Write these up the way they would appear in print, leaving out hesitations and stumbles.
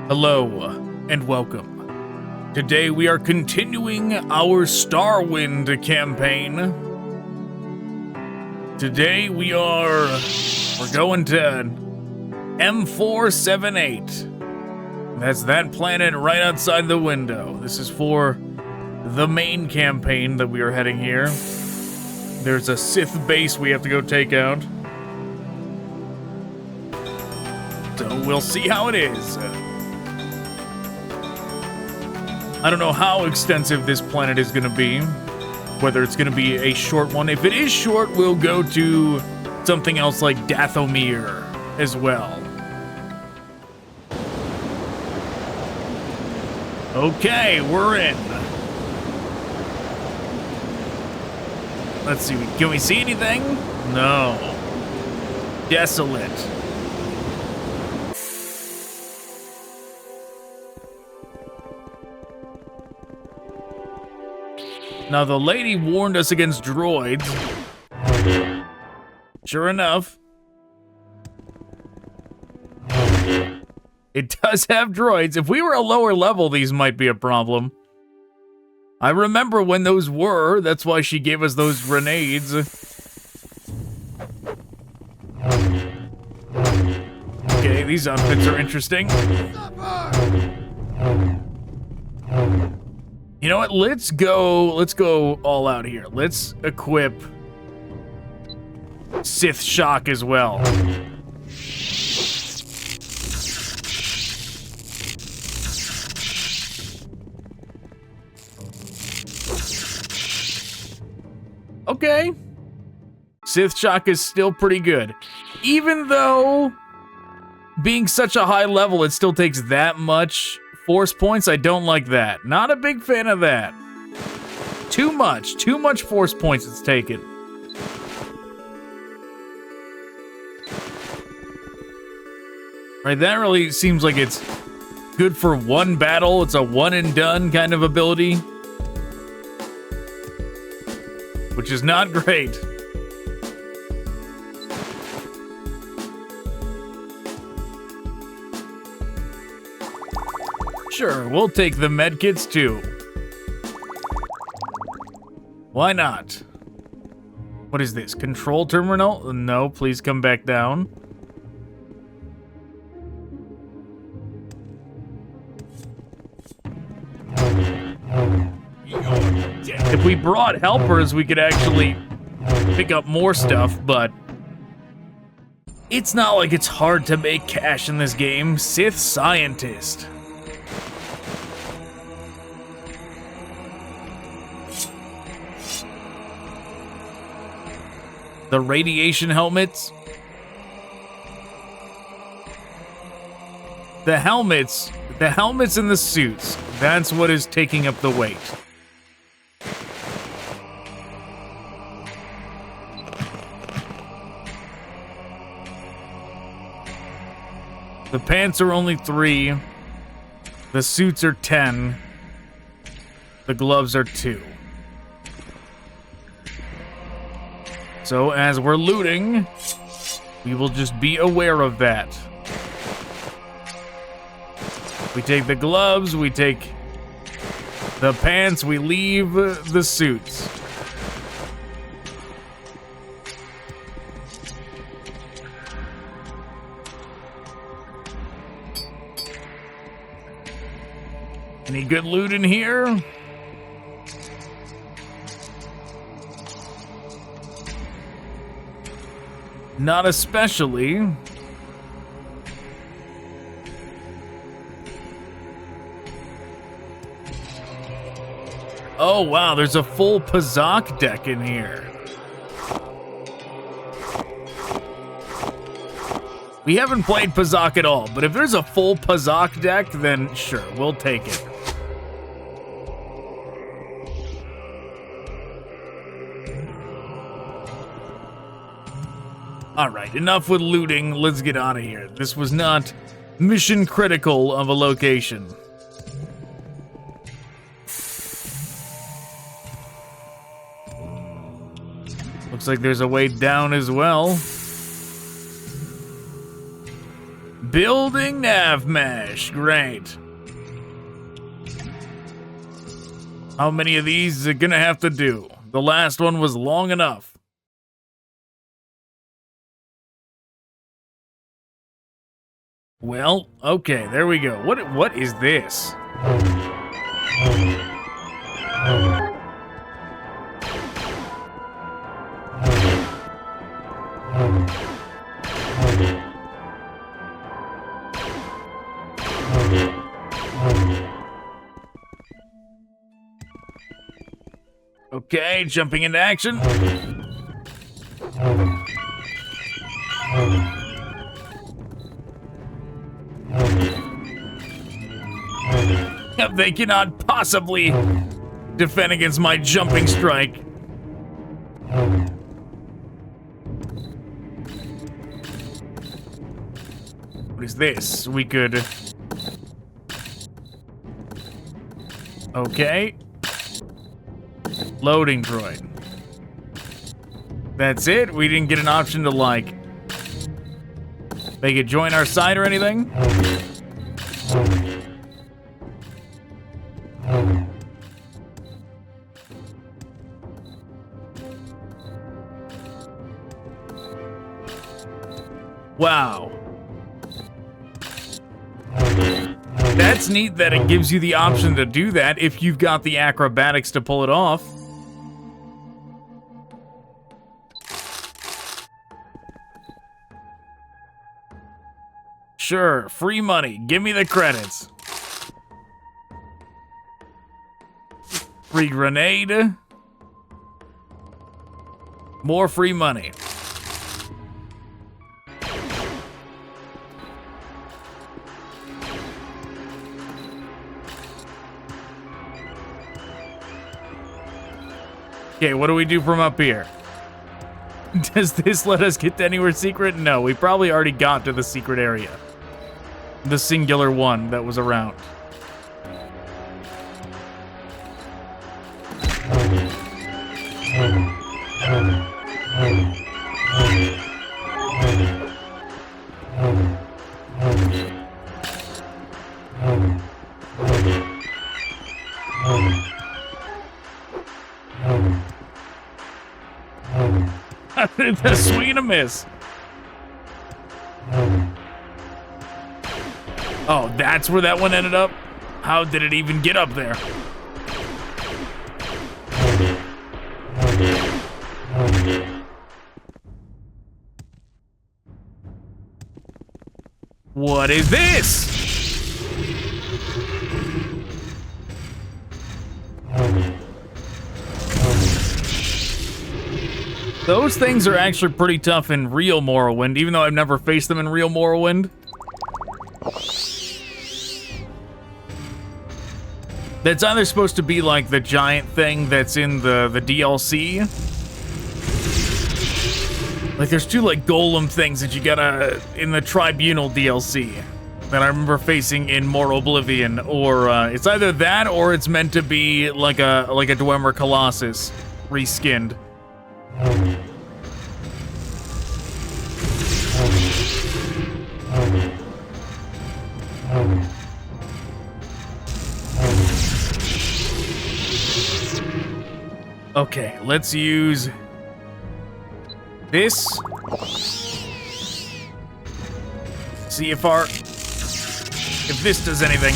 Hello, and welcome. Today we are continuing our Starwind campaign. Today we're going to M478. That's that planet right outside the window. This is for the main campaign that we are heading here. There's a Sith base we have to go take out. So we'll see how it is. I don't know how extensive this planet is going to be, whether it's going to be a short one. If it is short, we'll go to something else like Dathomir as well. Okay, we're in. Let's see, can we see anything? No. Desolate. Now, the lady warned us against droids. Sure enough. It does have droids. If we were a lower level, these might be a problem. I remember when those were. That's why she gave us those grenades. Okay, these outfits are interesting. You know what? Let's go all out here. Let's equip Sith Shock as well. Okay. Sith Shock is still pretty good. Even though being such a high level, it still takes that much force points. I don't like that. Not a big fan of that. Too much force points it's taken. Right, that really seems like it's good for one battle. It's a one and done kind of ability, which is not great. Sure, we'll take the medkits too. Why not? What is this? Control terminal? No, please come back down. If we brought helpers, we could actually pick up more stuff, but it's not like it's hard to make cash in this game. Sith Scientist. The radiation helmets. The helmets and the suits. That's what is taking up the weight. The pants are only 3. The suits are 10. The gloves are 2. So as we're looting, we will just be aware of that. We take the gloves, we take the pants, we leave the suits. Any good loot in here? Not especially. Oh wow, there's a full Pazak deck in here. We haven't played Pazak at all, but if there's a full Pazak deck, then sure, we'll take it. Alright, enough with looting. Let's get out of here. This was not mission critical of a location. Looks like there's a way down as well. Building nav mesh. Great. How many of these is it gonna have to do? The last one was long enough. Well, okay, there we go. What is this? Okay, jumping into action. They cannot possibly defend against my jumping strike. What is this? We could... Okay. Loading droid. That's it? We didn't get an option to, like... They could join our side or anything? Wow. That's neat that it gives you the option to do that if you've got the acrobatics to pull it off. Sure, free money. Give me the credits. Free grenade. More free money. Okay, what do we do from up here? Does this let us get to anywhere secret? No, we probably already got to the secret area. The singular one that was around. A swing and a miss. Oh, that's where that one ended up? How did it even get up there? What is this? Those things are actually pretty tough in real Morrowind, even though I've never faced them in real Morrowind. That's either supposed to be like the giant thing that's in the DLC. Like there's two like golem things that you gotta in the Tribunal DLC that I remember facing in More Oblivion, or it's either that or it's meant to be like a Dwemer Colossus reskinned. Okay, let's use this. See if this does anything.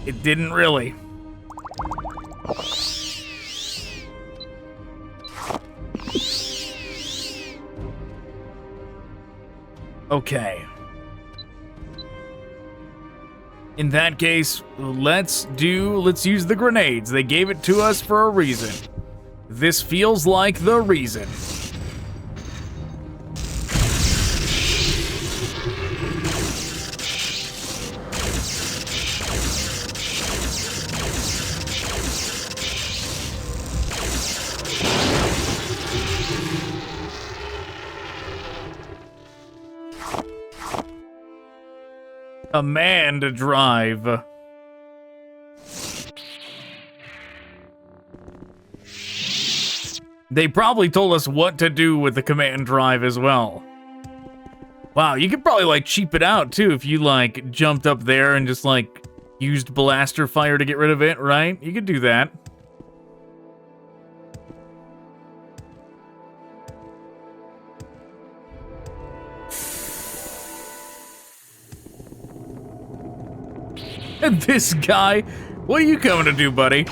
It didn't really. Okay. In that case, let's use the grenades. They gave it to us for a reason. This feels like the reason. Command drive. They probably told us what to do with the command drive as well. Wow, you could probably, like, cheap it out, too, if you, like, jumped up there and just, like, used blaster fire to get rid of it, right? You could do that. And this guy, what are you coming to do, buddy?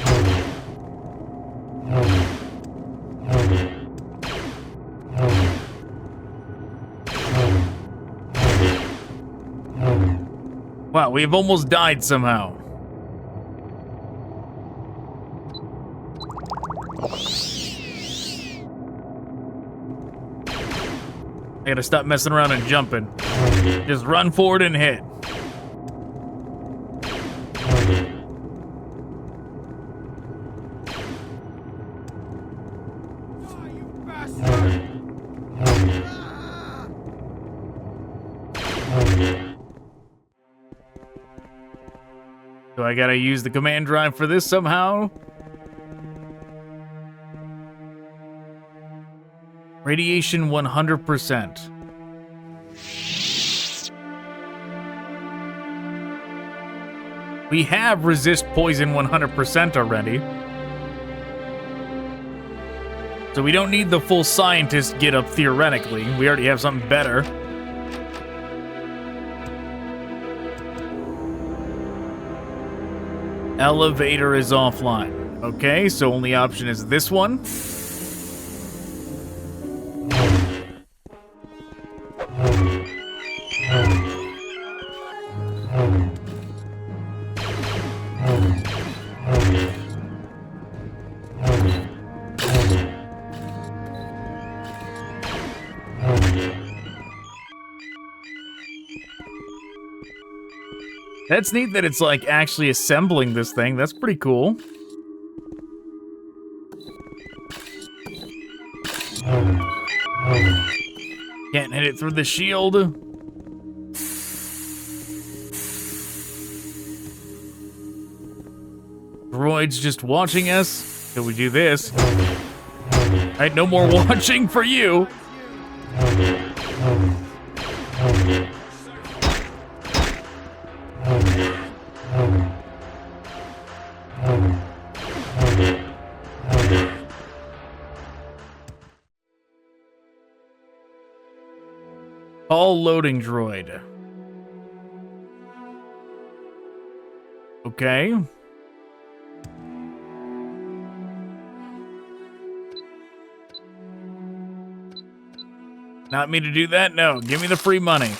Wow, we've almost died somehow. I gotta stop messing around and jumping. Just run forward and hit. So I gotta use the command drive for this somehow. Radiation 100%. We have resist poison 100% already. So we don't need the full scientist get up theoretically. We already have something better. Elevator is offline. Okay, so only option is this one. That's neat that it's like actually assembling this thing. That's pretty cool. Can't hit it through the shield. Droid's just watching us. Till we do this. Alright, no more watching for you. All loading droid. Okay. Not me to do that? No, give me the free money.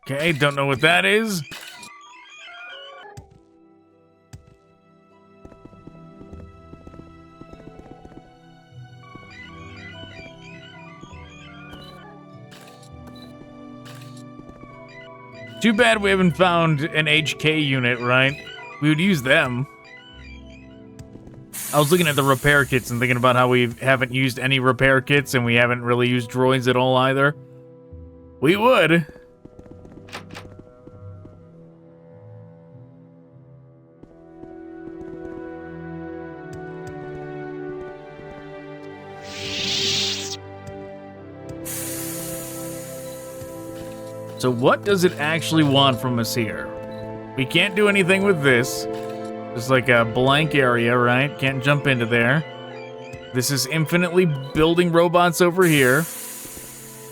Okay, don't know what that is. Too bad we haven't found an HK unit, right? We would use them. I was looking at the repair kits and thinking about how we haven't used any repair kits and we haven't really used droids at all either. We would. So what does it actually want from us here? We can't do anything with this. It's like a blank area, right? Can't jump into there. This is infinitely building robots over here.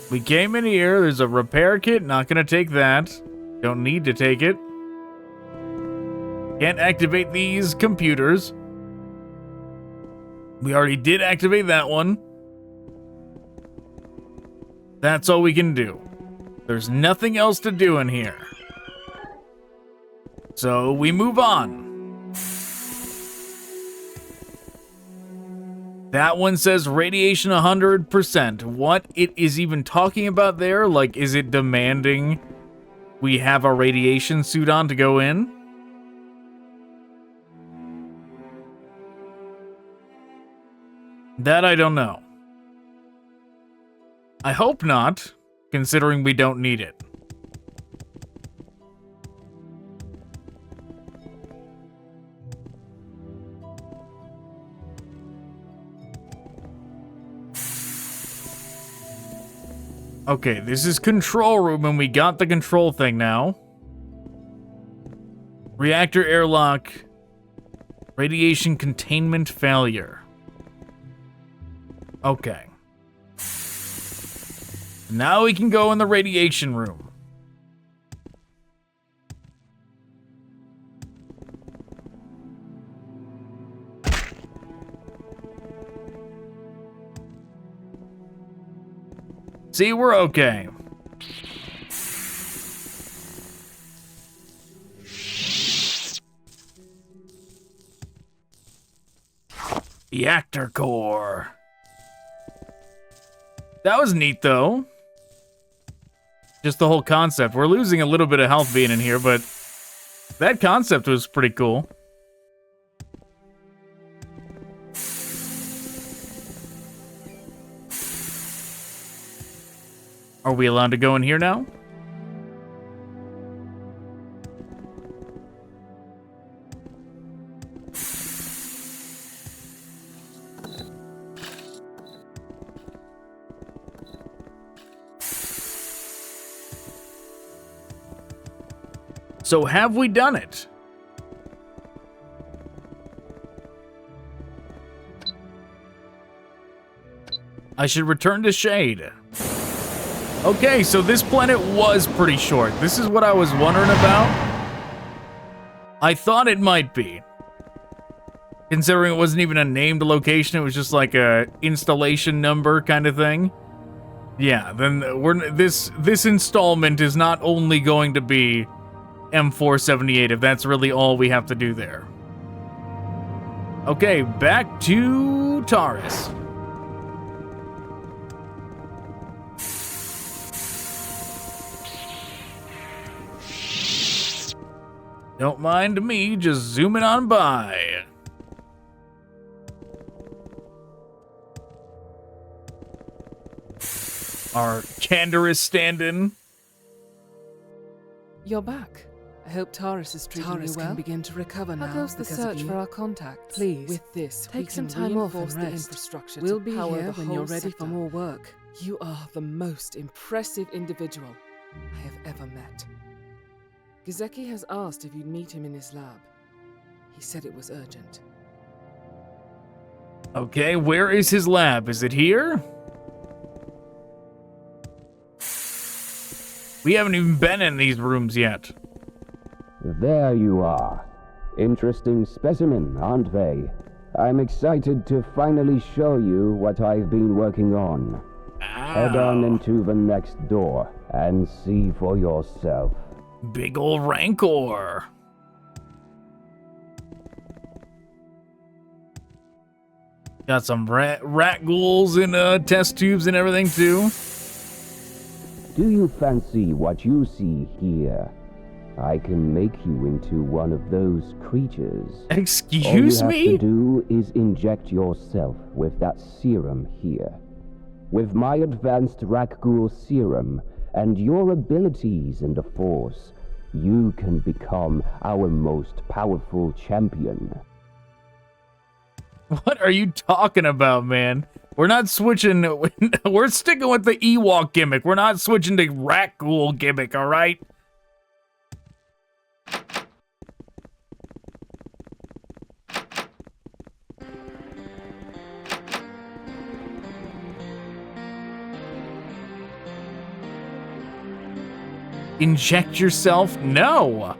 We came in here. There's a repair kit. Not gonna take that. Don't need to take it. Can't activate these computers. We already did activate that one. That's all we can do. There's nothing else to do in here. So we move on. That one says radiation 100%. What it is even talking about there? Like, is it demanding we have a radiation suit on to go in? That I don't know. I hope not, considering we don't need it. Okay, this is control room, and we got the control thing now. Reactor airlock. Radiation containment failure. Okay. Now we can go in the radiation room. See, we're okay. Reactor core. That was neat, though. Just the whole concept. We're losing a little bit of health being in here, but that concept was pretty cool. Are we allowed to go in here now? So have we done it? I should return to Shade. Okay, so this planet was pretty short. This is what I was wondering about. I thought it might be. Considering it wasn't even a named location, it was just like a installation number kind of thing. Yeah, then this installment is not only going to be M478, if that's really all we have to do there. Okay, back to Taurus. Don't mind me just zooming on by. Our candorous stand-in. You're back. I hope Taurus is treating you well. Can begin to recover now. How goes the search for our contacts? Please, with this, take some time off and the rest. infrastructure. We'll to be power here the when whole you're ready sector. for more work. You are the most impressive individual I have ever met. Gezeki has asked if you'd meet him in his lab. He said it was urgent. Okay, where is his lab? Is it here? We haven't even been in these rooms yet. There you are. Interesting specimen, aren't they? I'm excited to finally show you what I've been working on. Ow. Head on into the next door and see for yourself. Big ol' Rancor. Got some Rakghouls and test tubes and everything too. Do you fancy what you see here? I can make you into one of those creatures. Excuse me? All you have to do is inject yourself with that serum here. With my advanced Rakghoul serum and your abilities in the Force, you can become our most powerful champion. What are you talking about, man? We're not switching. We're sticking with the Ewok gimmick. We're not switching to Rakghoul gimmick, all right? Inject yourself? No.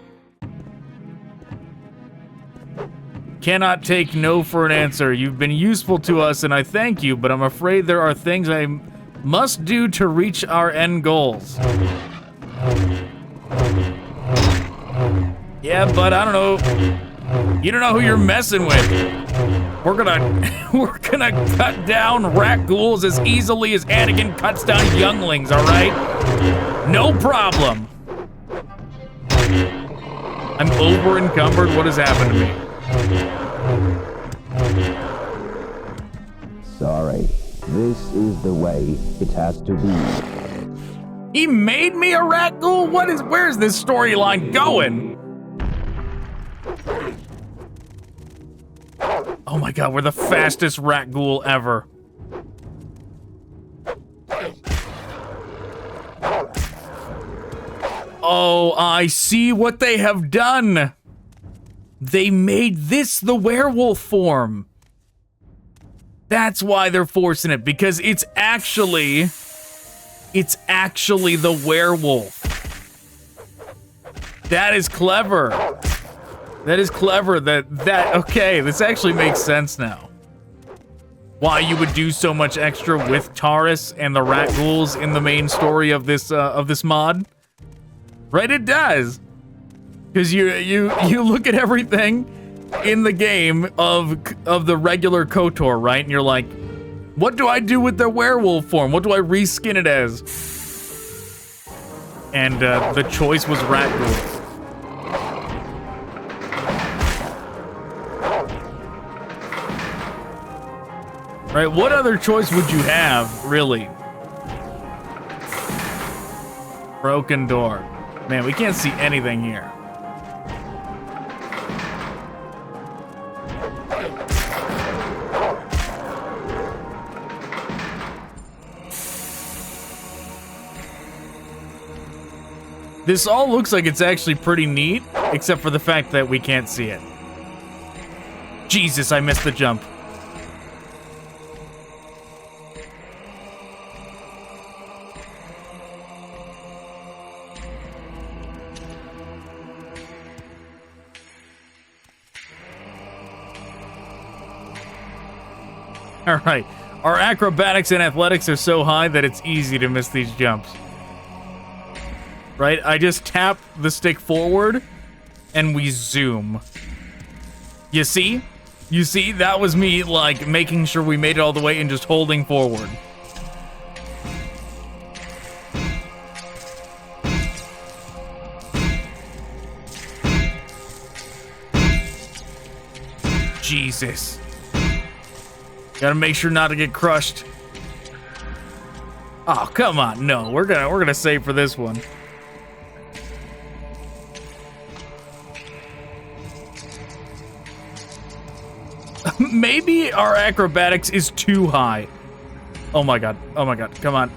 Cannot take no for an answer. You've been useful to us and I thank you, but I'm afraid there are things I must do to reach our end goals. Yeah, but I don't know. You don't know who you're messing with. We're gonna cut down Rakghouls as easily as Anakin cuts down younglings, alright? No problem. I'm over encumbered. What has happened to me? Sorry. This is the way it has to be. He made me a Rakghoul? Where's this storyline going? Oh my god, we're the fastest Rakghoul ever. Oh, I see what they have done. They made this the werewolf form. That's why they're forcing it, because it's actually the werewolf. That is clever. That is clever. Okay, this actually makes sense now. Why you would do so much extra with Taurus and the Rakghouls in the main story of this mod. Right, it does. Because you look at everything in the game of the regular KOTOR, right? And you're like, what do I do with the werewolf form? What do I reskin it as? And the choice was Rakghoul. Right, what other choice would you have, really? Broken door. Man, we can't see anything here. This all looks like it's actually pretty neat, except for the fact that we can't see it. Jesus, I missed the jump. All right, our acrobatics and athletics are so high that it's easy to miss these jumps. Right, I just tap the stick forward and we zoom. You see? You see, that was me, like, making sure we made it all the way and just holding forward. Jesus. Gotta make sure not to get crushed. Oh, come on. No, we're gonna save for this one. Maybe our acrobatics is too high. Oh my god. Oh my god. Come on.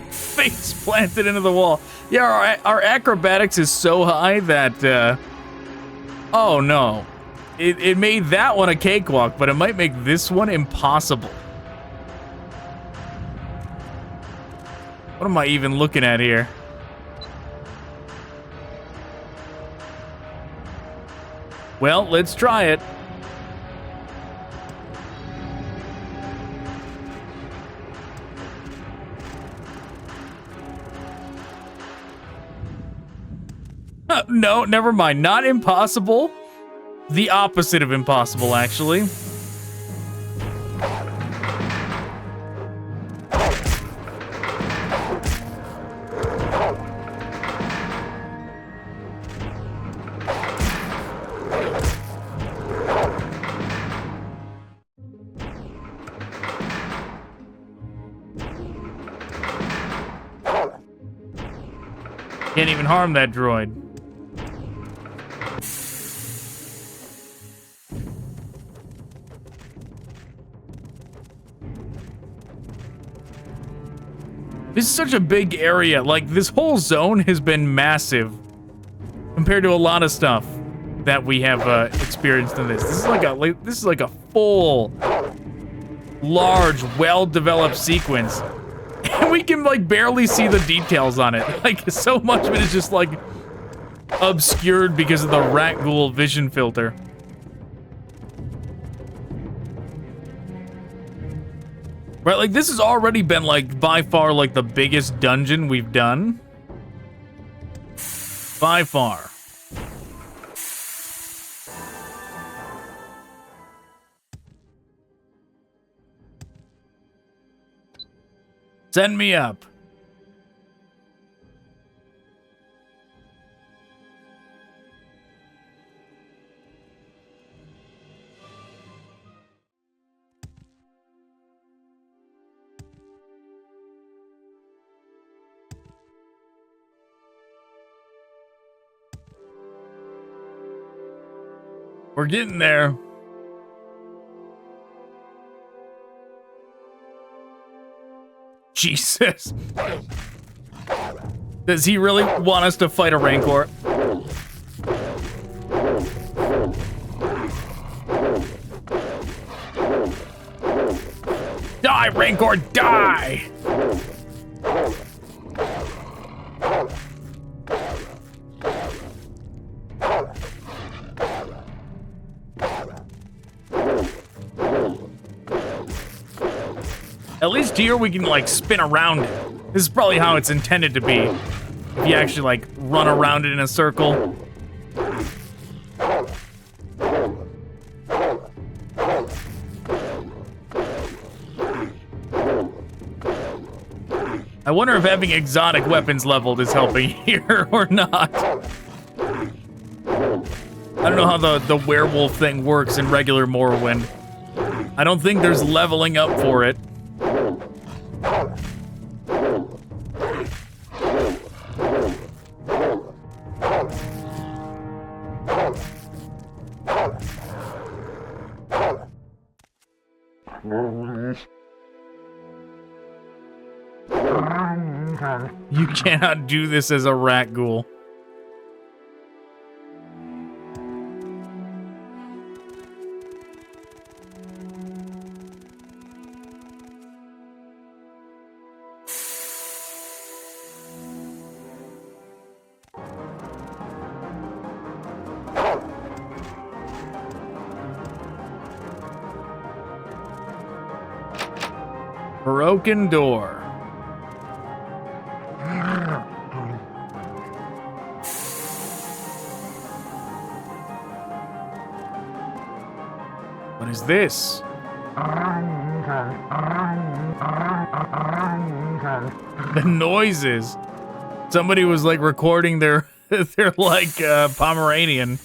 Face planted into the wall. Yeah, our acrobatics is so high that, oh no. It made that one a cakewalk, but it might make this one impossible. What am I even looking at here? Well, let's try it. No, never mind. Not impossible. The opposite of impossible, actually. Can't even harm that droid. This is such a big area. Like, this whole zone has been massive compared to a lot of stuff that we have experienced in this. This is like a full, large, well-developed sequence. And we can, like, barely see the details on it. Like, so much of it is just, like, obscured because of the Rakghoul vision filter. Right, like, this has already been, like, by far, like, the biggest dungeon we've done. By far. Send me up. We're getting there. Jesus. Does he really want us to fight a Rancor? Die, Rancor, die! At least here we can, like, spin around it. This is probably how it's intended to be. If you actually, like, run around it in a circle. I wonder if having exotic weapons leveled is helping here or not. I don't know how the werewolf thing works in regular Morrowind. I don't think there's leveling up for it. You cannot do this as a Rakghoul. Broken door. What is this? The noises. Somebody was like recording their like Pomeranian.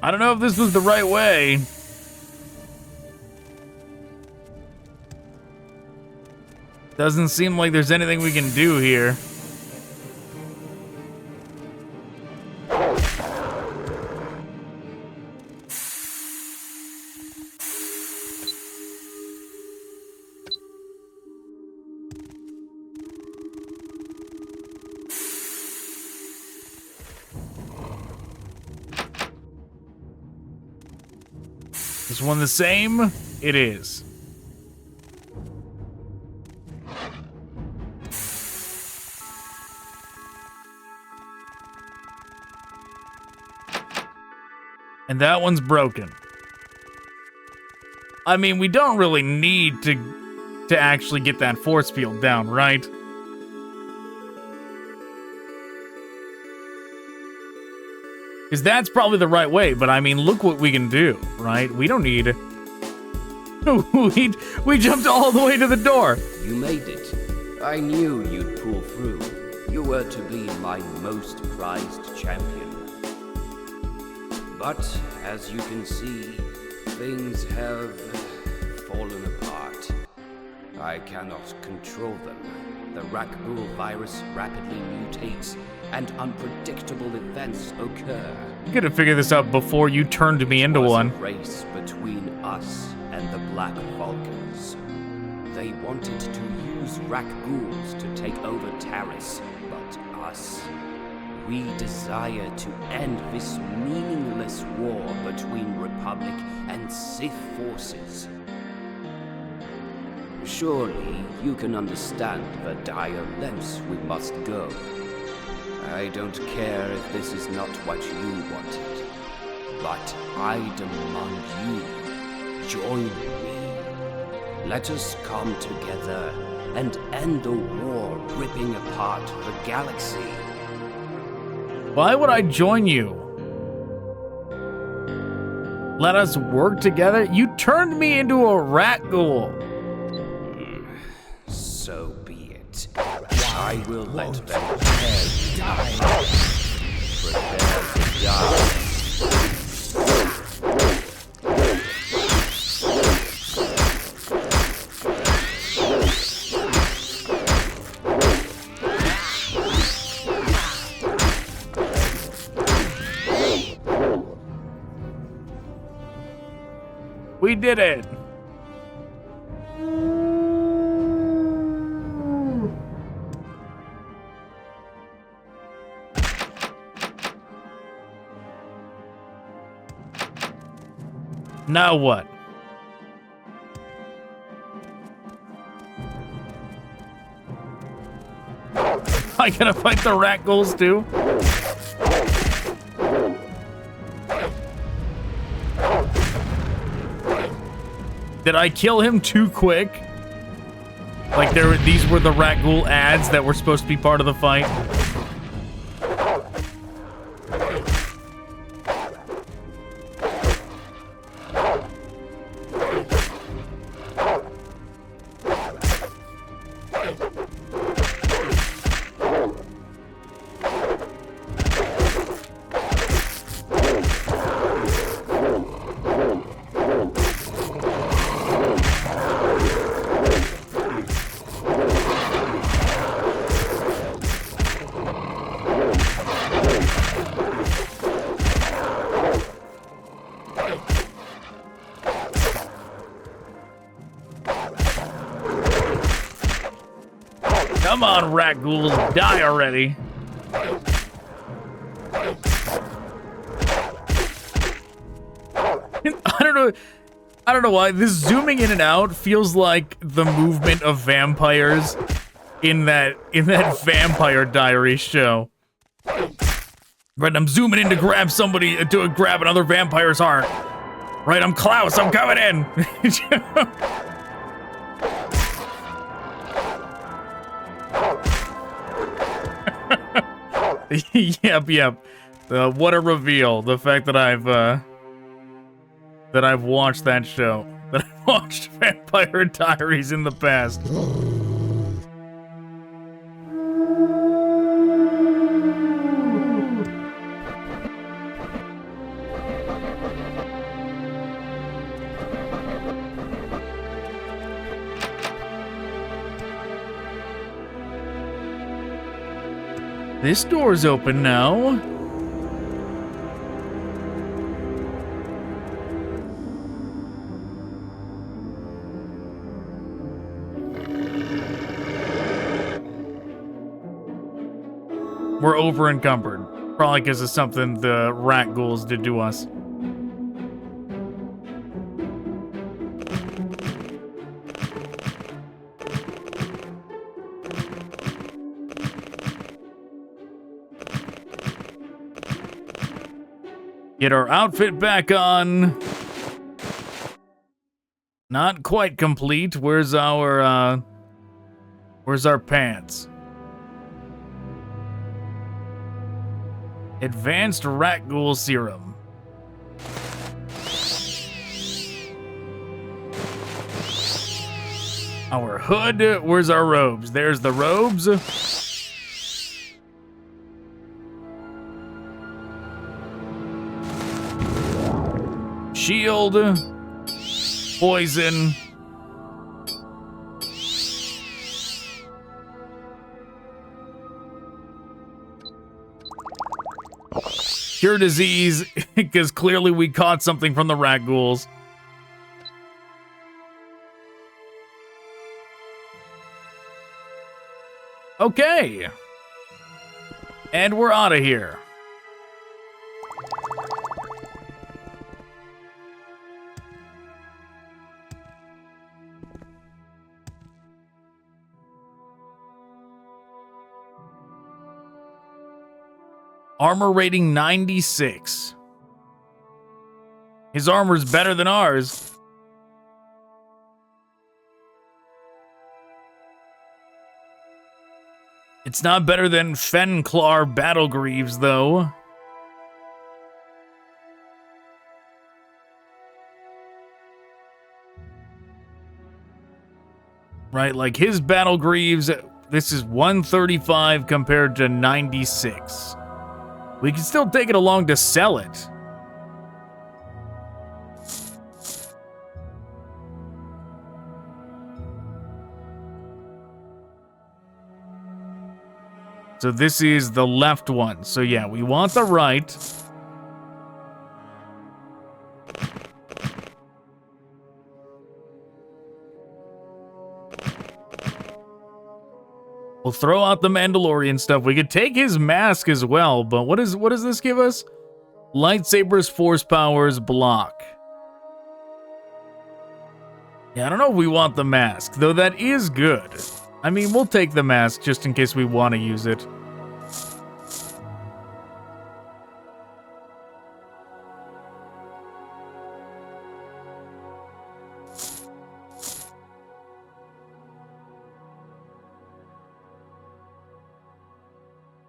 I don't know if this was the right way. Doesn't seem like there's anything we can do here. Is one the same? It is. And that one's broken. I mean, we don't really need to actually get that force field down, right? Because that's probably the right way, but I mean, look what we can do, right? We don't need... we jumped all the way to the door. You made it. I knew you'd pull through. You were to be my most prized champion. But, as you can see, things have fallen apart. I cannot control them. The Rakghoul virus rapidly mutates, and unpredictable events occur. You could have figured this out before you turned me into one. It was a race between us and the Black Vulcans. They wanted to use Rakghouls to take over Taris, but us... We desire to end this meaningless war between Republic and Sith forces. Surely you can understand the dire lengths we must go. I don't care if this is not what you wanted, but I demand you join me. Let us come together and end the war ripping apart the galaxy. Why would I join you? Let us work together? You turned me into a Rakghoul. So be it. I will let them prepare to die. Prepare to die. We did it! Now what? I gotta fight the Rakghouls too? Did I kill him too quick? Like these were the Rakghoul ads that were supposed to be part of the fight? Come on, Rakghouls, die already. I don't know why this zooming in and out feels like the movement of vampires in that Vampire Diaries show. Right, I'm zooming in to grab somebody, to grab another vampire's heart. Right, I'm Klaus, I'm coming in. Yep. What a reveal! The fact that I've watched that show, that I've watched Vampire Diaries in the past. This door's open now. We're over encumbered. Probably because of something the Rakghouls did to us. Get our outfit back on. Not quite complete. Where's our pants? Advanced Rakghoul serum. Our hood. Where's our robes? There's the robes. Shield, poison, cure disease, because clearly we caught something from the Rakghouls. Okay, and we're out of here. Armor rating 96. His armor's better than ours. It's not better than Fenclar Battlegreaves, though. Right, like his Battlegreaves, this is 135 compared to 96. We can still take it along to sell it. So this is the left one. So yeah, we want the right. We'll throw out the Mandalorian stuff. We could take his mask as well, but what does this give us? Lightsabers, force powers, block. Yeah, I don't know if we want the mask, though that is good. I mean, we'll take the mask just in case we want to use it.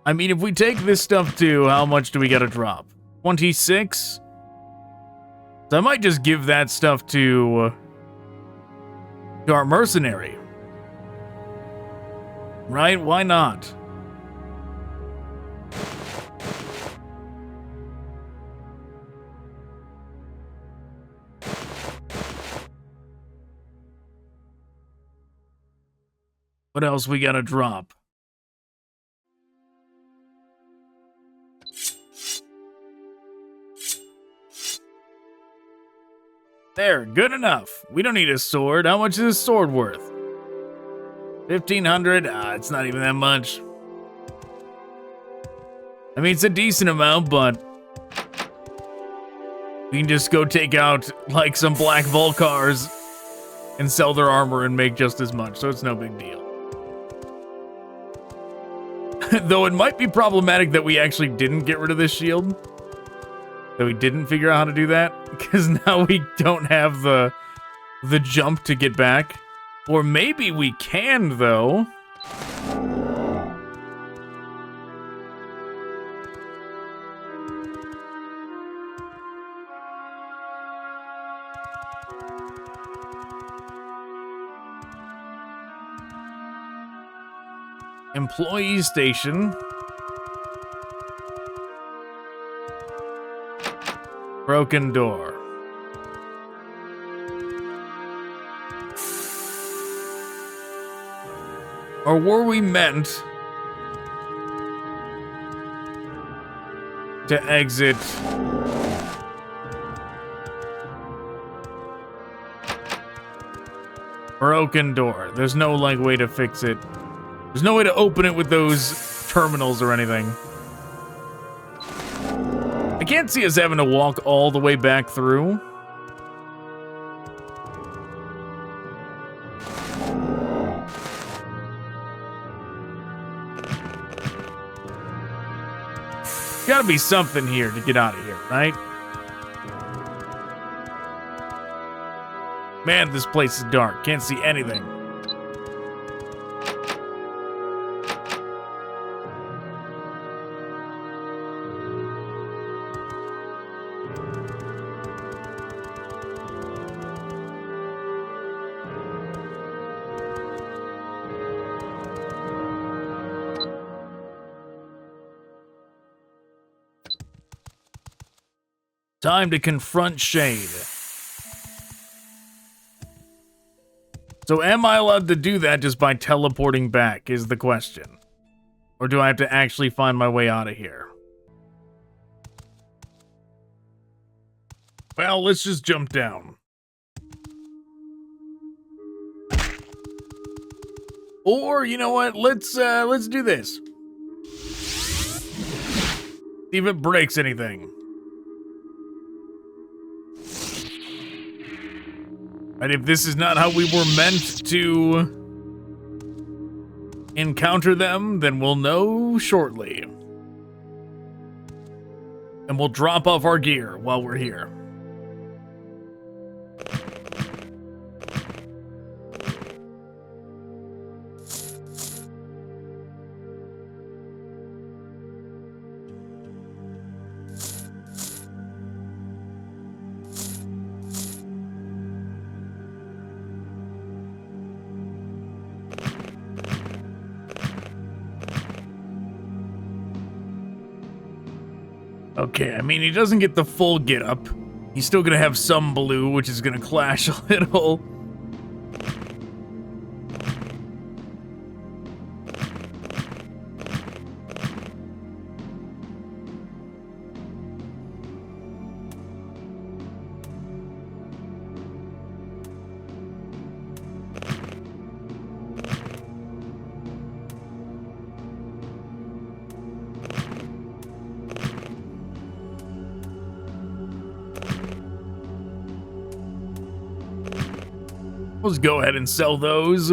I mean, if we take this stuff too, how much do we gotta drop? 26? So I might just give that stuff to our mercenary. Right? Why not? What else we gotta drop? There, good enough. We don't need a sword. How much is a sword worth? 1,500? It's not even that much. I mean, it's a decent amount, but we can just go take out, like, some black Vulcars and sell their armor and make just as much, so it's no big deal. Though it might be problematic that we actually didn't get rid of this shield. That we didn't figure out how to do that, because now we don't have the jump to get back. Or maybe we can, though. Employee station. Broken door. Or were we meant to exit broken door? There's no, like, way to fix it. There's no way to open it with those terminals or anything. I can't see us having to walk all the way back through. Gotta be something here to get out of here, right? Man, this place is dark. Can't see anything. Time to confront Shade. So am I allowed to do that just by teleporting back is the question. Or do I have to actually find my way out of here? Well, let's just jump down. Or, you know what? Let's do this. See if it breaks anything. And if this is not how we were meant to encounter them, then we'll know shortly. And we'll drop off our gear while we're here. Okay, I mean, he doesn't get the full get up. He's still gonna have some blue, which is gonna clash a little. Let's go ahead and sell those.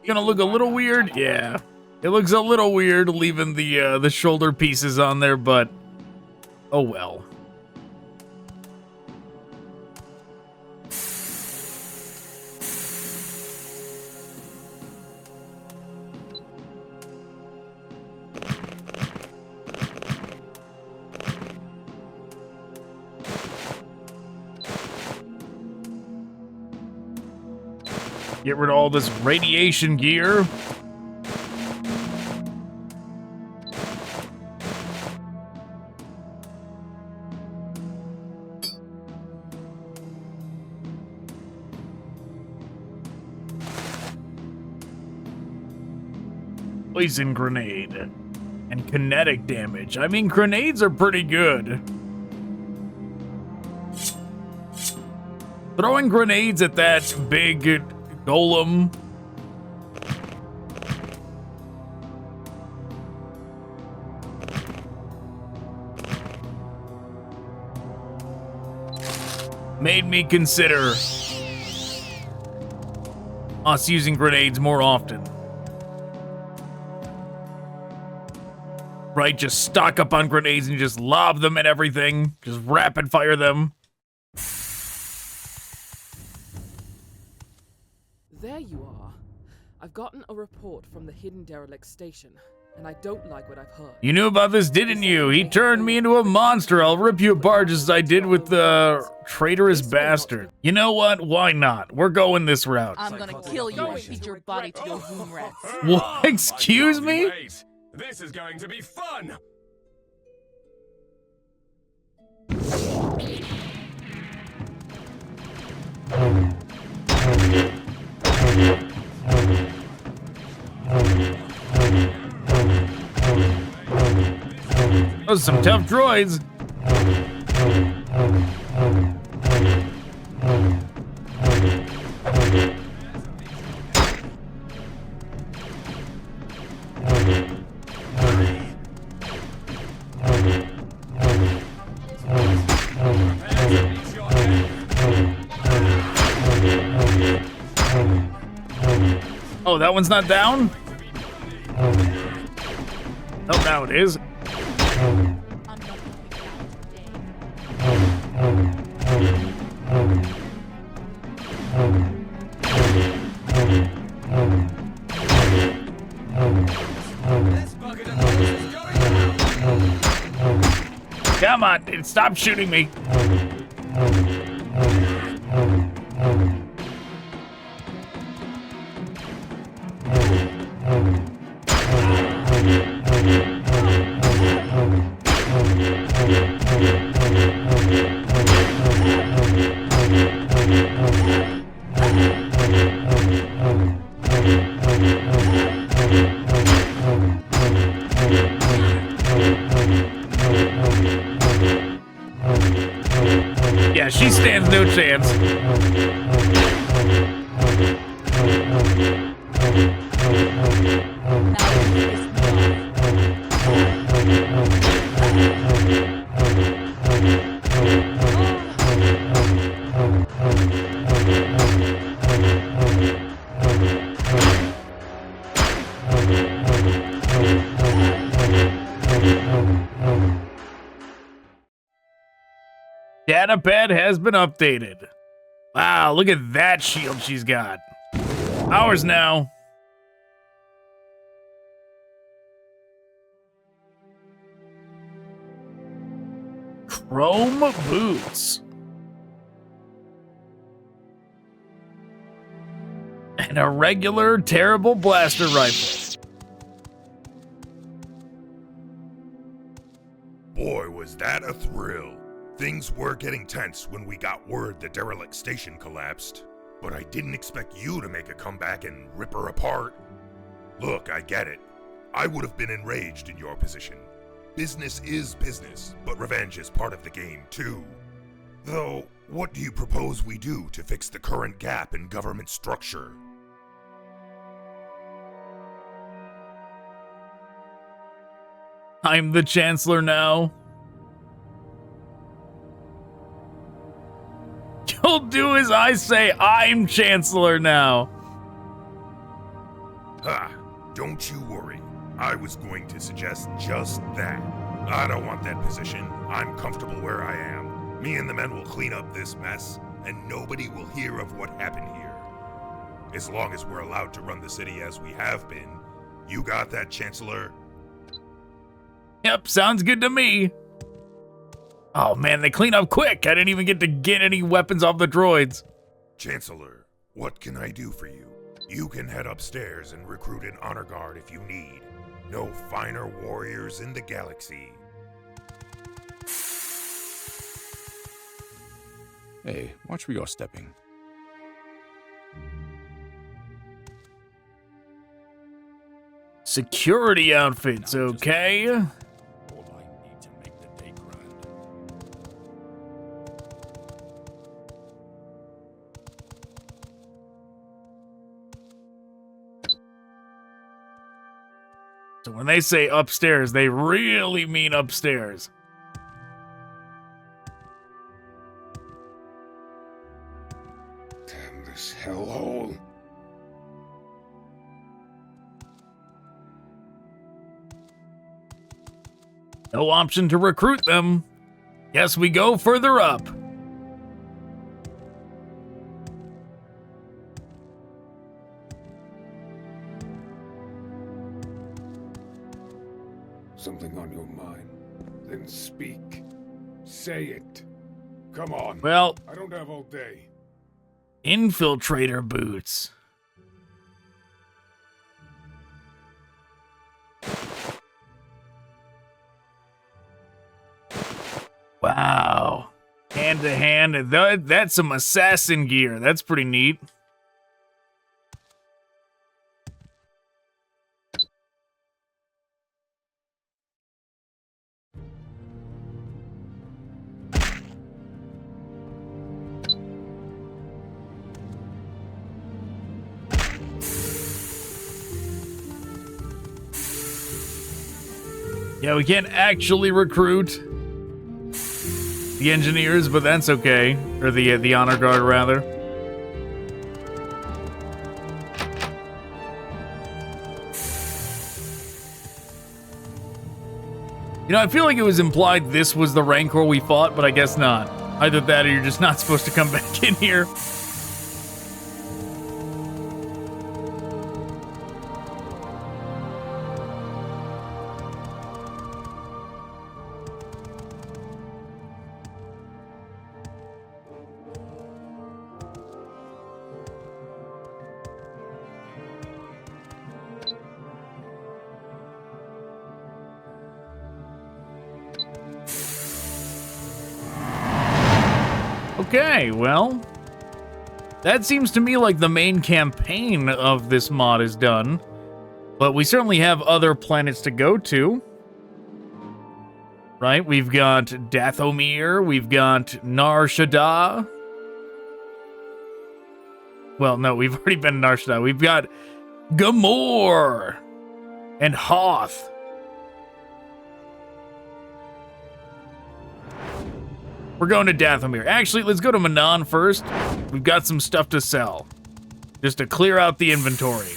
Gonna look a little weird, yeah. It looks a little weird leaving the shoulder pieces on there, but oh well. Get rid of all this radiation gear. Poison grenade and kinetic damage. I mean, grenades are pretty good. Throwing grenades at that big golem. Made me consider us using grenades more often. Right, just stock up on grenades and just lob them at everything. Just rapid fire them. There you are. I've gotten a report from the hidden derelict station, and I don't like what I've heard. You knew about this, didn't you? He turned me into a monster. I'll rip you apart just as I did with the traitorous bastard. You know what? Why not? We're going this route. I'm gonna kill you and feed your body to your womb rats. What? Excuse me? Wait. This is going to be fun! Those are some tough droids. Oh, that one's not down? Oh, now it is. Come on, stop shooting me. Yeah, she stands no chance. Datapad has been updated. Wow, look at that shield she's got. Ours now. Chrome boots. And a regular terrible blaster rifle. Boy, was that a thrill. Things were getting tense when we got word the derelict station collapsed, but I didn't expect you to make a comeback and rip her apart. Look, I get it. I would have been enraged in your position. Business is business, but revenge is part of the game too. Though, what do you propose we do to fix the current gap in government structure? I'm the Chancellor now. You'll do as I say. I'm Chancellor now. Ha! Don't you worry. I was going to suggest just that. I don't want that position. I'm comfortable where I am. Me and the men will clean up this mess, and nobody will hear of what happened here. As long as we're allowed to run the city as we have been. You got that, Chancellor? Yep, sounds good to me. Oh man, they clean up quick. I didn't even get any weapons off the droids. Chancellor, what can I do for you? You can head upstairs and recruit an honor guard if you need. No finer warriors in the galaxy. Hey, watch where you're stepping. Security outfits, okay? All I need to make the day grand. So when they say upstairs, they really mean upstairs. Damn this hellhole. No option to recruit them. Guess we go further up. Something on your mind? Then speak. Say it. Come on. Well, I don't have all day. infiltrator boots. Wow. Hand to hand. That's some assassin gear. That's pretty neat. Yeah, we can't actually recruit the engineers, but that's okay. Or the honor guard, rather. You know, I feel like it was implied this was the Rancor we fought, but I guess not. Either that or you're just not supposed to come back in here. Okay, well, that seems to me like the main campaign of this mod is done, but we certainly have other planets to go to, right? We've got Dathomir, we've got Nar Shaddaa. Well, no, we've already been in Nar Shaddaa. We've got Gamorr and Hoth. We're going to Dathomir. Actually, let's go to Manon first. We've got some stuff to sell. Just to clear out the inventory.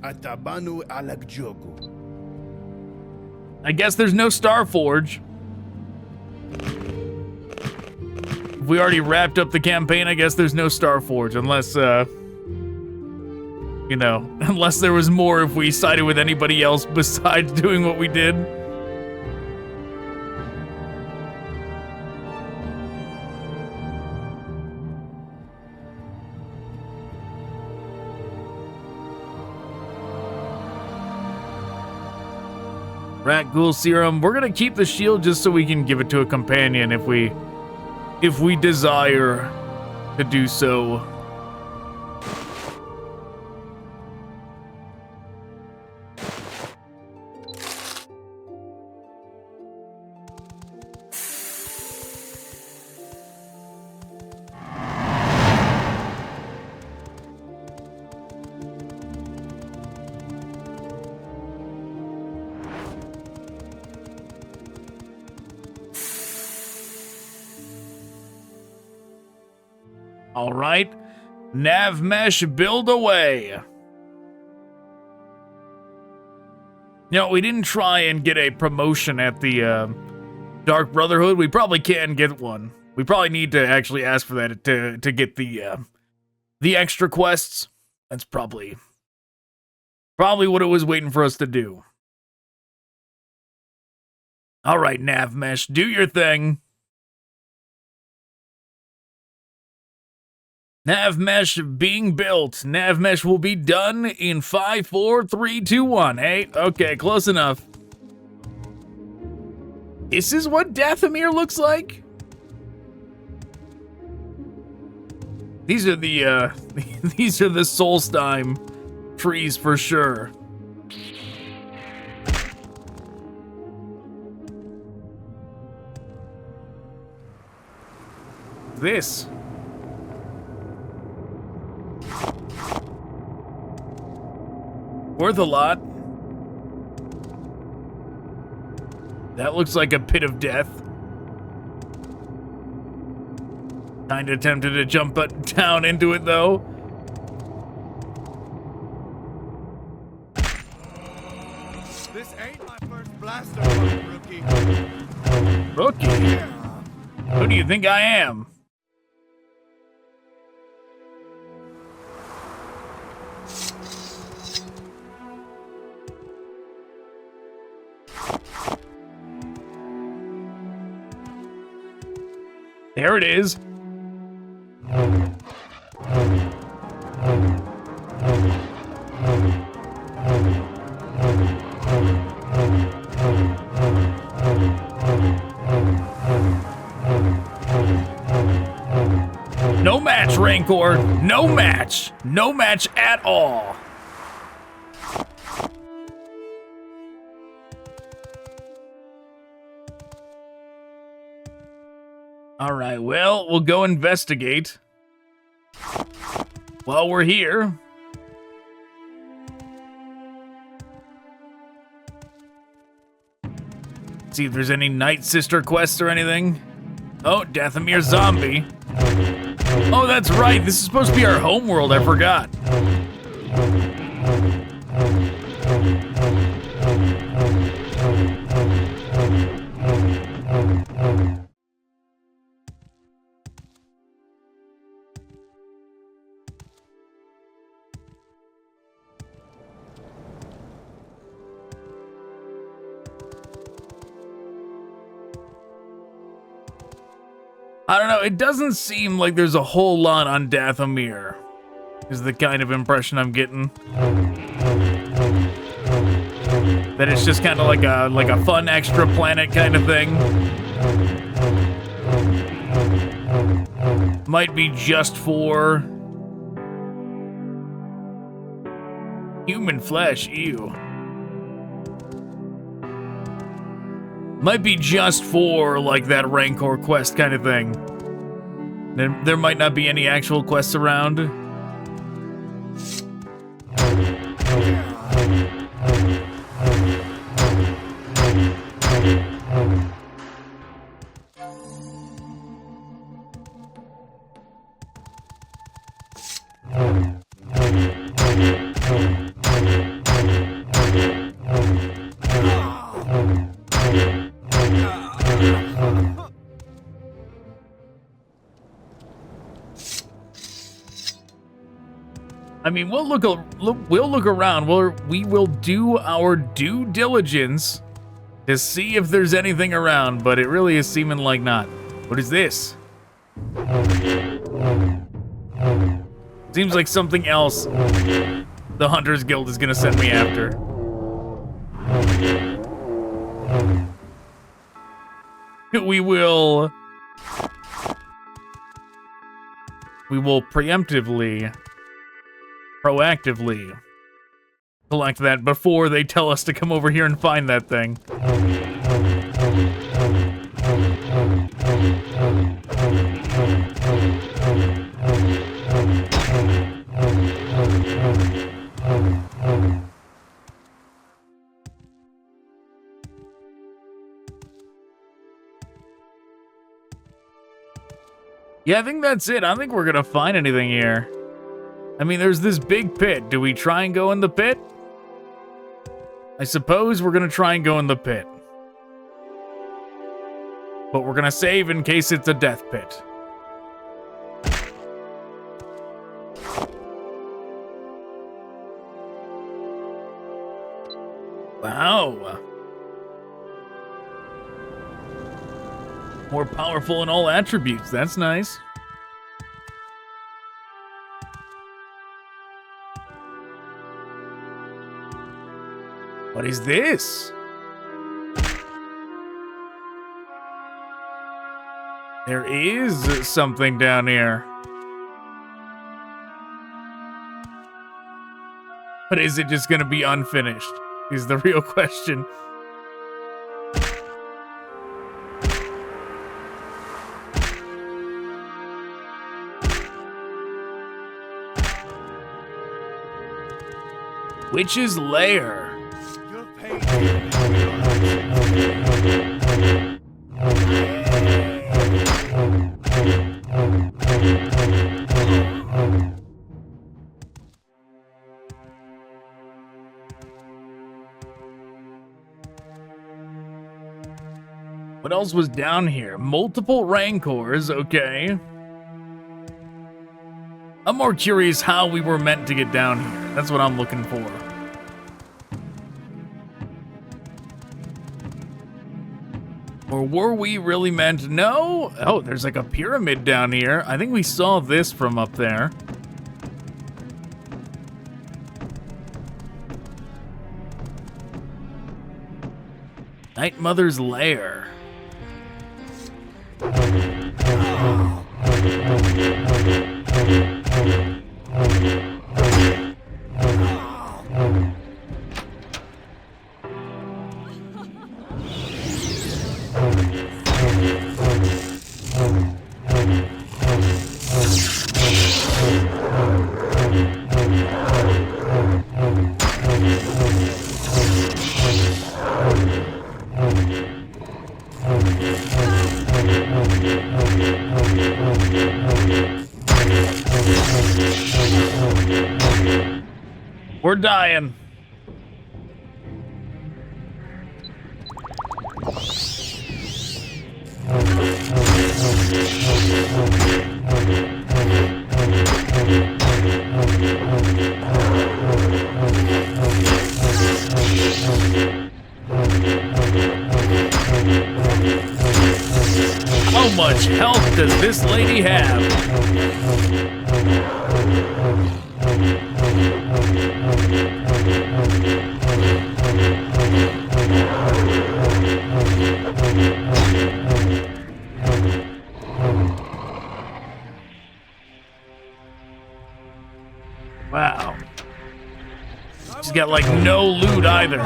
Atabanu alagjoku. I guess there's no Starforge. If we already wrapped up the campaign, I guess there's no Starforge. Unless, you know, unless there was more if we sided with anybody else besides doing what we did. Rakghoul serum. We're gonna keep the shield just so we can give it to a companion if we desire to do so. All right. Nav mesh, build away. No, we didn't try and get a promotion at the Dark Brotherhood. We probably can get one. We probably need to actually ask for that to get the extra quests. That's probably what it was waiting for us to do. All right, Nav Mesh, do your thing. Nav Mesh being built. Nav Mesh will be done in 5, 4, 3, 2, 1. Hey, okay, close enough. This is what Dathomir looks like? These are the these are the Solstheim trees for sure. This. Worth a lot. That looks like a pit of death. Kinda tempted to jump down into it though. This ain't my first blaster, rookie. Rookie? Who do you think I am? There it is. No match, Rancor. No match. No match at all. All right, well, we'll go investigate while we're here. See if there's any Night Sister quests or anything. Oh, Dathomir zombie. Oh, that's right. This is supposed to be our homeworld. I forgot. I don't know, it doesn't seem like there's a whole lot on Dathomir, is the kind of impression I'm getting. That it's just kind of like a fun extra planet kind of thing. Might be just for human flesh, ew. Might be just for, like, that Rancor quest kind of thing. There might not be any actual quests around. I mean, we'll look around. We will do our due diligence to see if there's anything around, but it really is seeming like not. What is this? Seems like something else the Hunters Guild is gonna send me after. We will proactively collect that before they tell us to come over here and find that thing. Yeah, I think that's it. I don't think we're gonna find anything here. I mean, there's this big pit. Do we try and go in the pit? I suppose we're gonna try and go in the pit. But we're gonna save in case it's a death pit. Wow. More powerful in all attributes. That's nice. What is this? There is something down here. But is it just gonna be unfinished? Is the real question. Witch's Lair. What else was down here? Multiple Rancors, okay. I'm more curious how we were meant to get down here. That's what I'm looking for. Or were we really meant? No? Oh, there's like a pyramid down here. I think we saw this from up there. Night Mother's Lair. We're dying. How much health does this lady have? Wow. She's got like no loot either.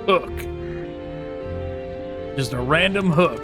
Hook. Just a random hook.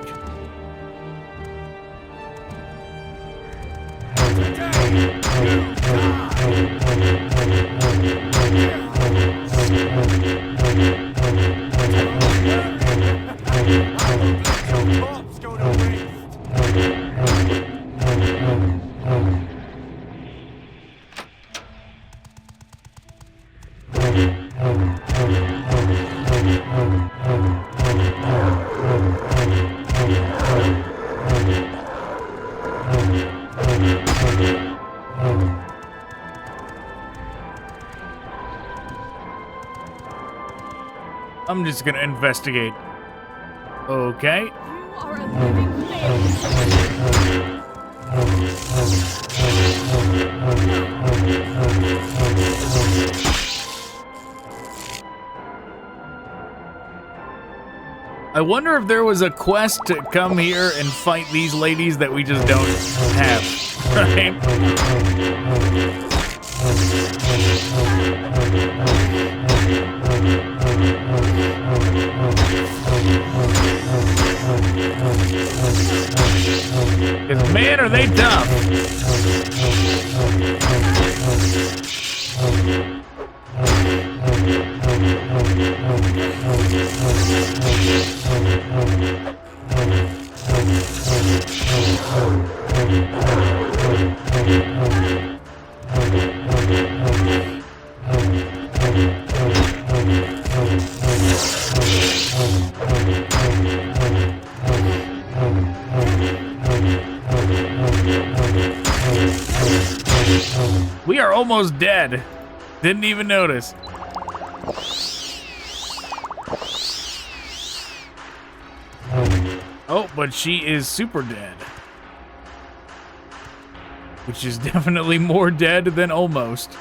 I'm just gonna investigate. Okay. You are a living I wonder if there was a quest to come here and fight these ladies that we just don't have. Right. Because, man, are they tough. We are almost dead. Didn't even notice. Oh, but she is super dead. Which is definitely more dead than almost.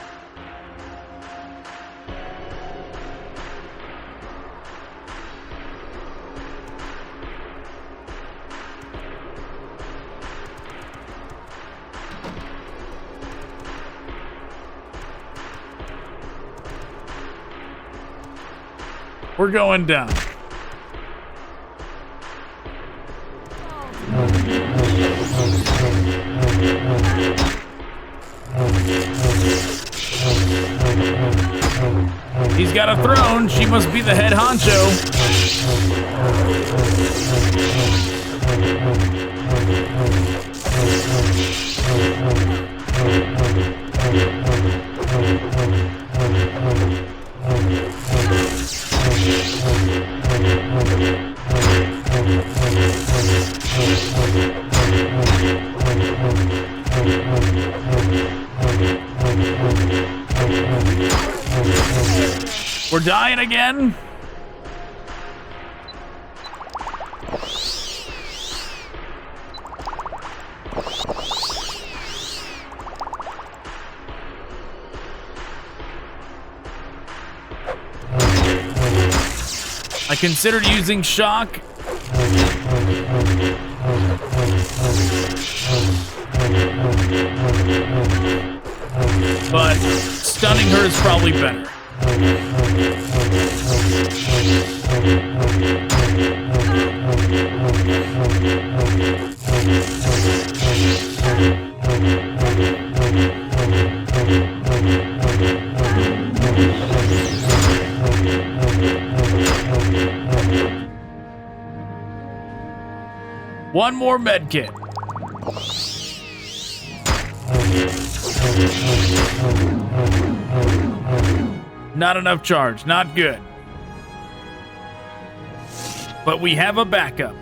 We're going down. He's got a throne. She must be the head honcho. We're dying again. I considered using shock. But stunning her is probably better. One more med kit. Not enough charge, not good. But we have a backup.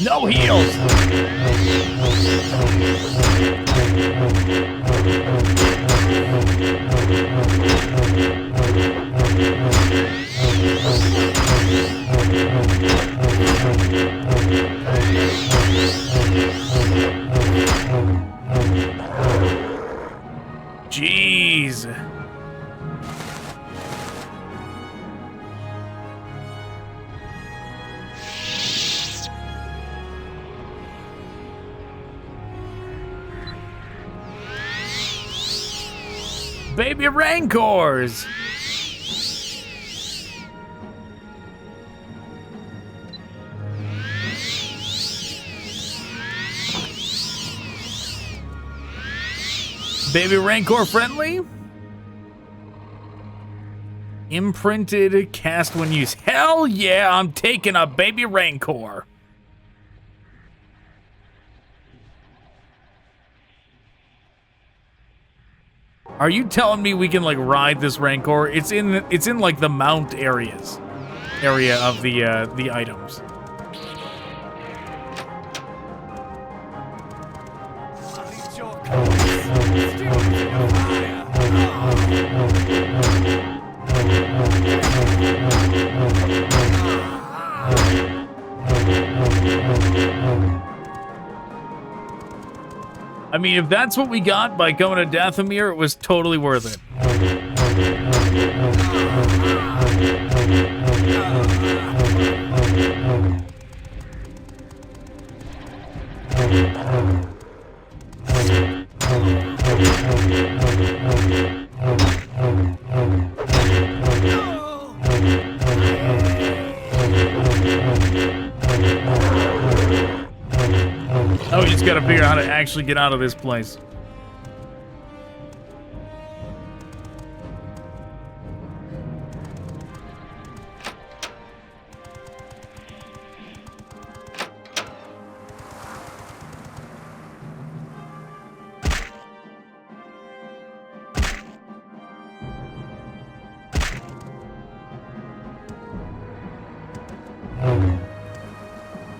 No heals. Jeez. Baby Rancors! Baby Rancor friendly? Imprinted cast when used. Hell yeah, I'm taking a Baby Rancor. Are you telling me we can like ride this Rancor? It's in like the mount area of the items. I need your I mean, if that's what we got by going to Dathomir, it was totally worth it. Oh, we just gotta figure out how to actually get out of this place.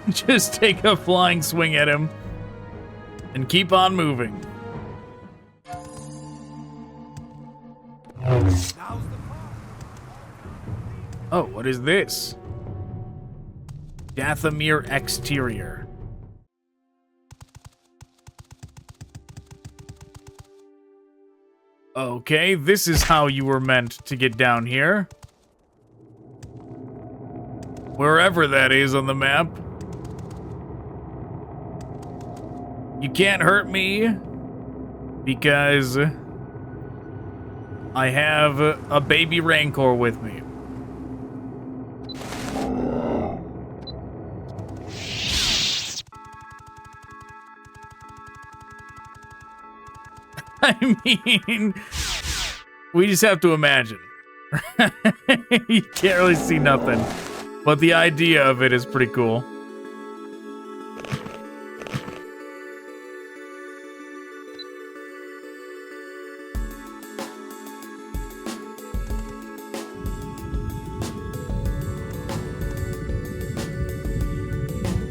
Just take a flying swing at him and keep on moving. Oh, what is this? Dathomir exterior. Okay, this is how you were meant to get down here. Wherever that is on the map. You can't hurt me because I have a baby Rancor with me. I mean, we just have to imagine. You can't really see nothing, but the idea of it is pretty cool.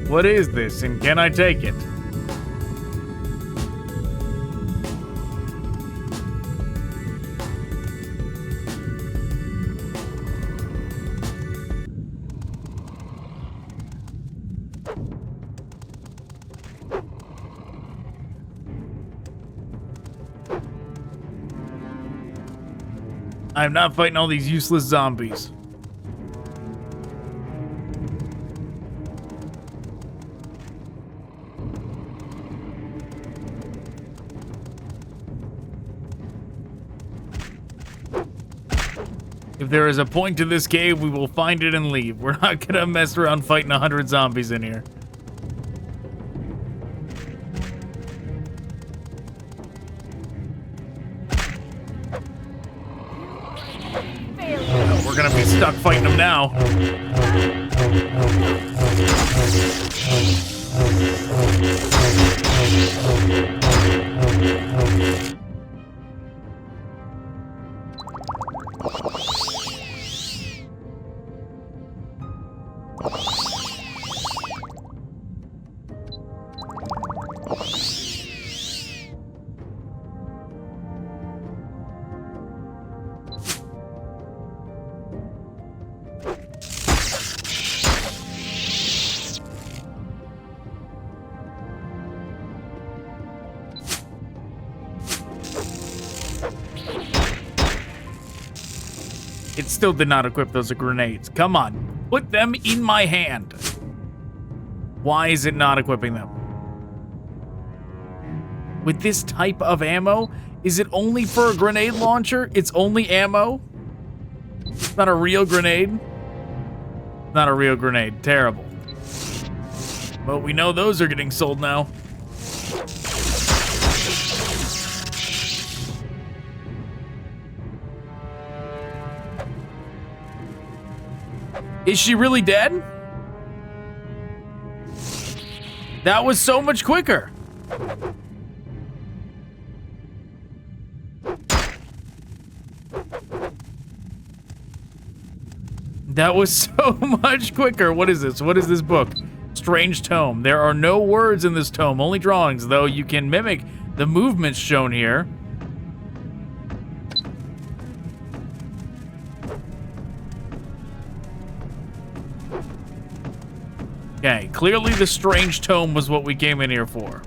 What is this, and can I take it? I'm not fighting all these useless zombies. If there is a point to this cave, we will find it and leave. We're not gonna mess around fighting 100 zombies in here. We're gonna be stuck fighting them now. It still did not equip those grenades. Come on, put them in my hand. Why is it not equipping them? With this type of ammo, is it only for a grenade launcher? It's only ammo? It's not a real grenade? Not a real grenade. Terrible. But we know those are getting sold now. Is she really dead? That was so much quicker. That was so much quicker. What is this? What is this book? Strange tome. There are no words in this tome, only drawings, though you can mimic the movements shown here. Okay, clearly the strange tome was what we came in here for.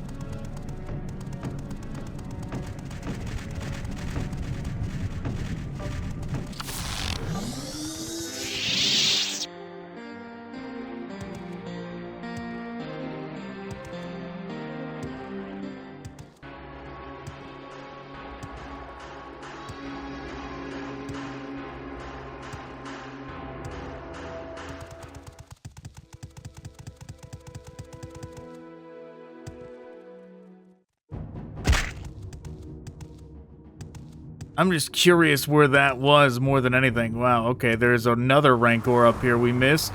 I'm just curious where that was more than anything. Wow, okay, there's another Rancor up here we missed.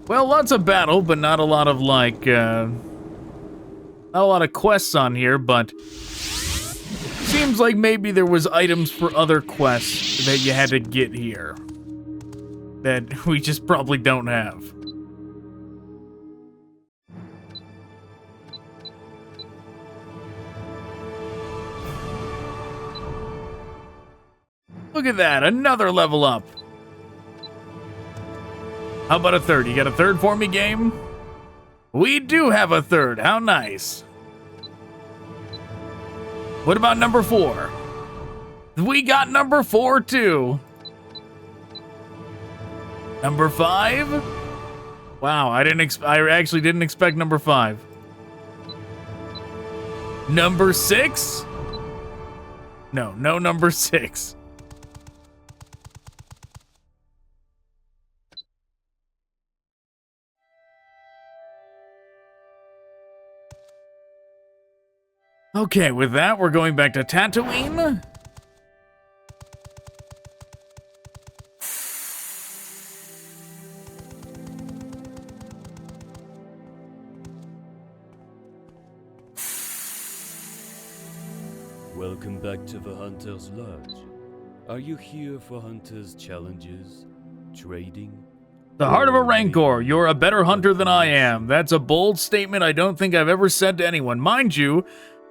Well, lots of battle, but not a lot of, like, not a lot of quests on here, but seems like maybe there was items for other quests that you had to get here that we just probably don't have. Look at that, another level up. How about a third? You got a third for me, game? We do have a third. How nice. What about number 4? We got number 4 too. Number 5? Wow, I actually didn't expect number 5. Number 6? No number 6. Okay, with that, we're going back to Tatooine. Welcome back to the Hunter's Lodge. Are you here for Hunter's challenges? Trading? The heart of a Rancor. You're a better hunter than I am. That's a bold statement I don't think I've ever said to anyone. Mind you,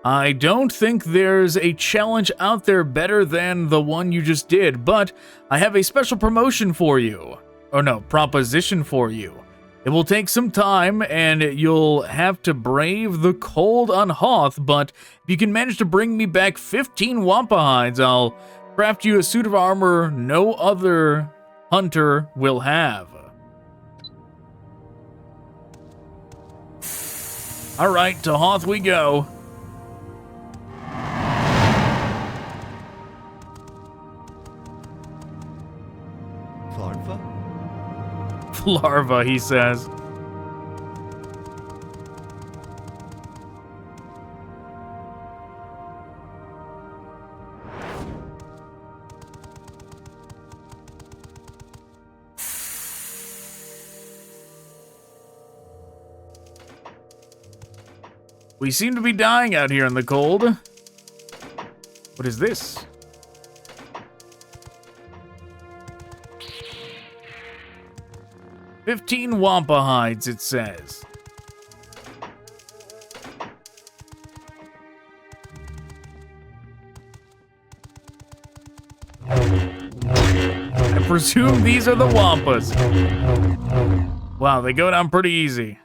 I don't think there's a challenge out there better than the one you just did, but I have a special promotion for you. Or no, proposition for you. It will take some time, and you'll have to brave the cold on Hoth, but if you can manage to bring me back 15 Wampa hides, I'll craft you a suit of armor no other hunter will have. Alright, to Hoth we go. Larva, he says. We seem to be dying out here in the cold. What is this? "15 Wampa hides," it says. I presume these are the Wampas. Wow, they go down pretty easy.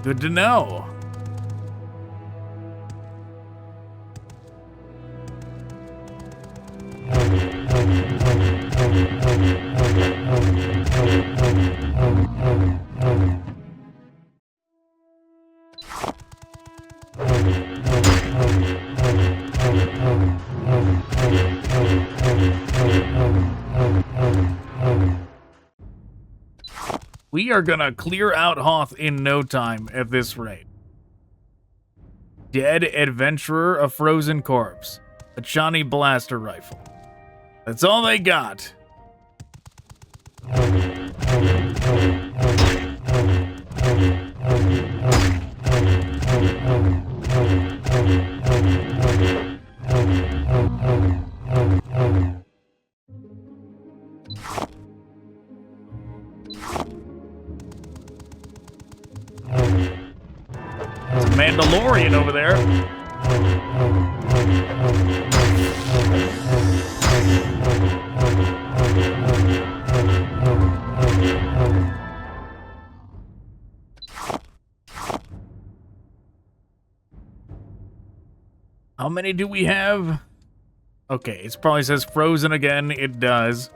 Good to know. We are gonna clear out Hoth in no time at this rate. Dead adventurer, a frozen corpse, a Johnny blaster rifle. That's all they got. Mandalorian over there. How many do we have? Okay, it probably says frozen again. It does.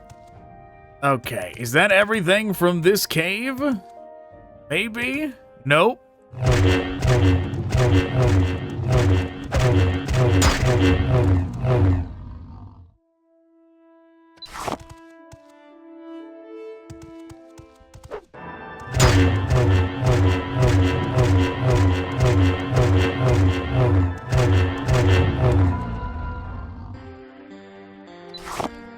Okay, is that everything from this cave? Maybe? Nope.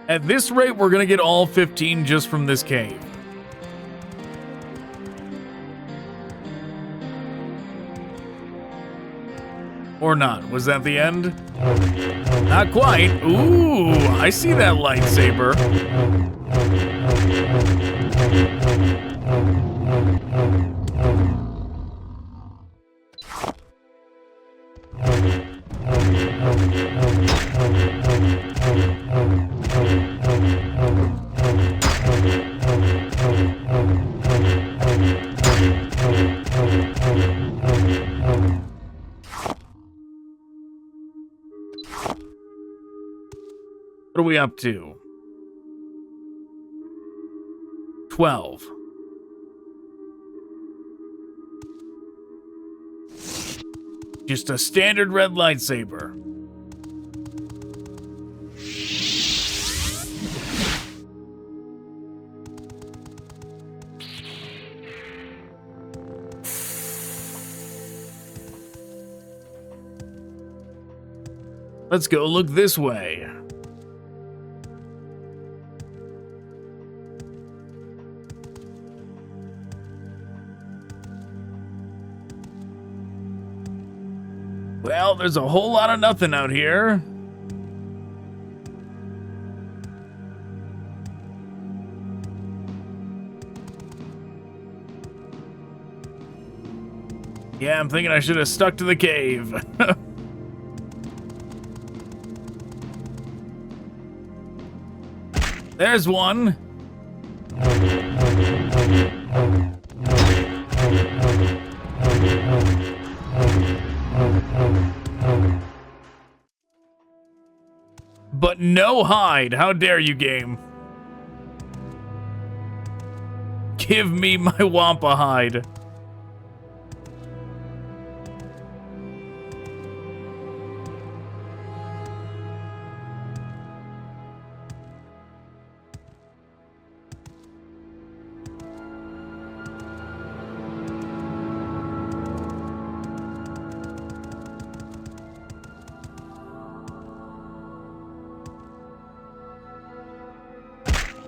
At this rate, we're gonna get all 15 just from this cave. Or not. Was that the end? Not quite. Ooh, I see that lightsaber. What are we up to? 12. Just a standard red lightsaber. Let's go look this way. Well, there's a whole lot of nothing out here. Yeah, I'm thinking I should have stuck to the cave. There's one. But no hide. How dare you, game? Give me my Wampa hide.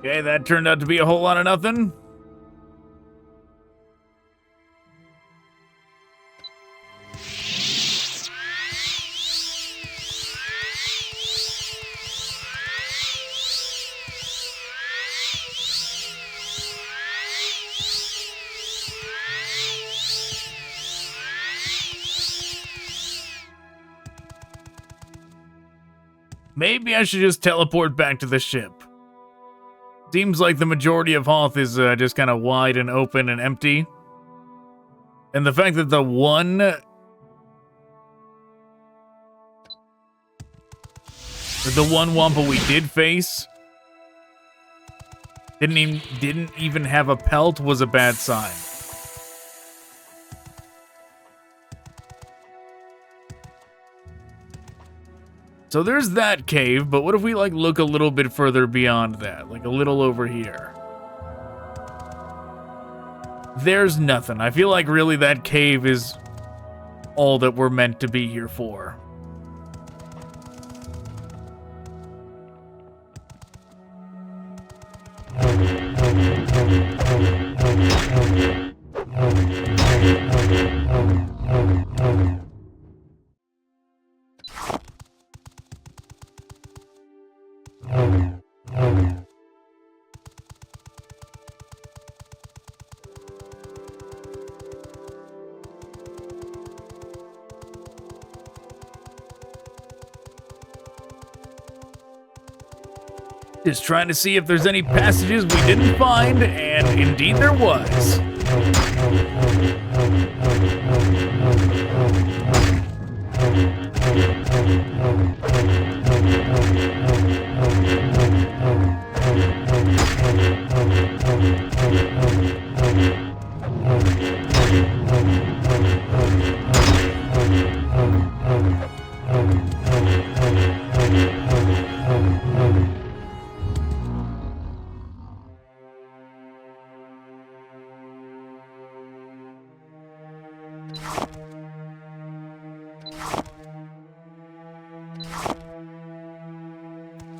Okay, that turned out to be a whole lot of nothing. Maybe I should just teleport back to the ship. Seems like the majority of Hoth is just kind of wide and open and empty. And the fact that the one Wampa we did face didn't even have a pelt was a bad sign. So there's that cave, but what if we like look a little bit further beyond that, like a little over here? There's nothing. I feel like really that cave is all that we're meant to be here for. Just trying to see if there's any passages we didn't find, and indeed there was.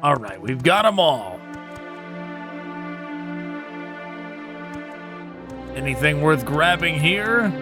All right, we've got them all. Anything worth grabbing here?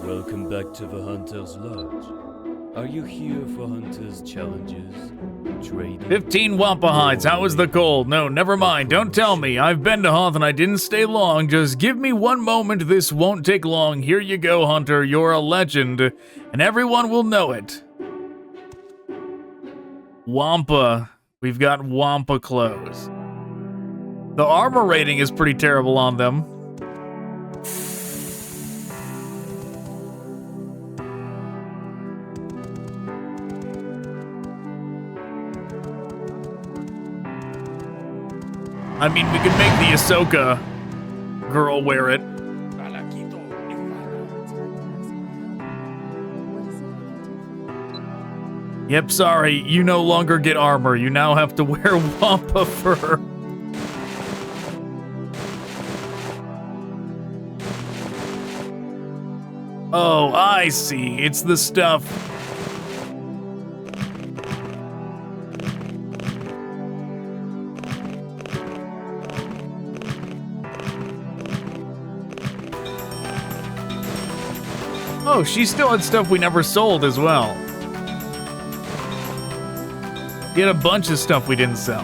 Welcome back to the Hunter's Lodge. Are you here for Hunter's challenges? Trading? 15 Wampa hides. How was the cold? No, never mind. Don't tell me. I've been to Hoth and I didn't stay long. Just give me one moment. This won't take long. Here you go, Hunter. You're a legend, and everyone will know it. Wampa. We've got Wampa clothes. The armor rating is pretty terrible on them. I mean, we could make the Ahsoka girl wear it. Yep, sorry, you no longer get armor. You now have to wear Wampa fur. Oh, I see. It's the stuff. Oh, she still had stuff we never sold as well. He had a bunch of stuff we didn't sell.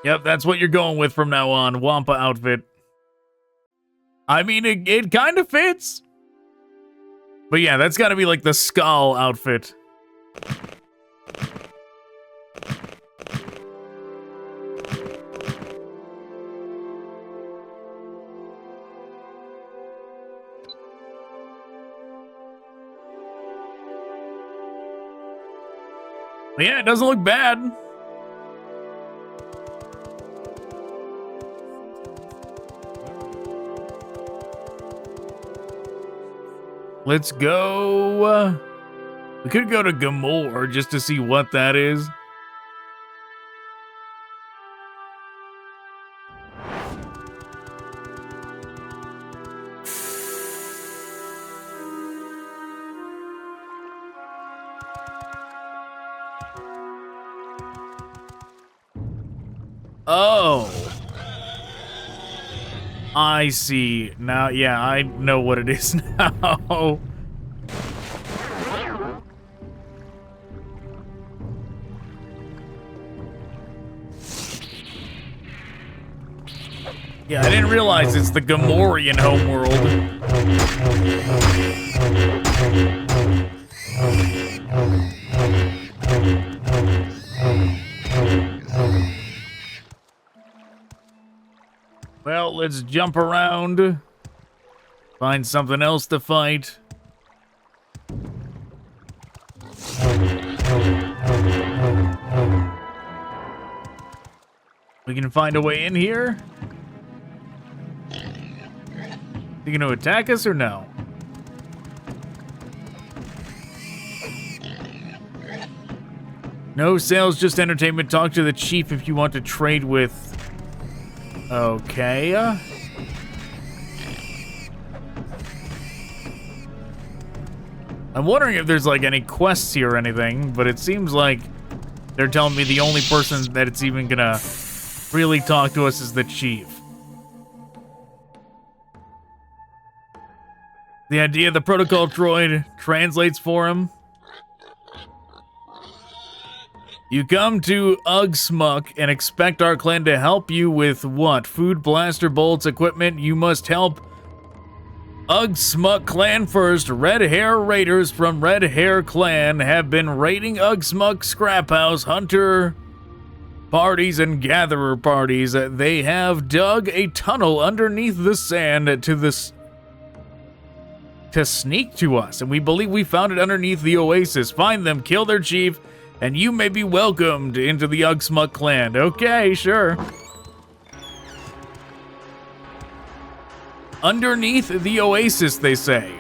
Yep, that's what you're going with from now on. Wampa outfit. I mean, it kind of fits. But yeah, that's got to be like the skull outfit. But yeah, it doesn't look bad. Let's go. We could go to Gamorr just to see what that is. Oh. I see. Now, yeah, I know what it is now. Yeah, I didn't realize it's the Gamorrian homeworld. Well, let's jump around. Find something else to fight. We can find a way in here. You gonna attack us or no? No sales, just entertainment. Talk to the chief if you want to trade with... Okay. I'm wondering if there's like any quests here or anything, but it seems like they're telling me the only person that it's even gonna really talk to us is the chief. The idea of the protocol droid translates for him. You come to Ugsmuck and expect our clan to help you with what? Food, blaster, bolts, equipment. You must help Ugsmuck clan first. Red Hair raiders from Red Hair clan have been raiding Ugsmuck scrap house, hunter parties and gatherer parties. They have dug a tunnel underneath the sand to sneak to us, and we believe we found it underneath the oasis. Find them, kill their chief, and you may be welcomed into the Ugsmuck clan. Okay, sure. Underneath the oasis, they say.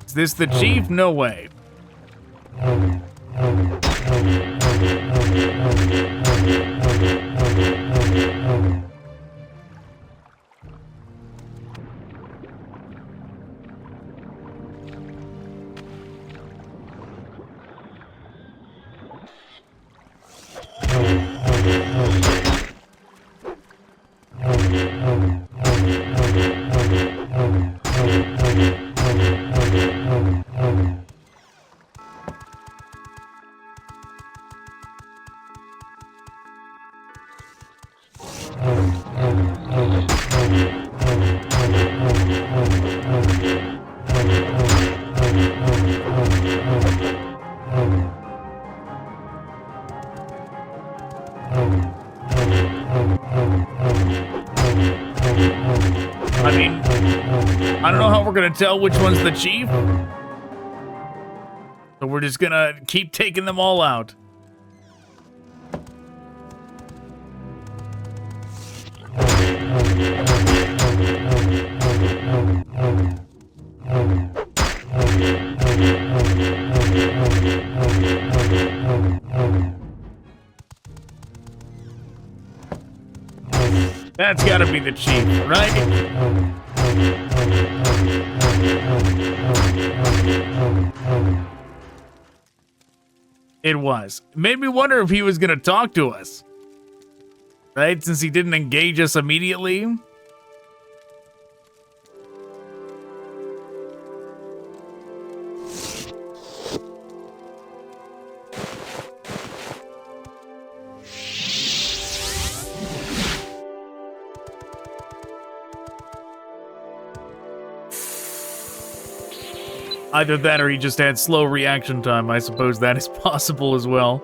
Is this the chief? No way. I mean, I don't know how we're gonna tell which one's the chief. So we're just gonna keep taking them all out. That's gotta be the chief, right? It was. It made me wonder if he was gonna talk to us. Right? Since he didn't engage us immediately. Either that or he just had slow reaction time. I suppose that is possible as well.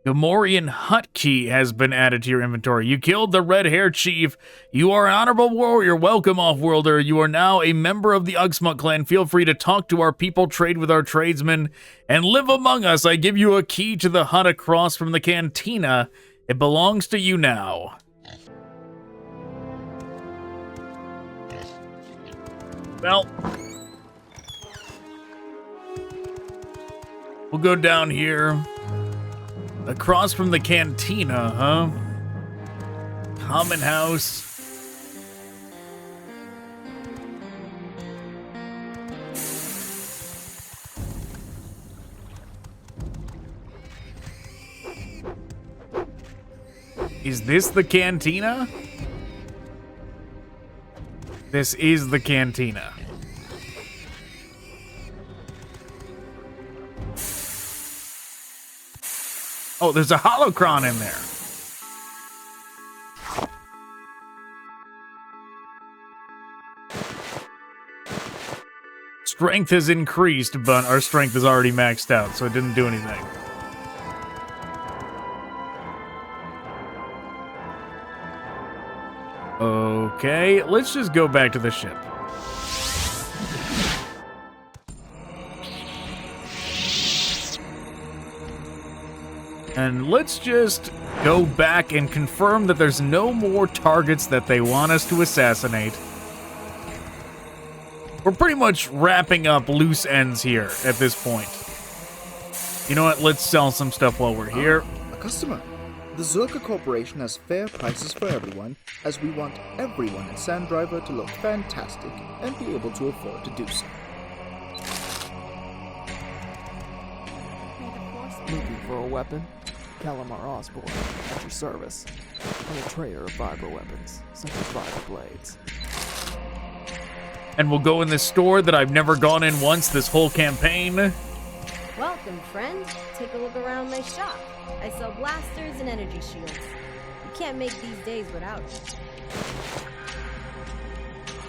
Gamorrian Hutt key has been added to your inventory. You killed the red hair chief. You are an honorable warrior. Welcome, off-worlder. You are now a member of the Ugsmuck clan. Feel free to talk to our people, trade with our tradesmen, and live among us. I give you a key to the hut across from the cantina. It belongs to you now. Well, we'll go down here. Across from the cantina, huh? Common house. Is this the cantina? This is the cantina. Oh, there's a holocron in there. Strength has increased, but our strength is already maxed out, so it didn't do anything. Okay, let's just go back to the ship. And let's just go back and confirm that there's no more targets that they want us to assassinate. We're pretty much wrapping up loose ends here at this point. You know what? Let's sell some stuff while we're here. A customer. The Zerka Corporation has fair prices for everyone, as we want everyone in Sand Driver to look fantastic and be able to afford to do so. Looking for a weapon? Calamar Osborne, at your service. I'm a trader of vibro weapons, such as vibro blades. And we'll go in this store that I've never gone in once this whole campaign. Welcome, friend. Take a look around my shop. I sell blasters and energy shields. You can't make these days without it.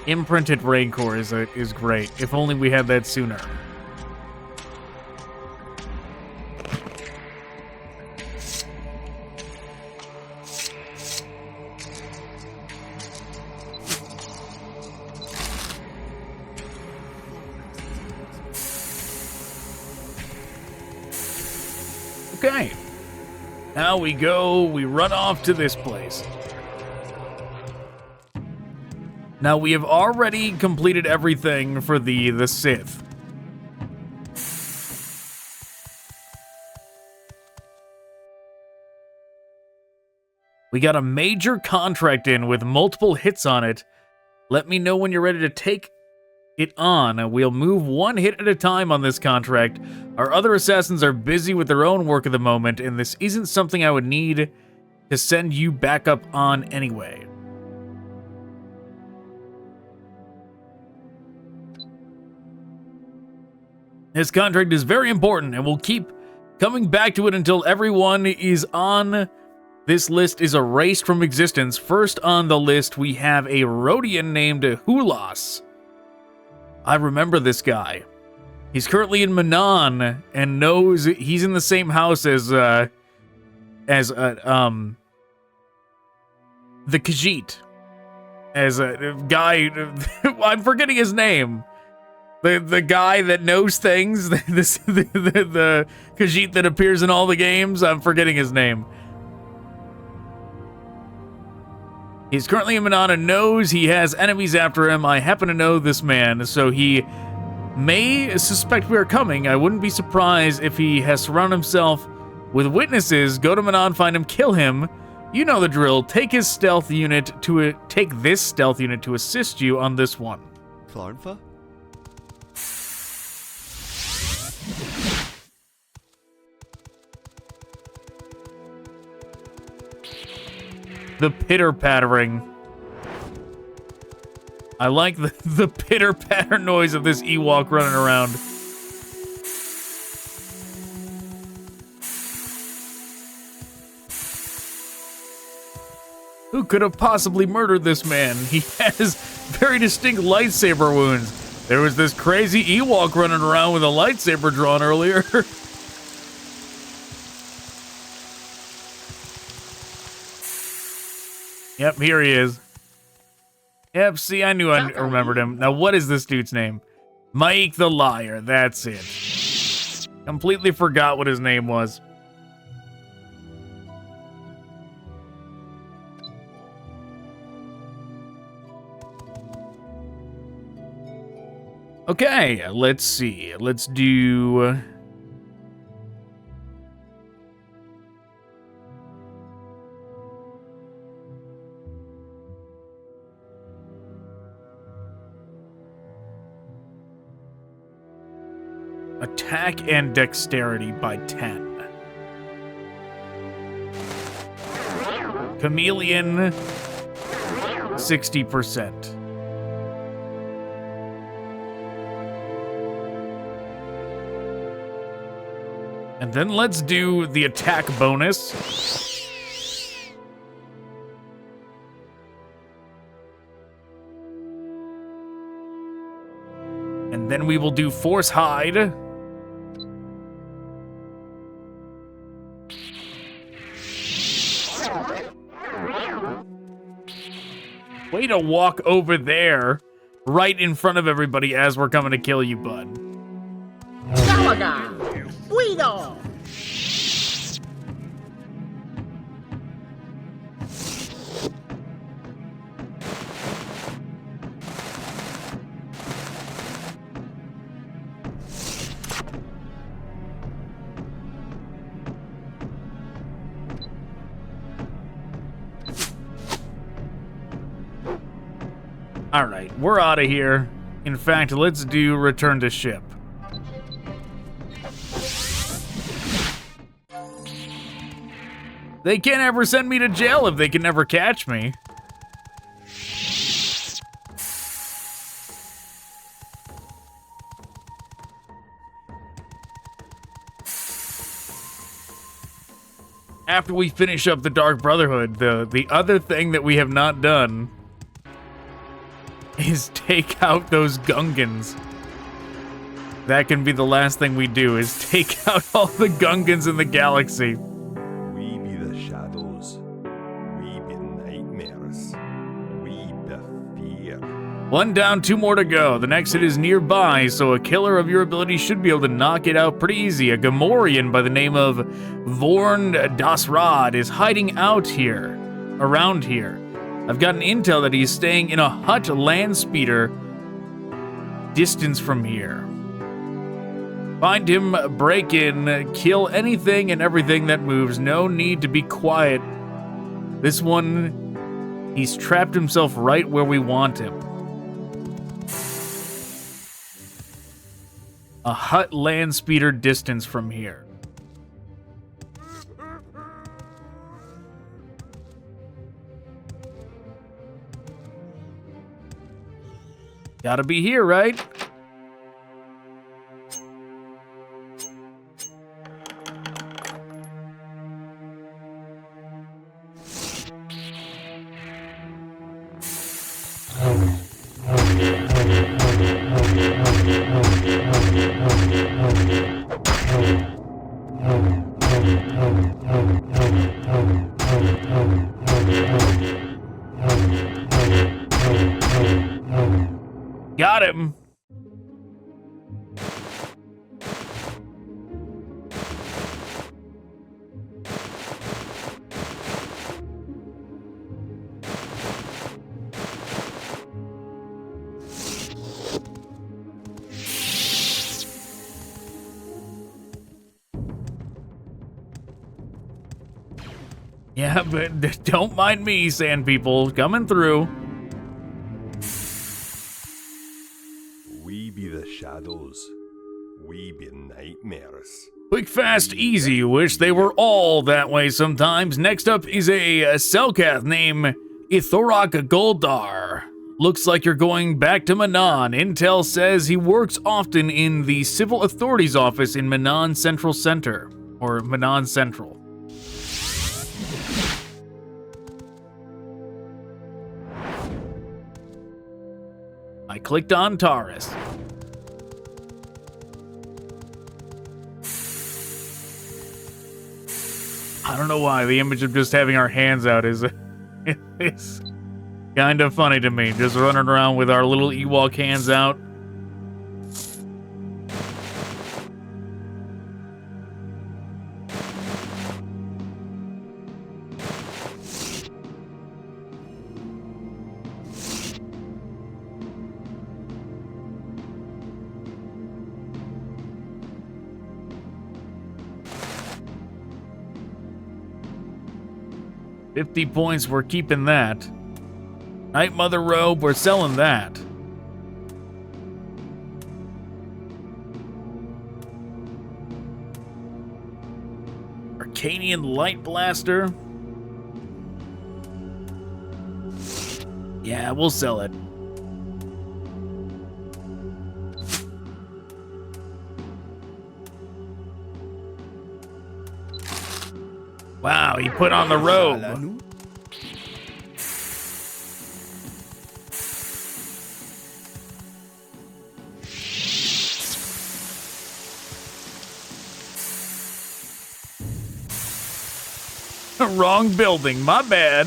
Imprinted Rancor is great. If only we had that sooner. Okay. Now we run off to this place. Now we have already completed everything for the Sith. We got a major contract in with multiple hits on it. Let me know when you're ready to take it on. We'll move one hit at a time on this contract. Our other assassins are busy with their own work at the moment, and this isn't something I would need to send you back up on anyway. This contract is very important, and we'll keep coming back to it until everyone is on this list is erased from existence. First on the list, we have a Rhodian named Hulas. I remember this guy. He's currently in Manon and knows he's in the same house as the Khajiit. As a guy, I'm forgetting his name. The guy that knows things, the Khajiit that appears in all the games, I'm forgetting his name. He's currently in Manon and knows he has enemies after him. I happen to know this man, so he may suspect we are coming. I wouldn't be surprised if he has surrounded himself with witnesses. Go to Manon, find him, kill him. You know the drill. Take this stealth unit to assist you on this one. Clarnfa? The pitter-pattering. I like the pitter-patter noise of this Ewok running around. Who could have possibly murdered this man? He has very distinct lightsaber wounds. There was this crazy Ewok running around with a lightsaber drawn earlier. Yep, here he is. Yep, see, I knew I remembered him. Now, what is this dude's name? Mike the Liar, that's it. Completely forgot what his name was. Okay, let's see. Let's do... Attack and dexterity by 10. Chameleon, 60%. And then let's do the attack bonus. And then we will do force hide. Way to walk over there, right in front of everybody as we're coming to kill you, bud. Guido! All right, we're out of here. In fact, let's do return to ship. They can't ever send me to jail if they can never catch me. After we finish up the Dark Brotherhood, the other thing that we have not done is take out those Gungans. That can be the last thing we do, is take out all the Gungans in the galaxy. We be the shadows. We be nightmares. We be fear. One down, 2 more to go. The next hit is nearby, so a killer of your ability should be able to knock it out pretty easy. A Gamorrian by the name of Vorn Dasrad is hiding out here, around here. I've gotten intel that he's staying in a Hutt land speeder distance from here. Find him, break in, kill anything and everything that moves. No need to be quiet. This one, he's trapped himself right where we want him. A Hutt land speeder distance from here. Gotta be here, right? Got him. Yeah, but don't mind me, sand people, coming through. We be the shadows. We be nightmares. Quick, fast, easy. Wish they were all that way sometimes. Next up is a Selkath named Ithorak Goldar. Looks like you're going back to Manan. Intel says he works often in the Civil Authorities office in Manan Central Center. Or Manan Central. I clicked on Taurus. I don't know why the image of just having our hands out is kind of funny to me. Just running around with our little Ewok hands out. $50 points, we're keeping that. Night Mother Robe, we're selling that. Arcanian Light Blaster. Yeah, we'll sell it. Wow, he put on the robe. Wrong building, my bad.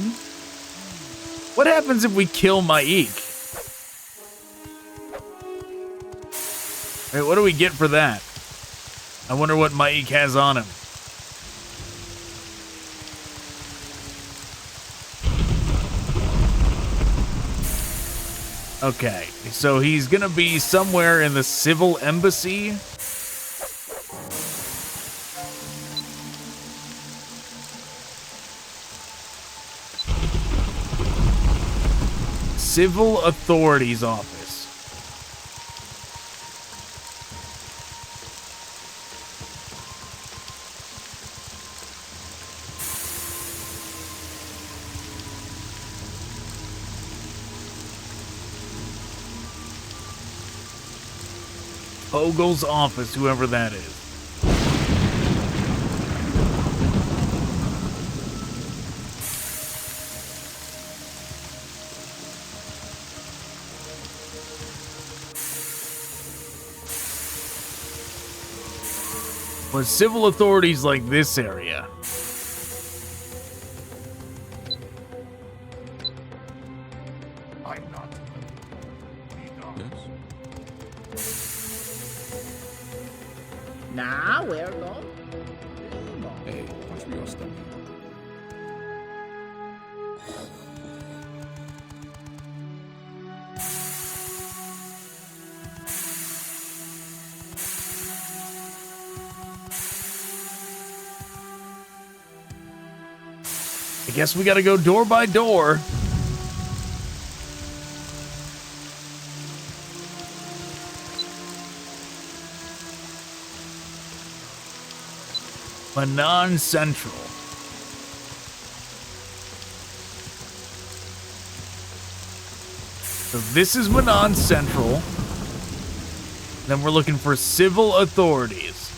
What happens if we kill Maik? Wait, what do we get for that? I wonder what Maik has on him. Okay, so he's gonna be somewhere in the civil embassy. Civil Authorities Office. Ogle's office, whoever that is. Was civil authorities like this area? I'm not. Now we're going. Hey, watch me all step. I guess we gotta go door by door. Manan Central. So this is Manan Central. Then we're looking for civil authorities.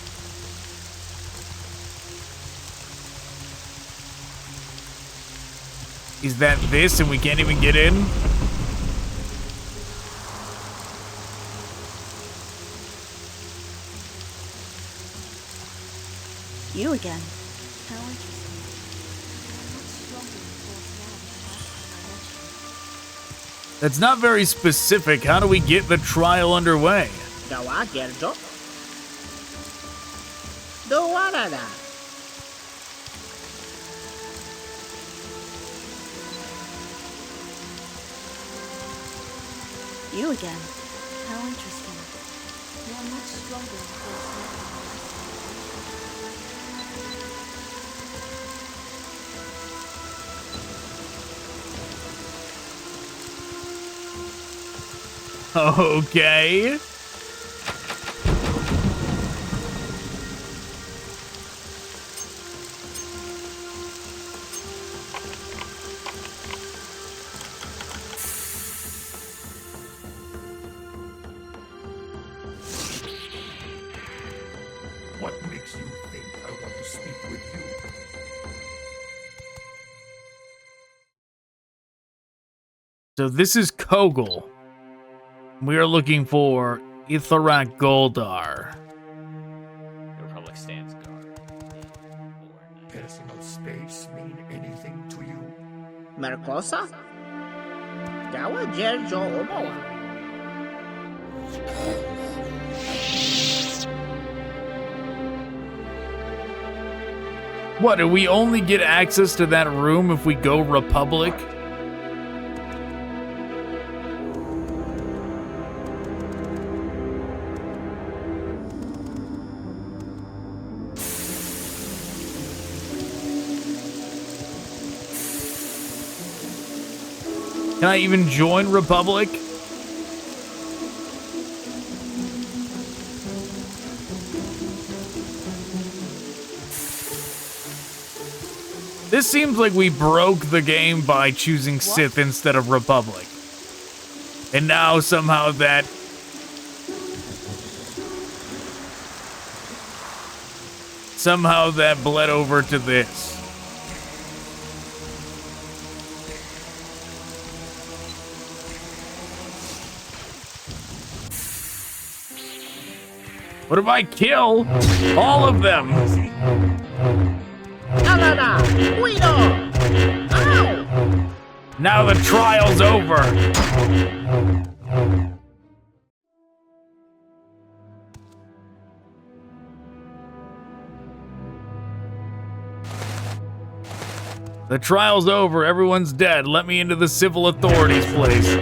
Is that this and we can't even get in? You again. How interesting. That's not very specific. How do we get the trial underway? Gawa Gerjo. Do what are that? You again. How interesting. You are much stronger in Okay. What makes you think I want to speak with you? So this is Kogel. We are looking for Itharak Goldar. The Republic stands guard. Personal space mean anything to you? Mercosa? Gawa Gerjo Omo. What, do we only get access to that room if we go Republic? Can I even join Republic? This seems like we broke the game by choosing Sith instead of Republic. And now somehow that... somehow that bled over to this. What if I kill all of them? No, Guido! Ow! Now the trial's over. The trial's over. Everyone's dead. Let me into the civil authorities place.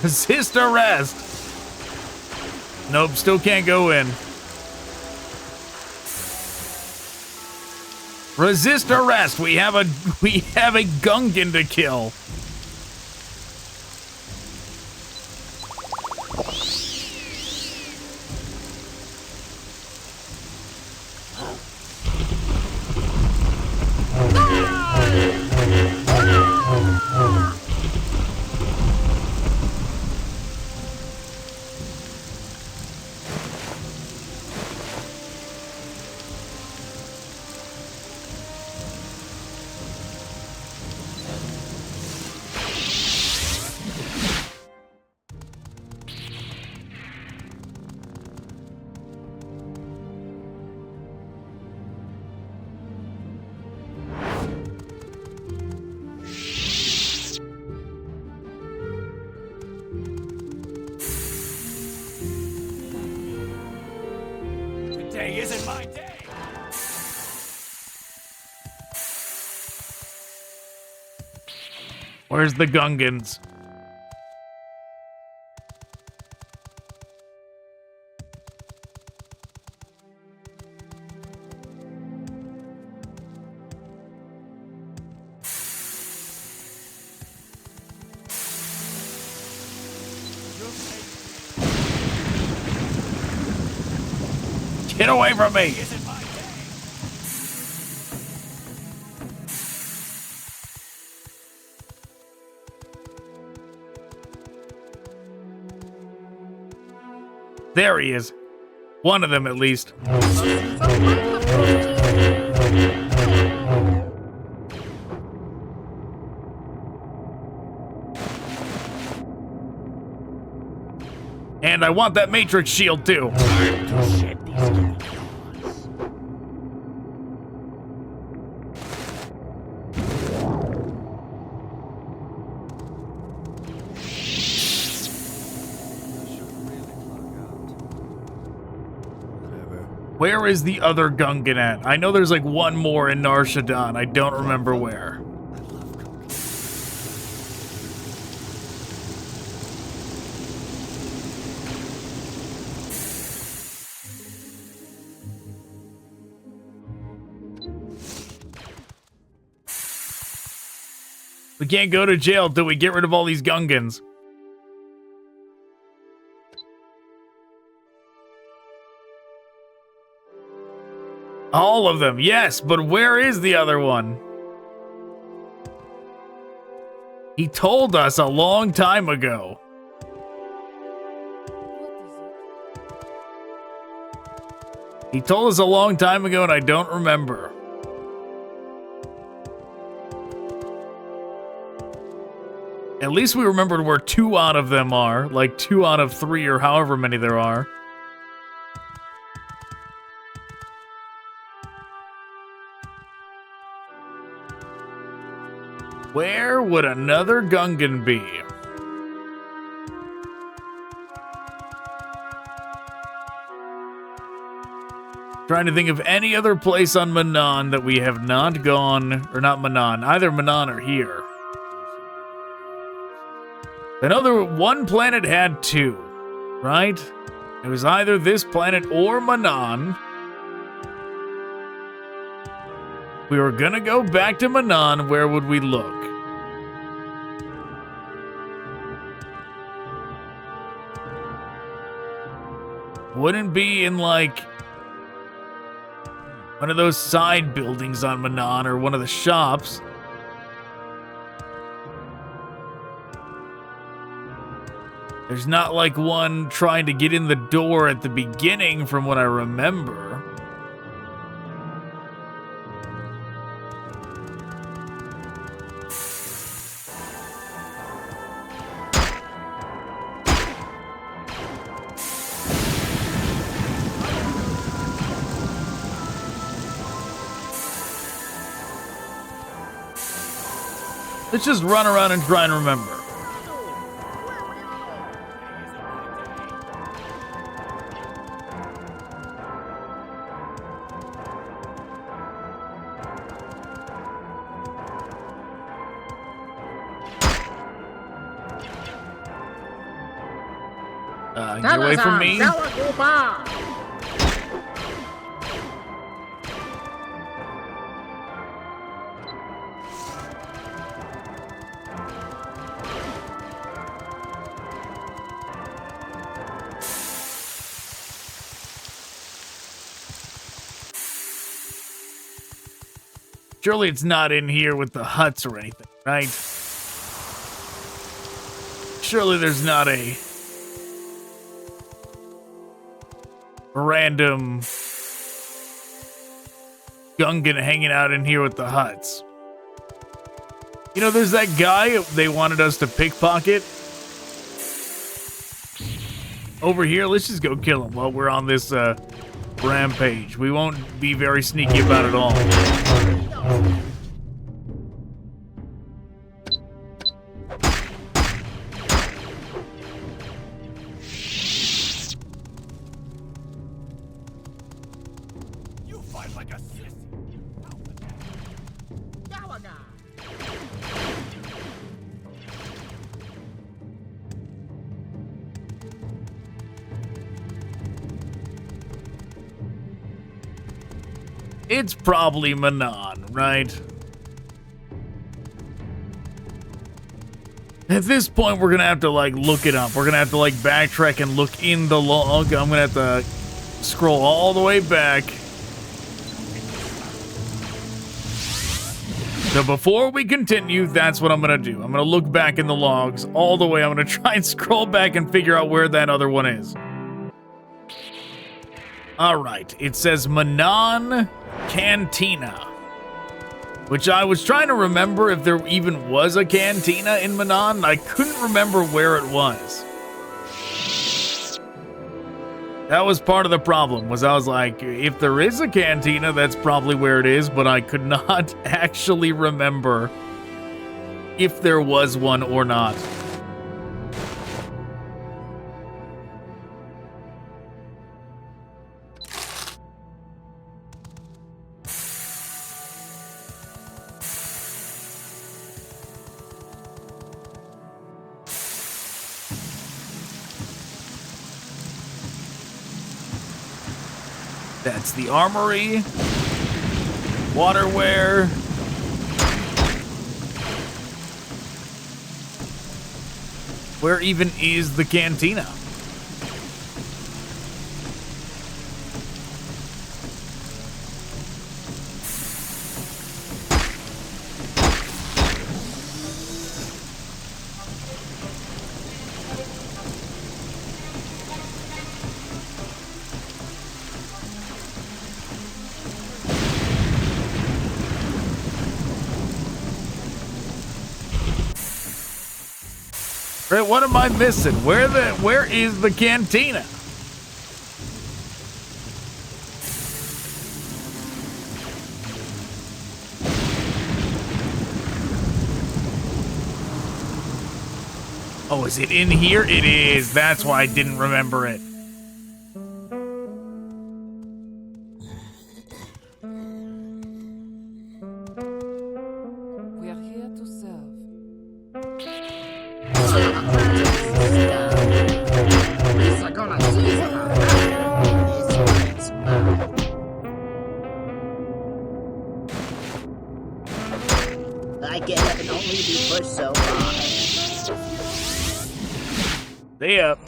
Resist arrest. Nope, still can't go in. Resist arrest. We have a Gungan to kill. Today isn't my day. Where's the Gungans? Get away from me! There he is. One of them, at least. And I want that Matrix shield, too. Where is the other Gungan at? I know there's like one more in Nar Shaddaa. I don't remember where. We can't go to jail till we get rid of all these Gungans. All of them, yes, but where is the other one? He told us a long time ago. He told us a long time ago and I don't remember. At least we remembered where 2 out of them are, like 2 out of 3 or however many there are. Where would another Gungan be? Trying to think of any other place on Manan that we have not gone, or not Manan, either Manan or here. Another one planet had 2, right? It was either this planet or Manan. We were gonna go back to Manan. Where would we look? Wouldn't be in like one of those side buildings on Manan or one of the shops. There's not like one trying to get in the door at the beginning from what I remember. Let's just run around and try and remember. Get away from me. Surely it's not in here with the huts or anything, right? Surely there's not a random Gungan hanging out in here with the huts. You know, there's that guy they wanted us to pickpocket over here. Let's just go kill him while we're on this rampage. We won't be very sneaky about it all. You fight like a sissy. It's probably Manon, right? At this point, we're gonna have to, like, look it up. We're gonna have to, like, backtrack and look in the log. I'm gonna have to scroll all the way back. So before we continue, that's what I'm gonna do. I'm gonna look back in the logs all the way. I'm gonna try and scroll back and figure out where that other one is. Alright, it says Manon Cantina, which I was trying to remember if there even was a cantina in Manon. I couldn't remember where it was. That was part of the problem, was I was like, if there is a cantina, that's probably where it is, but I could not actually remember if there was one or not. That's the armory, waterware. Where even is the cantina? Right, what am I missing? Where is the cantina? Oh, is it in here? It is. That's why I didn't remember it. We are here to serve. I get it can only be pushed so far. Stay up.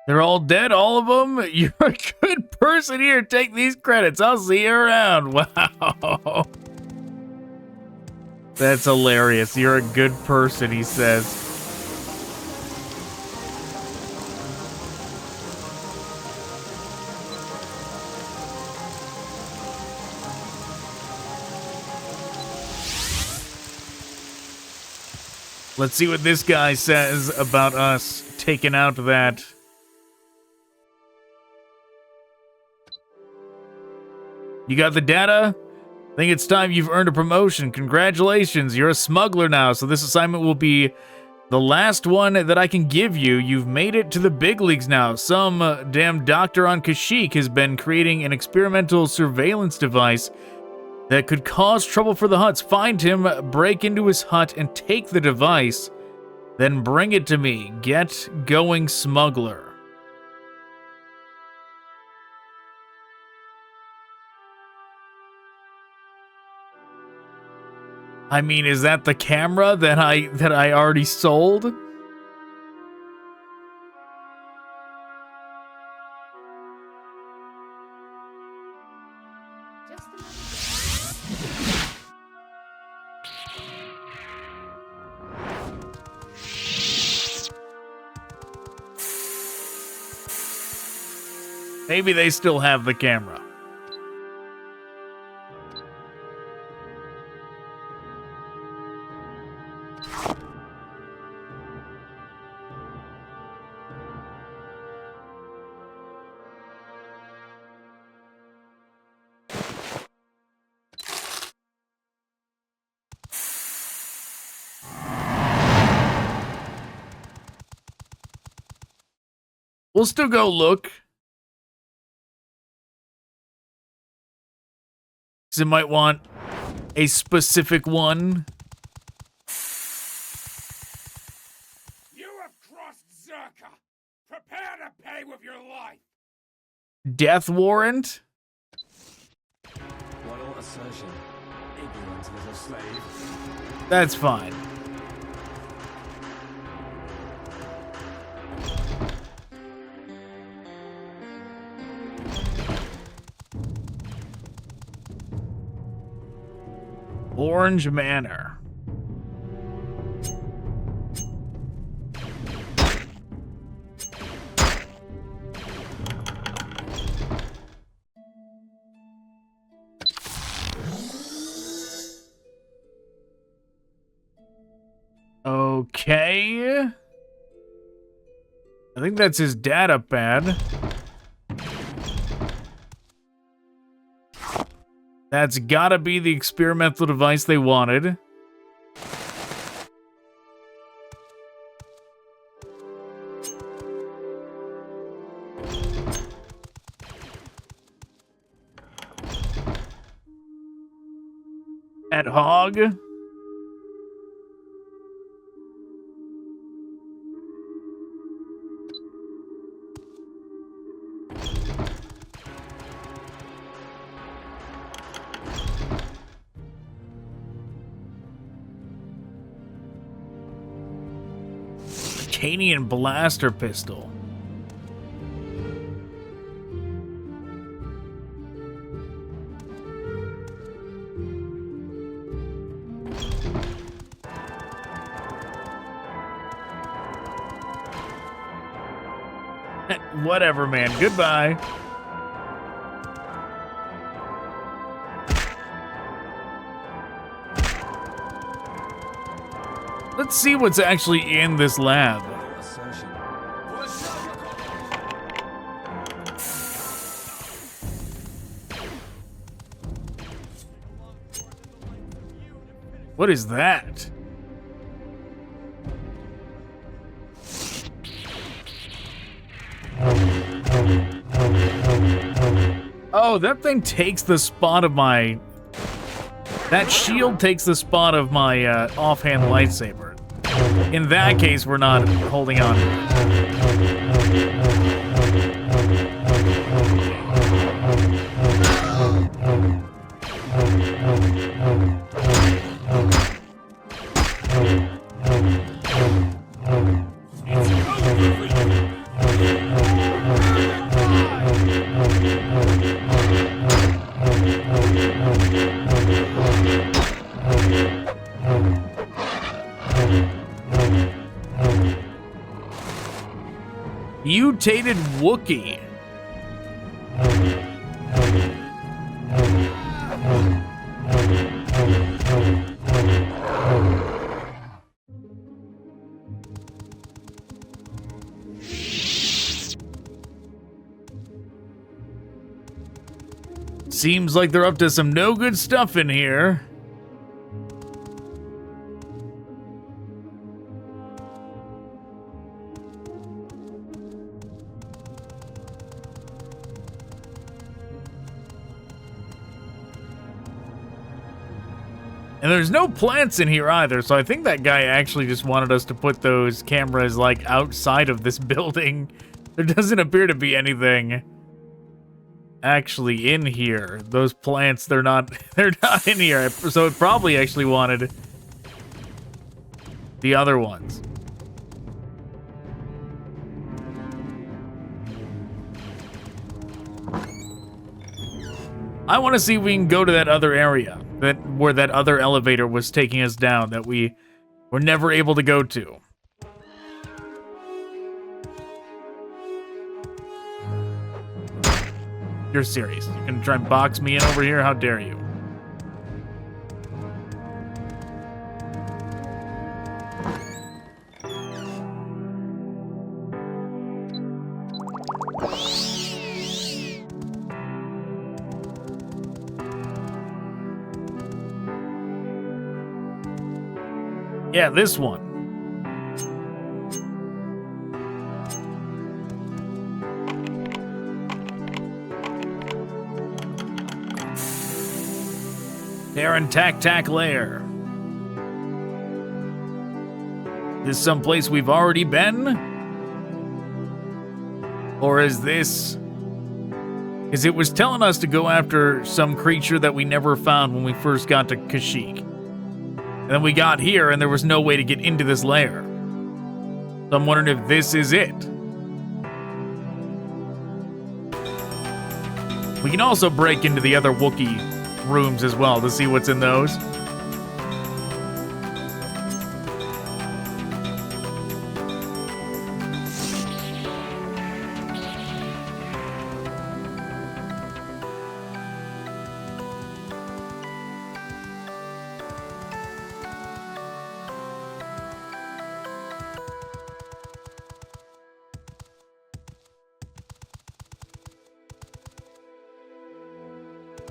They're all dead, all of them? You're a good person here. Take these credits. I'll see you around. Wow. That's hilarious. You're a good person, he says. Let's see what this guy says about us taking out that. You got the data? I think it's time you've earned a promotion. Congratulations, you're a smuggler now, so this assignment will be the last one that I can give you. You've made it to the big leagues now. Some damn doctor on Kashyyyk has been creating an experimental surveillance device that could cause trouble for the Hutts. Find him, break into his hut, and take the device. Then bring it to me. Get going, smuggler. I mean, is that the camera that I already sold? Maybe they still have the camera. We'll still go look. Because it might want a specific one. You have crossed Zerka. Prepare to pay with your life. Death warrant? Loyal assertion. Ignorant little slave. That's fine. Orange Manor. Okay. I think that's his data pad. That's gotta be the experimental device they wanted. At Hog. Canian blaster pistol. Whatever, man. Goodbye. Let's see what's actually in this lab. What is that? Oh, that thing takes the spot of my... That shield takes the spot of my offhand lightsaber. In that case, we're not holding on to it. Mutated Wookiee. Seems like they're up to some no good stuff in here. And there's no plants in here either, so I think that guy actually just wanted us to put those cameras, like, outside of this building. There doesn't appear to be anything actually in here. Those plants, they're not in here, so it probably actually wanted the other ones. I want to see if we can go to that other area, where that other elevator was taking us down, that we were never able to go to. You're serious? You're gonna try and box me in over here? How dare you? Yeah, this one. Terran Tac Lair. This someplace we've already been? Or is this... Because it was telling us to go after some creature that we never found when we first got to Kashyyyk. And then we got here and there was no way to get into this lair. So I'm wondering if this is it. We can also break into the other Wookiee rooms as well to see what's in those.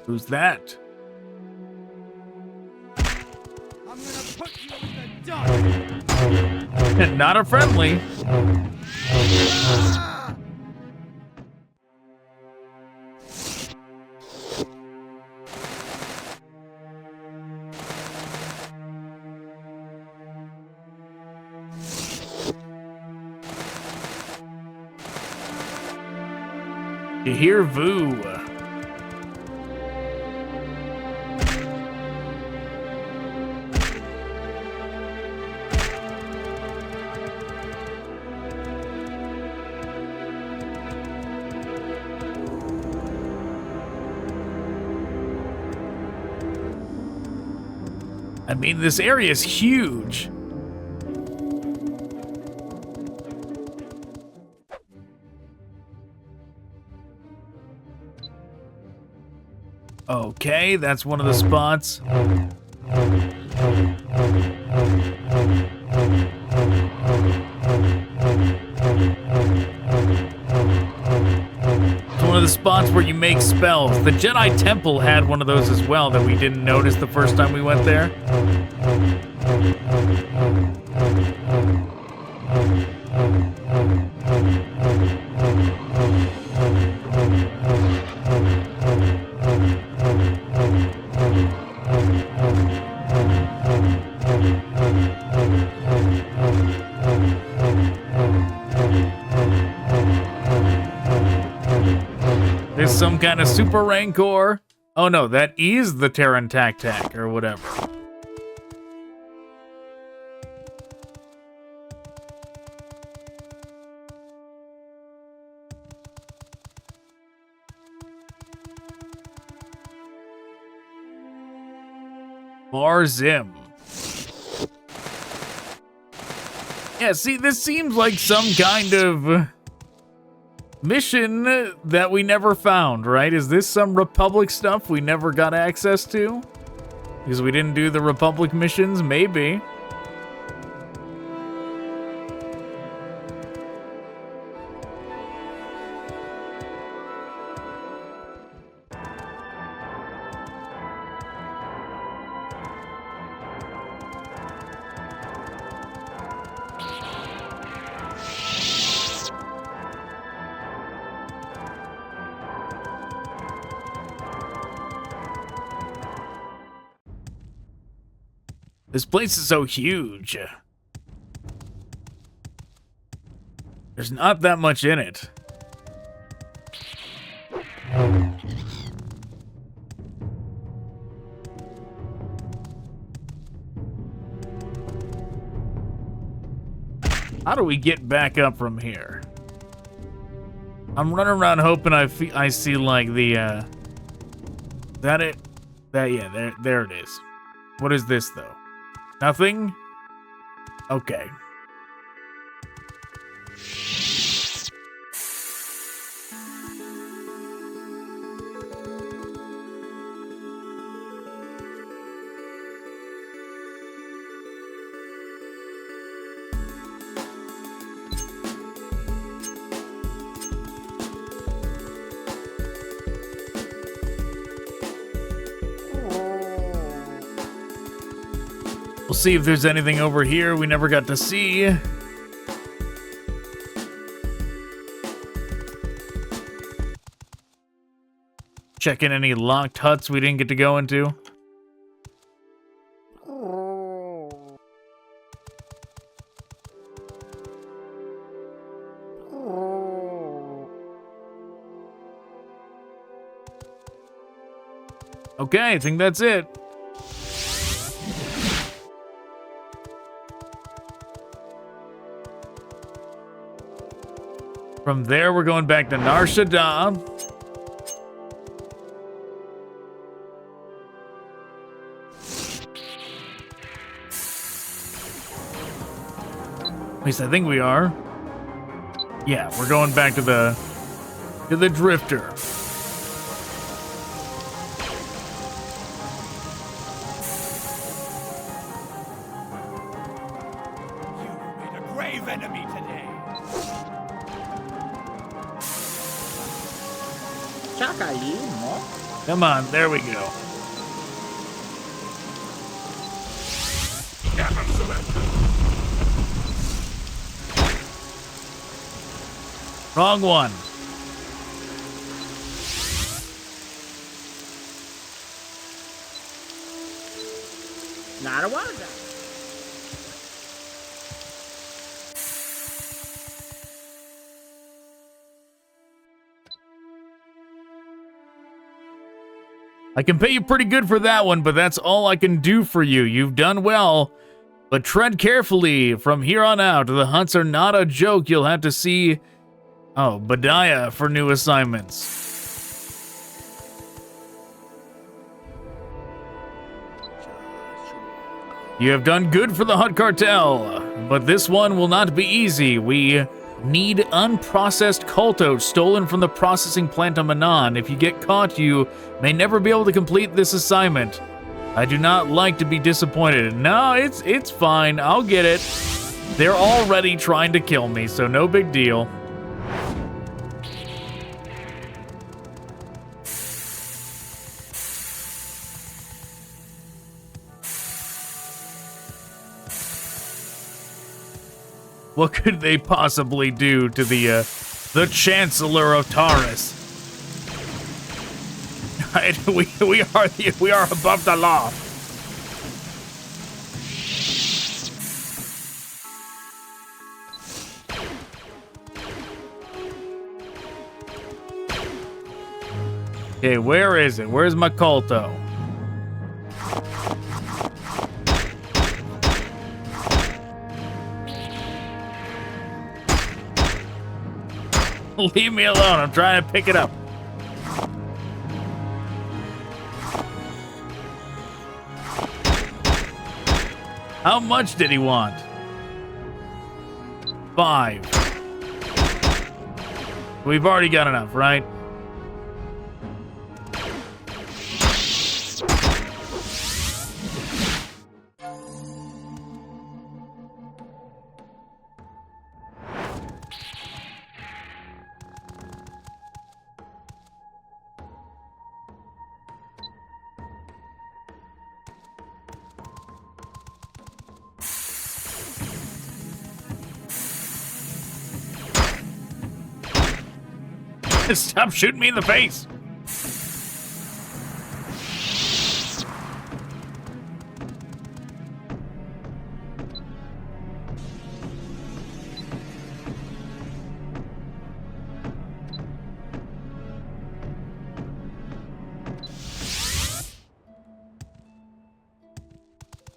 Who's that? I'm gonna put you in the dust. Not a friendly. You hear Vu. I mean, this area is huge. Okay, that's one of the spots. It's one of the spots where you make spells. The Jedi Temple had one of those as well that we didn't notice the first time we went there. There's some kind of super rancor. Oh no, that is the Terran Tac or whatever. Barzim. Yeah, see, this seems like some kind of mission that we never found, right? Is this some Republic stuff we never got access to? Because we didn't do the Republic missions? Maybe. This place is so huge. There's not that much in it. How do we get back up from here? I'm running around hoping I see like the there it is. What is this though? Nothing? Okay. We'll see if there's anything over here we never got to see. Checking any locked huts we didn't get to go into. Okay, I think that's it. From there, we're going back to Nar Shaddaa. At least I think we are. Yeah, we're going back to the Drifter. You made a grave enemy today. Come on, there we go. Wrong one. Not a wonder. I can pay you pretty good for that one, but that's all I can do for you. You've done well, but tread carefully. From here on out, the hunts are not a joke. You'll have to see, Badiah for new assignments. You have done good for the Hutt Cartel, but this one will not be easy. We need unprocessed cultos stolen from the processing plant on Manan. If you get caught, you may never be able to complete this assignment. I do not like to be disappointed. No, it's fine. I'll get it. They're already trying to kill me, so no big deal. What could they possibly do to the Chancellor of Taurus? we are above the law. Okay, where is it? Where's my culto? Leave me alone. I'm trying to pick it up. How much did he want? 5. We've already got enough, right? Stop shooting me in the face.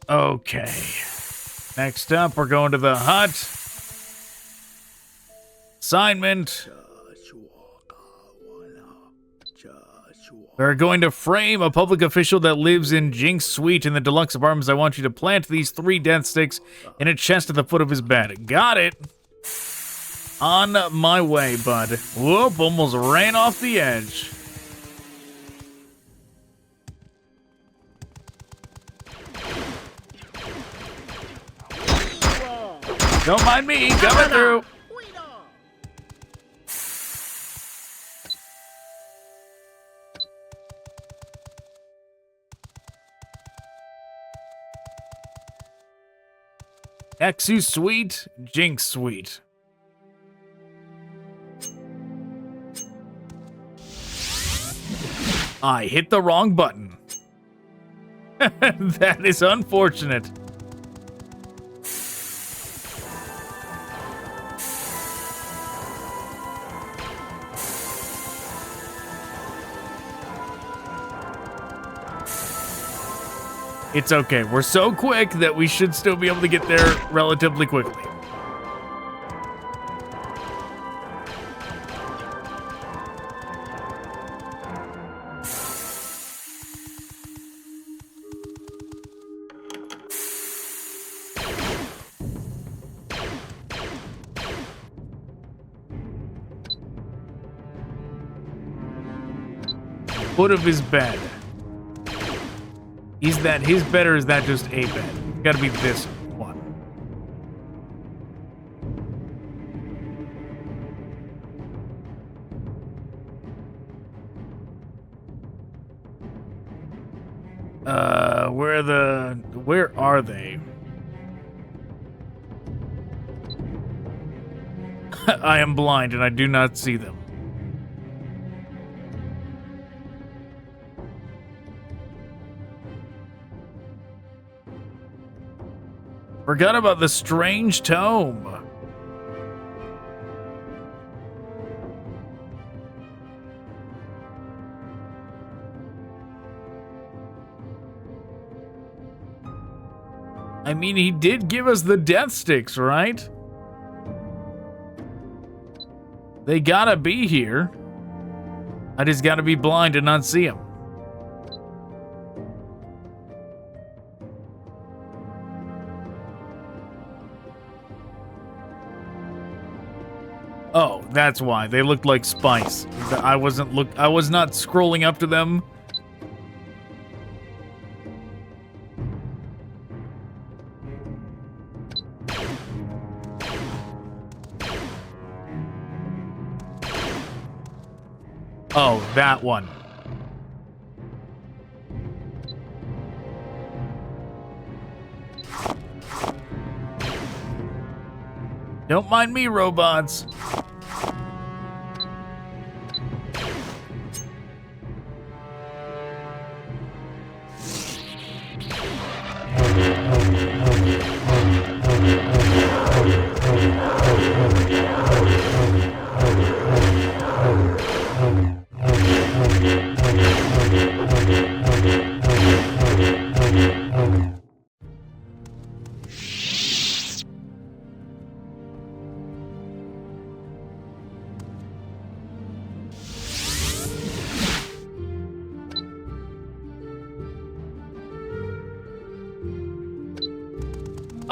Okay. Next up, we're going to the Hutt. Assignment. We're going to frame a public official that lives in Jinx's suite in the deluxe apartments. I want you to plant these 3 death sticks in a chest at the foot of his bed. Got it. On my way, bud. Whoop, almost ran off the edge. Don't mind me, coming through. Exu Suite, Jinx Suite. I hit the wrong button. That is unfortunate. It's okay. We're so quick that we should still be able to get there relatively quickly. Foot of his bed. Is that his bed or is that just a bed? It's gotta be this one. Where are they? I am blind and I do not see them. Forgot about the strange tome. I mean, he did give us the death sticks, right? They gotta be here. I just gotta be blind and not see them. Oh, that's why. They looked like spice. I was not scrolling up to them. Oh, that one. Don't mind me, robots.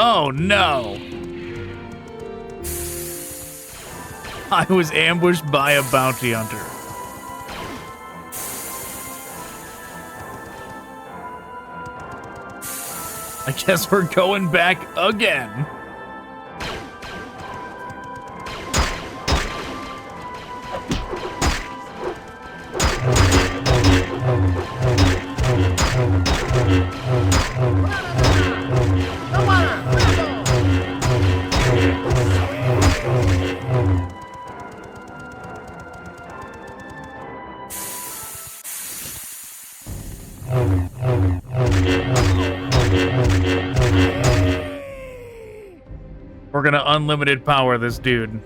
Oh no! I was ambushed by a bounty hunter. I guess we're going back again. We're gonna unlimited power this dude.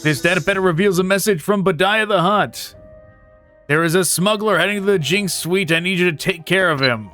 This data better reveals a message from Bastila the Hutt. There is a smuggler heading to the Jinx suite. I need you to take care of him.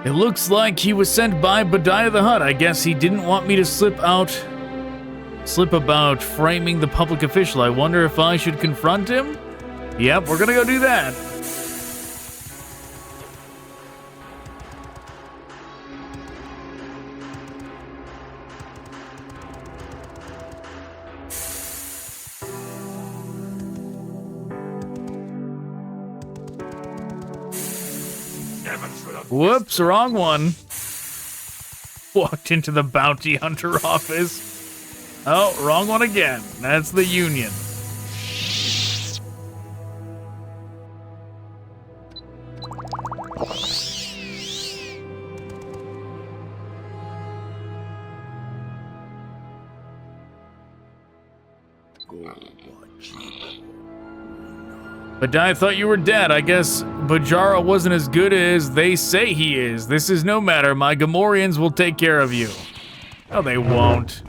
It looks like he was sent by Bastila the Hutt. I guess he didn't want me to slip about framing the public official. I wonder if I should confront him? Yep, we're gonna go do that. Whoops, wrong one. Walked into the bounty hunter office. Oh, wrong one again. That's the Union. But I thought you were dead. I guess Bajara wasn't as good as they say he is. This is no matter. My Gamorrians will take care of you. No, they won't.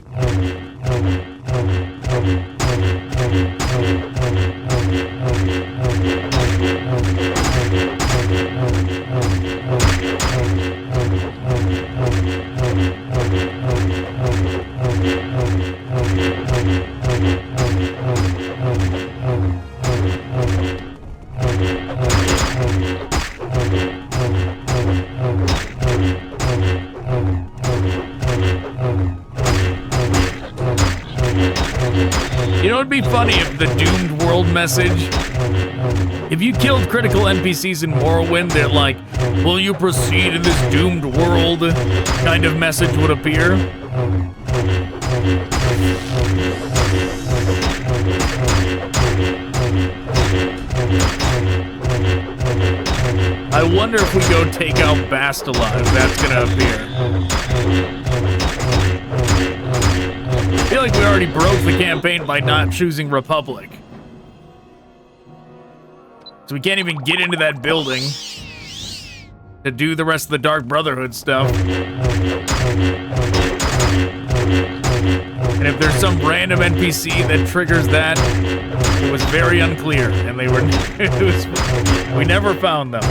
You know, it'd be funny if the doomed world message, if you killed critical NPCs in Morrowind, they're like, will you proceed in this doomed world kind of message would appear. I wonder if we go take out Bastila, if that's gonna appear. I feel like we already broke the campaign by not choosing Republic. So we can't even get into that building to do the rest of the Dark Brotherhood stuff. And if there's some random NPC that triggers that, it was very unclear, and they were we never found them.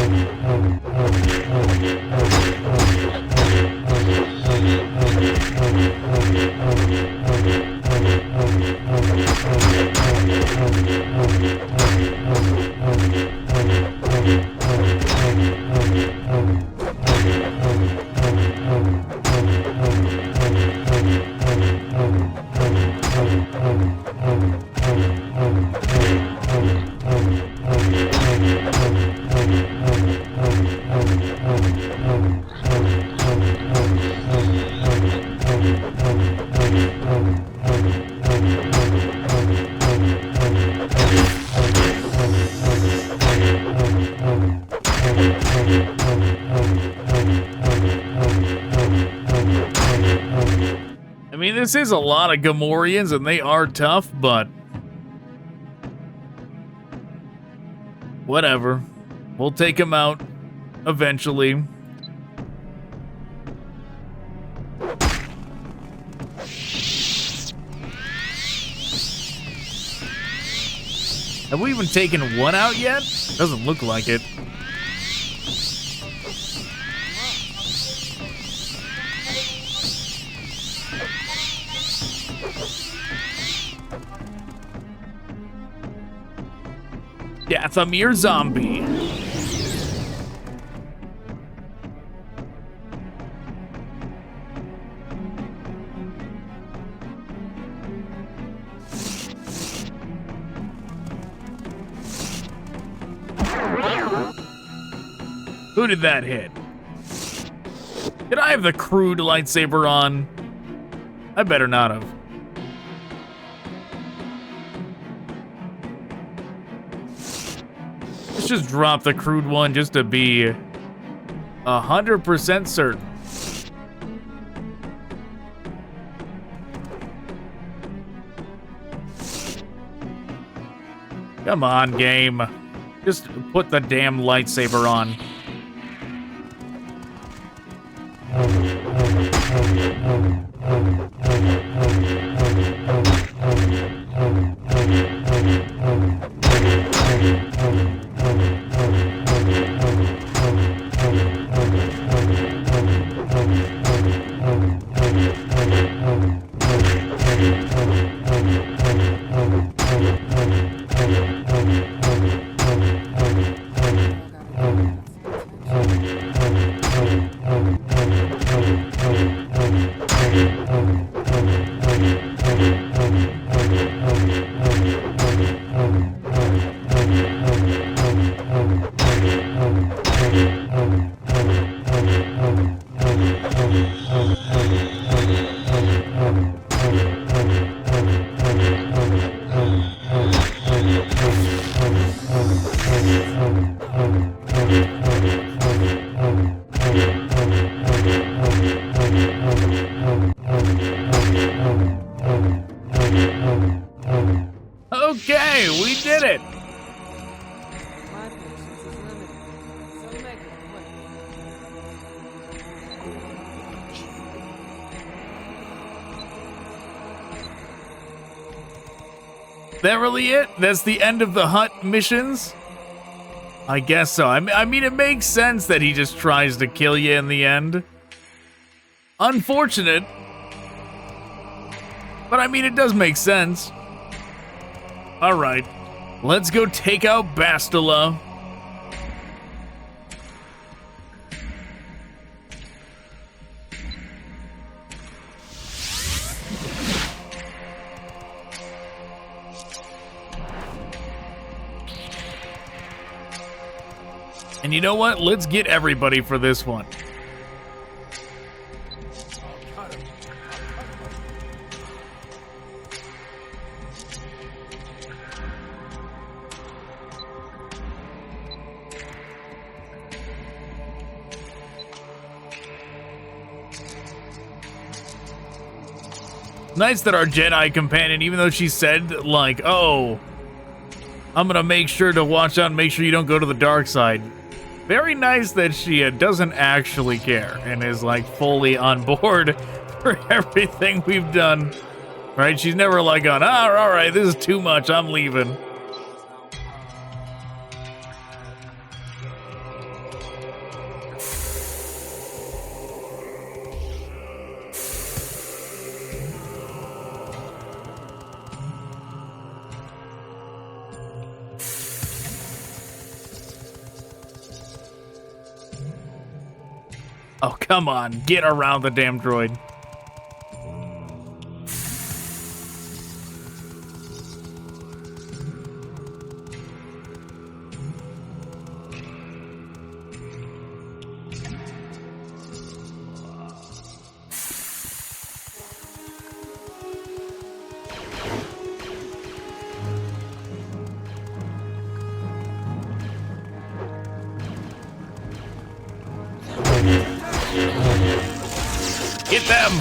I mean, this is a lot of Gamorrians, and they are tough, but whatever. We'll take them out. eventually. Have we even taken one out yet? Doesn't look like it. Dathomir zombie. Who did that hit? Did I have the crude lightsaber on? I better not have. Let's just drop the crude one just to be 100% certain. Come on, game. Just put the damn lightsaber on. Okay, we did it. My patience is limited, so make it quick. That really it? That's the end of the Hutt missions? I guess so. I mean, it makes sense that he just tries to kill you in the end. Unfortunate. But I mean, it does make sense. Alright, let's go take out Bastila. And you know what? Let's get everybody for this one. Nice that our Jedi companion, even though she said, like, oh, I'm gonna make sure to watch out and make sure you don't go to the dark side. Very nice that she doesn't actually care and is, like, fully on board for everything we've done. Right? She's never like gone, all right, this is too much, I'm leaving. Oh, come on. Get around the damn droid. Hit them!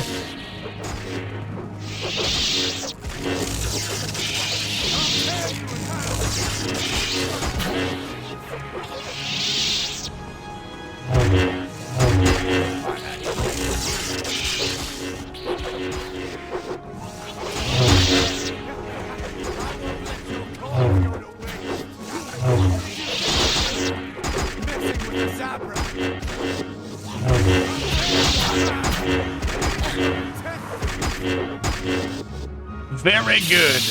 Very good.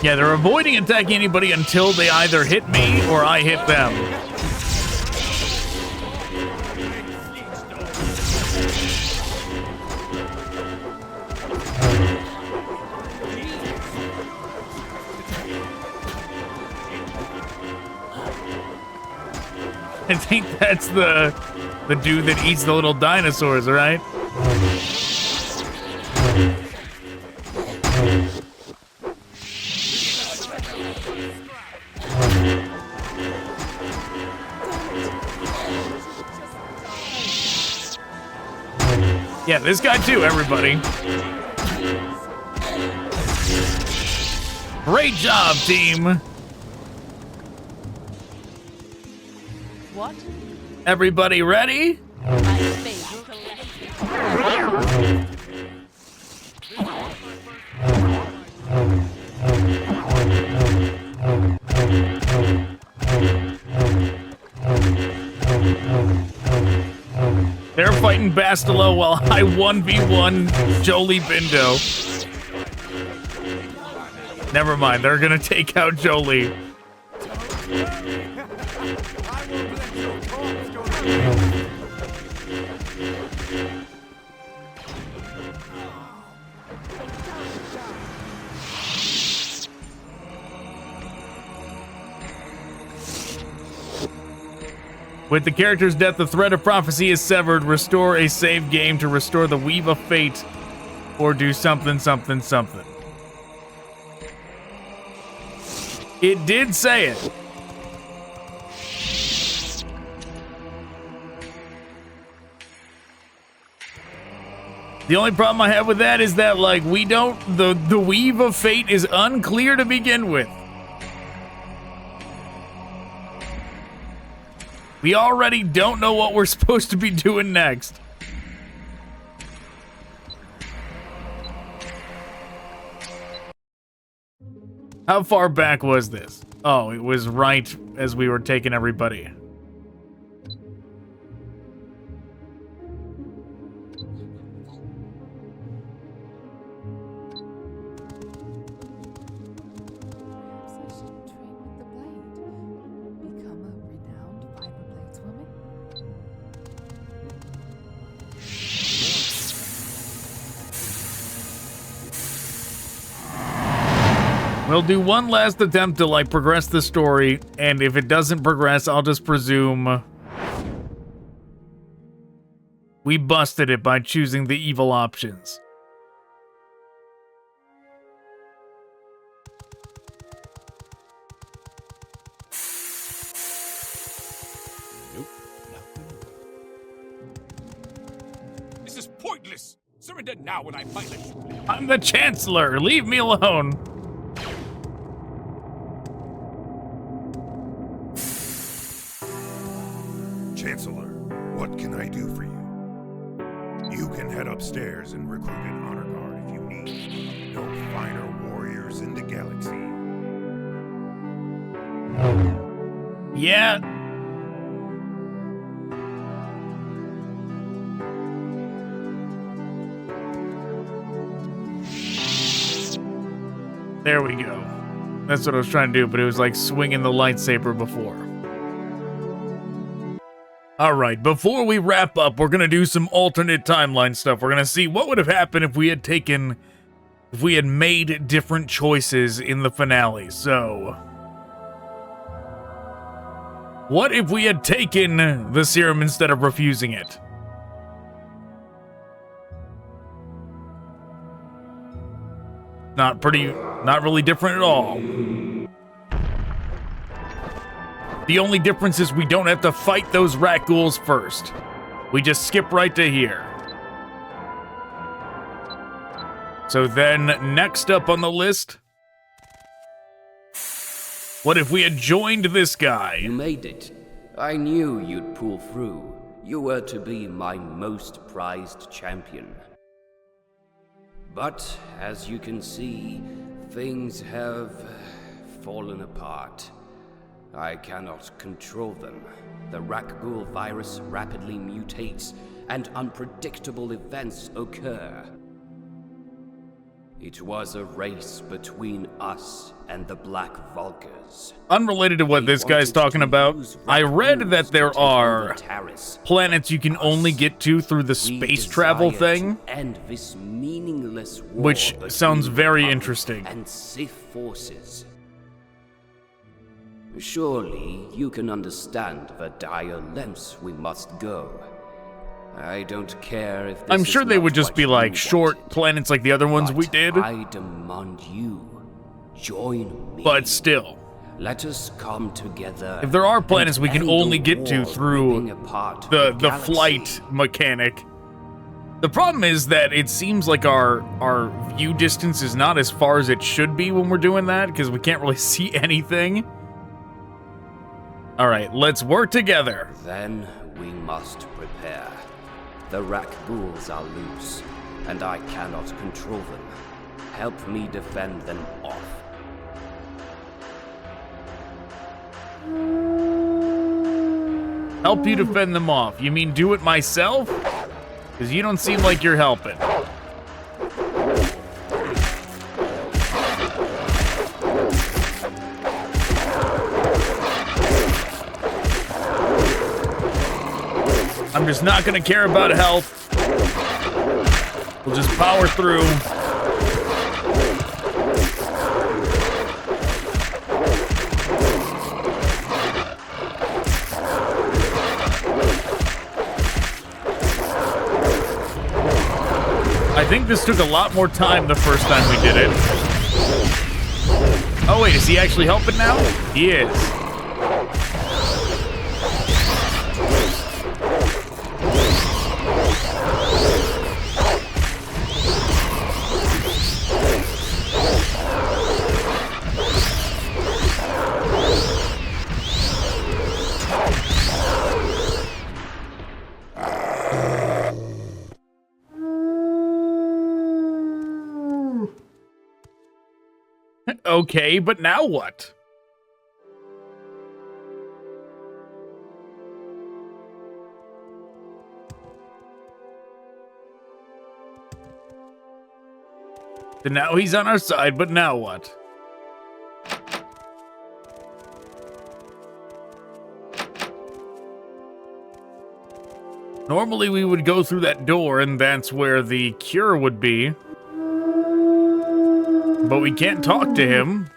Yeah, they're avoiding attacking anybody until they either hit me or I hit them. I think that's the dude that eats the little dinosaurs, right? Yeah, this guy too, everybody. Great job, team. What? Everybody ready? They're fighting Bastila while I 1v1 Jolee Bindu. Never mind, they're gonna take out Jolee. With the character's death, the thread of prophecy is severed. Restore a save game to restore the weave of fate, or do something, something, something. It did say it. The only problem I have with that is that, like, we don't, the weave of fate is unclear to begin with. We already don't know what we're supposed to be doing next. How far back was this? Oh, it was right as we were taking everybody. We'll do one last attempt to, like, progress the story, and if it doesn't progress, I'll just presume we busted it by choosing the evil options. Nope, nothing. This is pointless! Surrender now when I finally shoot. I'm the Chancellor! Leave me alone! Chancellor, what can I do for you? You can head upstairs and recruit an honor guard if you need. No finer warriors in the galaxy. Yeah. There we go. That's what I was trying to do, but it was like swinging the lightsaber before. All right, before we wrap up, we're going to do some alternate timeline stuff. We're going to see what would have happened if we had made different choices in the finale. So, what if we had taken the serum instead of refusing it? Not really different at all. The only difference is we don't have to fight those Rakghouls first. We just skip right to here. So then, next up on the list, what if we had joined this guy? You made it. I knew you'd pull through. You were to be my most prized champion. But, as you can see, things have fallen apart. I cannot control them. The Rakghoul virus rapidly mutates, and unpredictable events occur. It was a race between us and the Black Vulkars. Unrelated to what this guy's talking about, I read that there are planets you can only get to through the space travel thing, end this meaningless war which sounds very interesting. And Sith forces. Surely you can understand the dire lengths we must go. I don't care if this I'm sure is they not would just what be you like wanted, short planets like the other ones we did. I demand you join me. But still, let us come together. if there are planets we can end only the get to war through ripping apart the galaxy. flight mechanic, the problem is that it seems like our view distance is not as far as it should be when we're doing that, because we can't really see anything. All right, let's work together. Then we must prepare. The Rakghouls are loose, and I cannot control them. Help me defend them off. Help you defend them off. You mean do it myself? Because you don't seem like you're helping. I'm just not gonna care about health. We'll just power through. I think this took a lot more time the first time we did it. Oh wait, is he actually helping now? He is. Okay, but now what? So now he's on our side, but now what? Normally we would go through that door and that's where the cure would be. But we can't talk to him.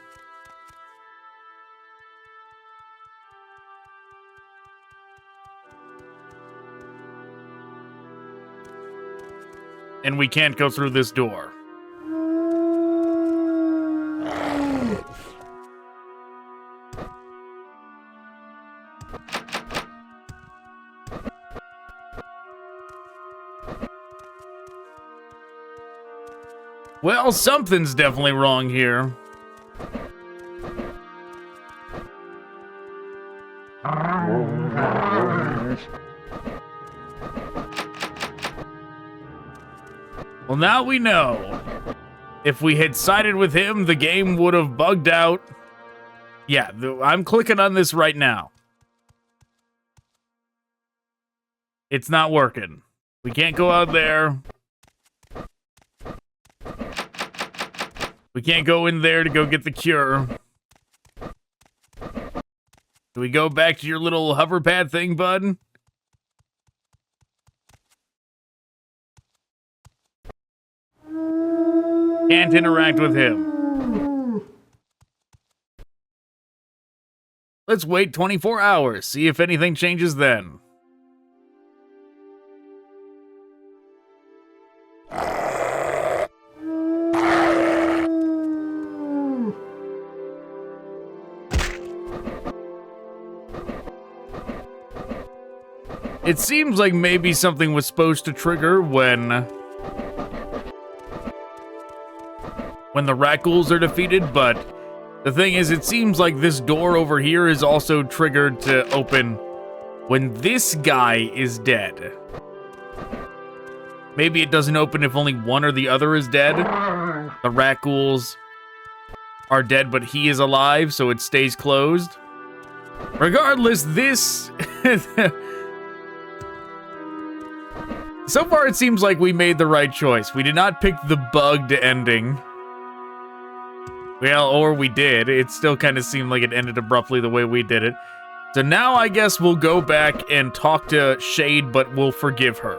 And we can't go through this door. Well, something's definitely wrong here. Well, now we know. If we had sided with him, the game would have bugged out. Yeah, I'm clicking on this right now. It's not working. We can't go out there. We can't go in there to go get the cure. Do we go back to your little hover pad thing, bud? Can't interact with him. Let's wait 24 hours, see if anything changes then. It seems like maybe something was supposed to trigger when when the Rakghouls are defeated, but the thing is, it seems like this door over here is also triggered to open when this guy is dead. Maybe it doesn't open if only one or the other is dead. The Rakghouls are dead, but he is alive, so it stays closed. Regardless, this... So far, it seems like we made the right choice. We did not pick the bugged ending. Well, or we did. It still kind of seemed like it ended abruptly the way we did it. So now I guess we'll go back and talk to Shade, but we'll forgive her.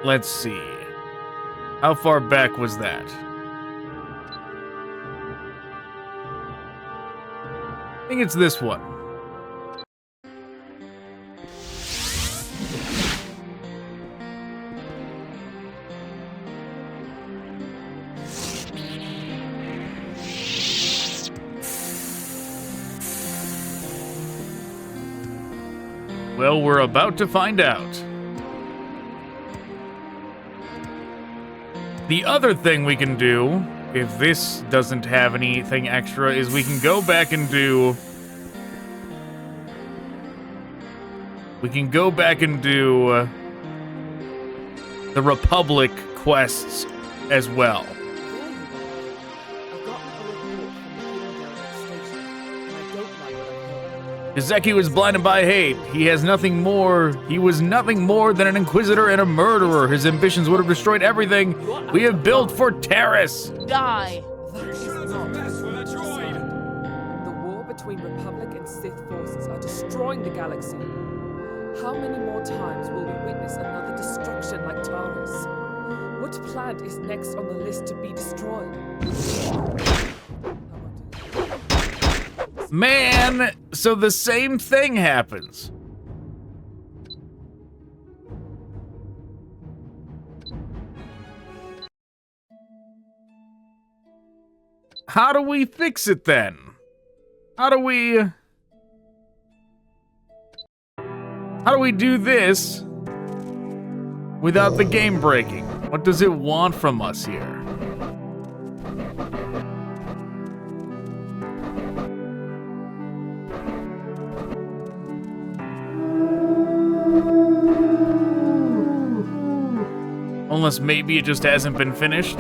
Let's see. How far back was that? I think it's this one. Well, we're about to find out. The other thing we can do, if this doesn't have anything extra, is we can go back and do... the Republic quests as well. Gezeki was blinded by hate. He was nothing more than an inquisitor and a murderer. His ambitions would have destroyed everything we have built for Terrace. Die. The war between Republic and Sith forces are destroying the galaxy. How many more times will we witness another destruction like Taurus? What planet is next on the list to be destroyed? Man, so the same thing happens. How do we fix it then? How do we do this without the game breaking? What does it want from us here? Unless maybe it just hasn't been finished.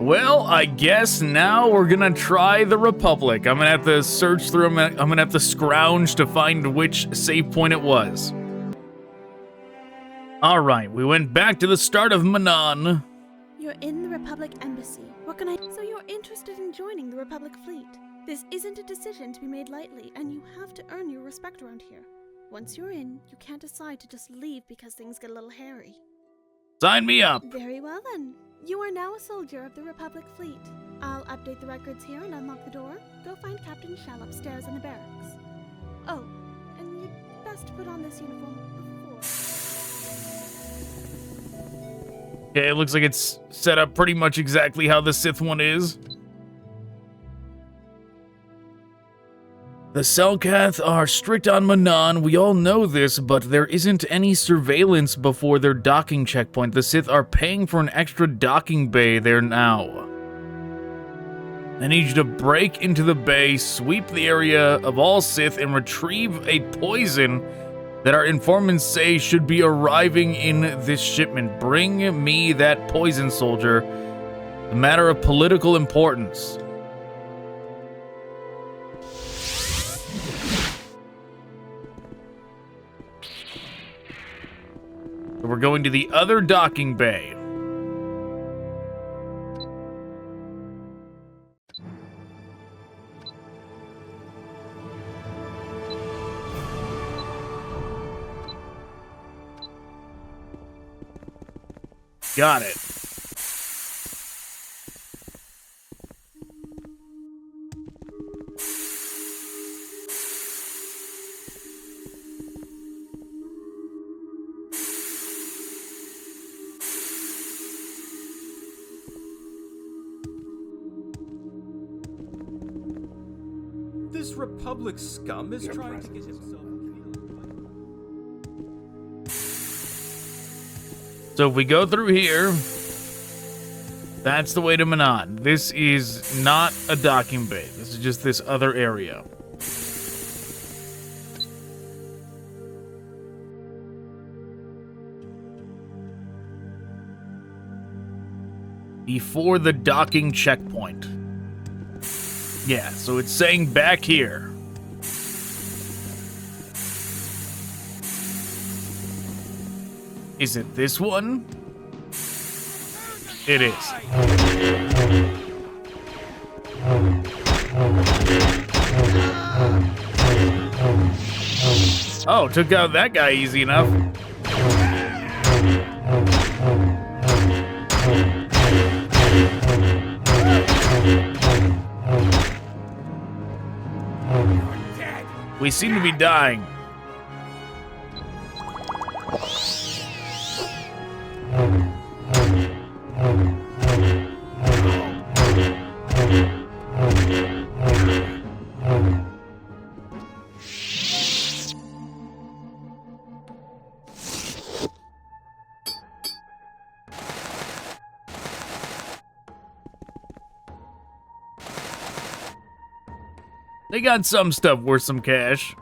Well, I guess now we're gonna try the Republic. I'm gonna have to search through them. I'm gonna have to scrounge to find which save point it was. All right, we went back to the start of Manon. You're in the Republic Embassy. What can I... So you're interested in joining the Republic fleet. This isn't a decision to be made lightly, and you have to earn your respect around here. Once you're in, you can't decide to just leave because things get a little hairy. Sign me up. Very well then. You are now a soldier of the Republic fleet. I'll update the records here and unlock the door. Go find Captain Shell upstairs in the barracks. Oh, and you'd best put on this uniform before... Okay, it looks like it's set up pretty much exactly how the Sith one is. The Selkath are strict on Manon. We all know this, but there isn't any surveillance before their docking checkpoint. The Sith are paying for an extra docking bay there now. I need you to break into the bay, sweep the area of all Sith, and retrieve a poison that our informants say should be arriving in this shipment. Bring me that poison, soldier. A matter of political importance. So we're going to the other docking bay. Got it. Republic scum is trying to get himself killed. So if we go through here, that's the way to Manan. This is not a docking bay. This is just this other area. Before the docking checkpoint. Yeah, so it's saying back here. Is it this one? It is. Oh, took out that guy easy enough. We seem to be dying. They got some stuff worth some cash.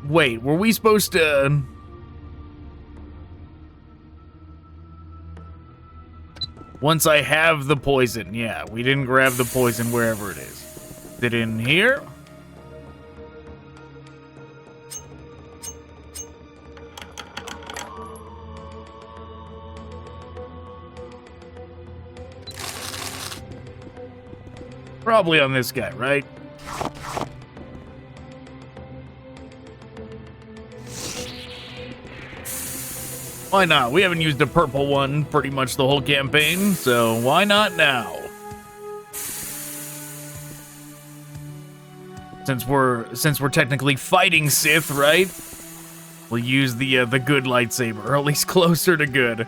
Wait, were we supposed to... Once I have the poison, yeah, we didn't grab the poison wherever it is. Is it in here? Probably on this guy, right? Why not? We haven't used a purple one pretty much the whole campaign, so why not now? Since we're technically fighting Sith, right? We'll use the good lightsaber, or at least closer to good.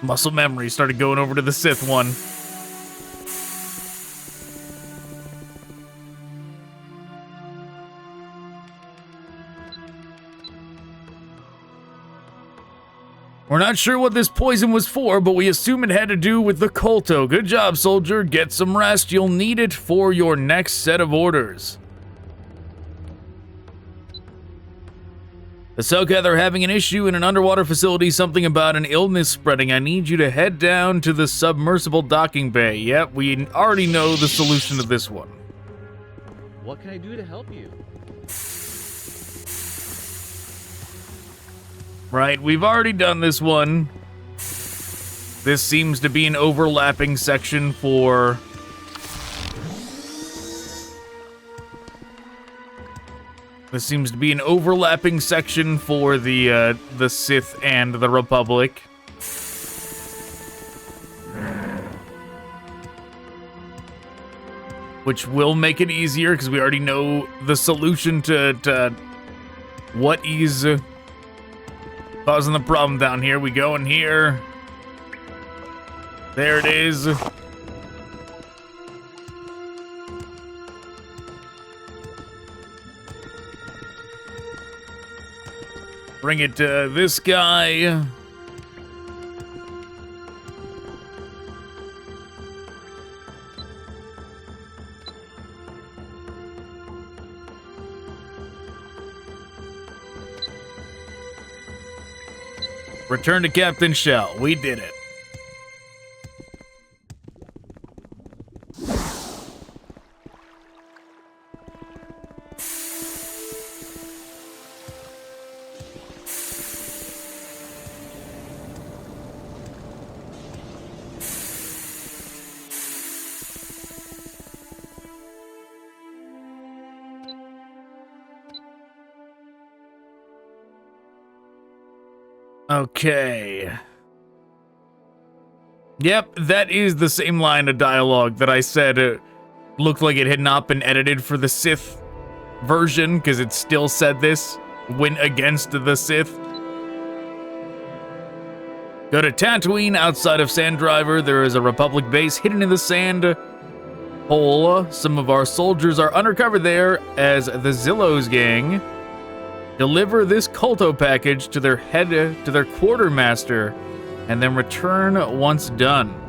Muscle memory started going over to the Sith one. We're not sure what this poison was for, but we assume it had to do with the Kolto. Good job, soldier. Get some rest. You'll need it for your next set of orders. Ahsoka, they're having an issue in an underwater facility, something about an illness spreading. I need you to head down to the submersible docking bay. Yep, we already know the solution to this one. What can I do to help you? Right, we've already done this one. This seems to be an overlapping section for... This seems to be an overlapping section for the Sith and the Republic. Which will make it easier, because we already know the solution to what is... causing the problem down here. We go in here. There it is. Bring it to this guy. Return to Captain Shell. We did it. Okay. Yep, that is the same line of dialogue that I said looked like it had not been edited for the Sith version, because it still said this. win against the Sith. Go to Tatooine outside of Sand Driver. There is a Republic base hidden in the sand hole. Some of our soldiers are undercover there as the Zillows gang. Deliver this Culto package to their quartermaster, and then return once done.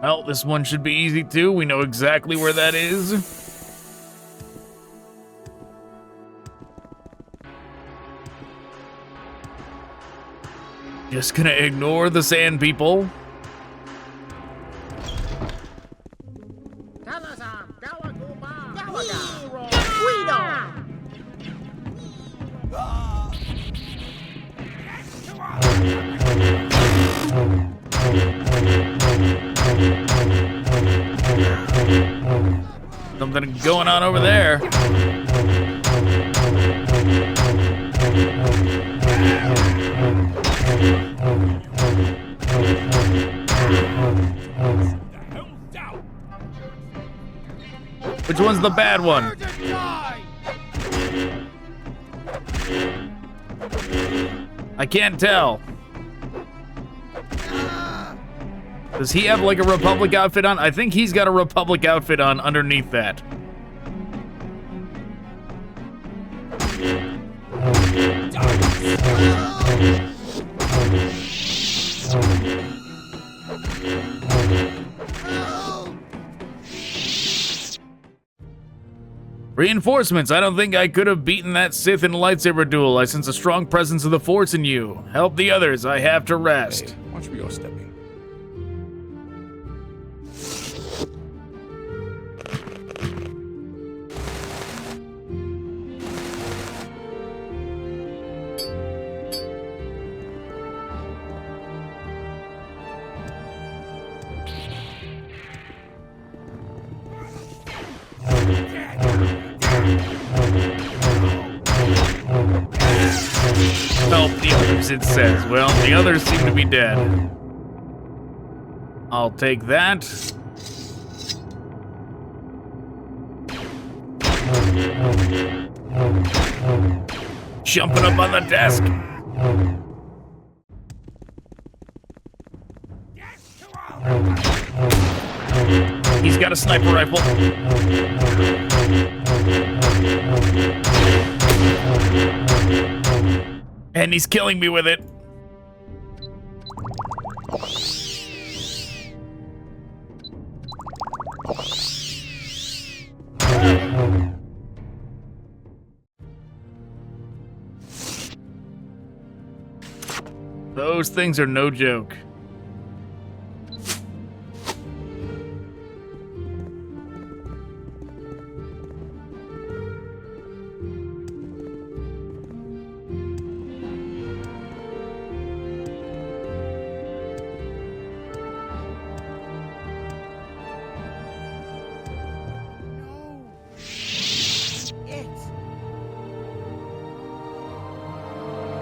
Well, this one should be easy too. We know exactly where that is. Just gonna ignore the sand people. Something going on over there. Which one's the bad one? I can't tell. Does he have like a Republic outfit on? I think he's got a Republic outfit on underneath that. Reinforcements. I don't think I could have beaten that Sith in a lightsaber duel. I sense a strong presence of the Force in you. Help the others. I have to rest. Hey, watch where you're stepping. Help the others, it says. Well, the others seem to be dead. I'll take that. Jumping up on the desk. He's got a sniper rifle. And he's killing me with it. Those things are no joke.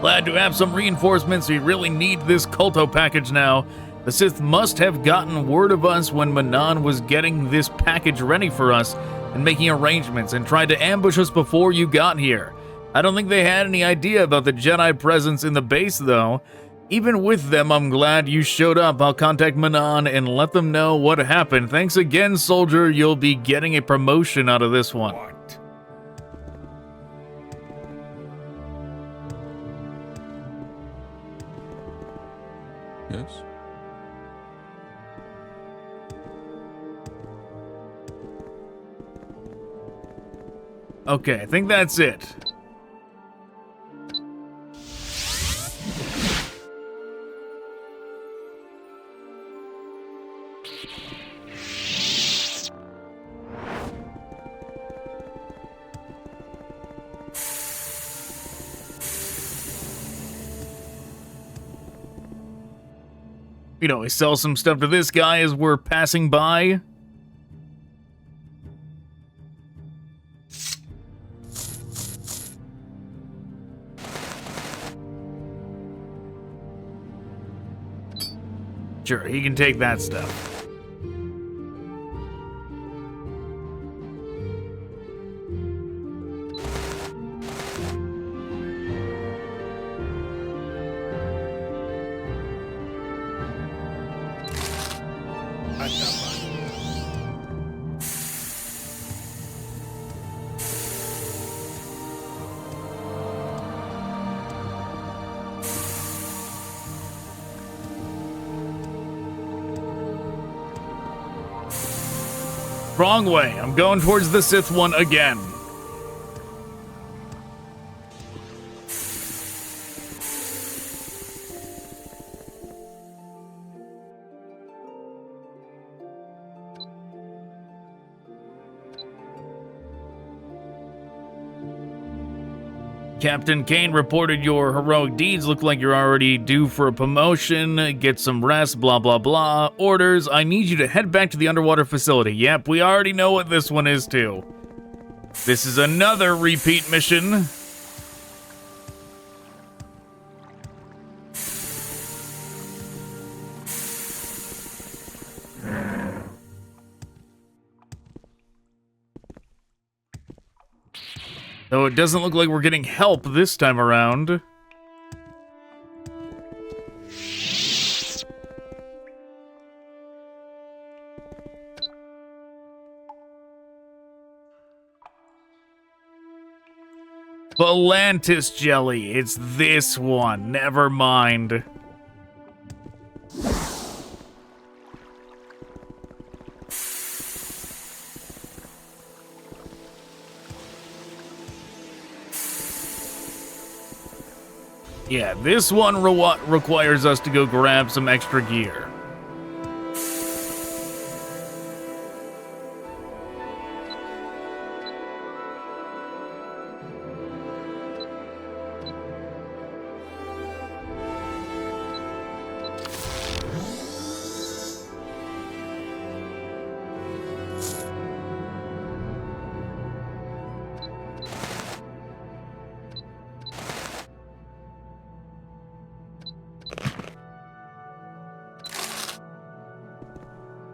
Glad to have some reinforcements. We really need this Culto package now. The Sith must have gotten word of us when Manon was getting this package ready for us and making arrangements and tried to ambush us before you got here. I don't think they had any idea about the Jedi presence in the base, though. Even with them, I'm glad you showed up. I'll contact Manon and let them know what happened. Thanks again, soldier. You'll be getting a promotion out of this one. Yes? Okay, I think that's it. You know, we sell some stuff to this guy as we're passing by. Sure, he can take that stuff. Wrong way. I'm going towards the Sith one again. Captain Kane reported your heroic deeds. Look like you're already due for a promotion. Get some rest, blah, blah, blah. Orders, I need you to head back to the underwater facility. Yep, we already know what this one is too. This is another repeat mission. Though it doesn't look like we're getting help this time around. Volantis jelly. It's this one. Never mind. Yeah, this one requires us to go grab some extra gear.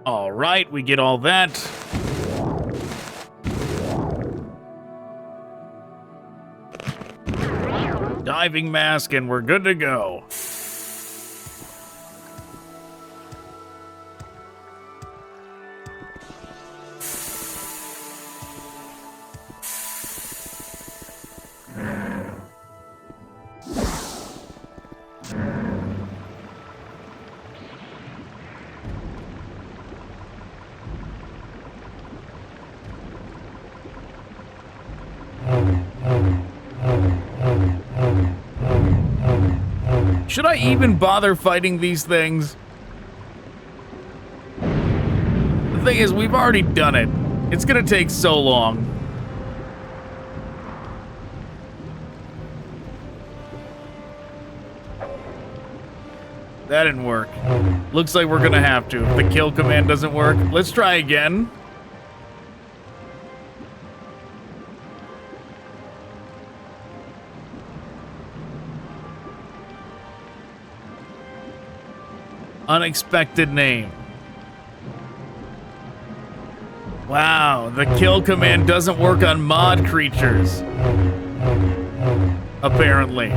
All right, we get all that. Diving mask, and we're good to go. Should I even bother fighting these things? The thing is, we've already done it. It's gonna take so long. That didn't work. Looks like we're gonna have to. If the kill command doesn't work, let's try again. Unexpected name. Wow, the kill command doesn't work on mod creatures. Apparently.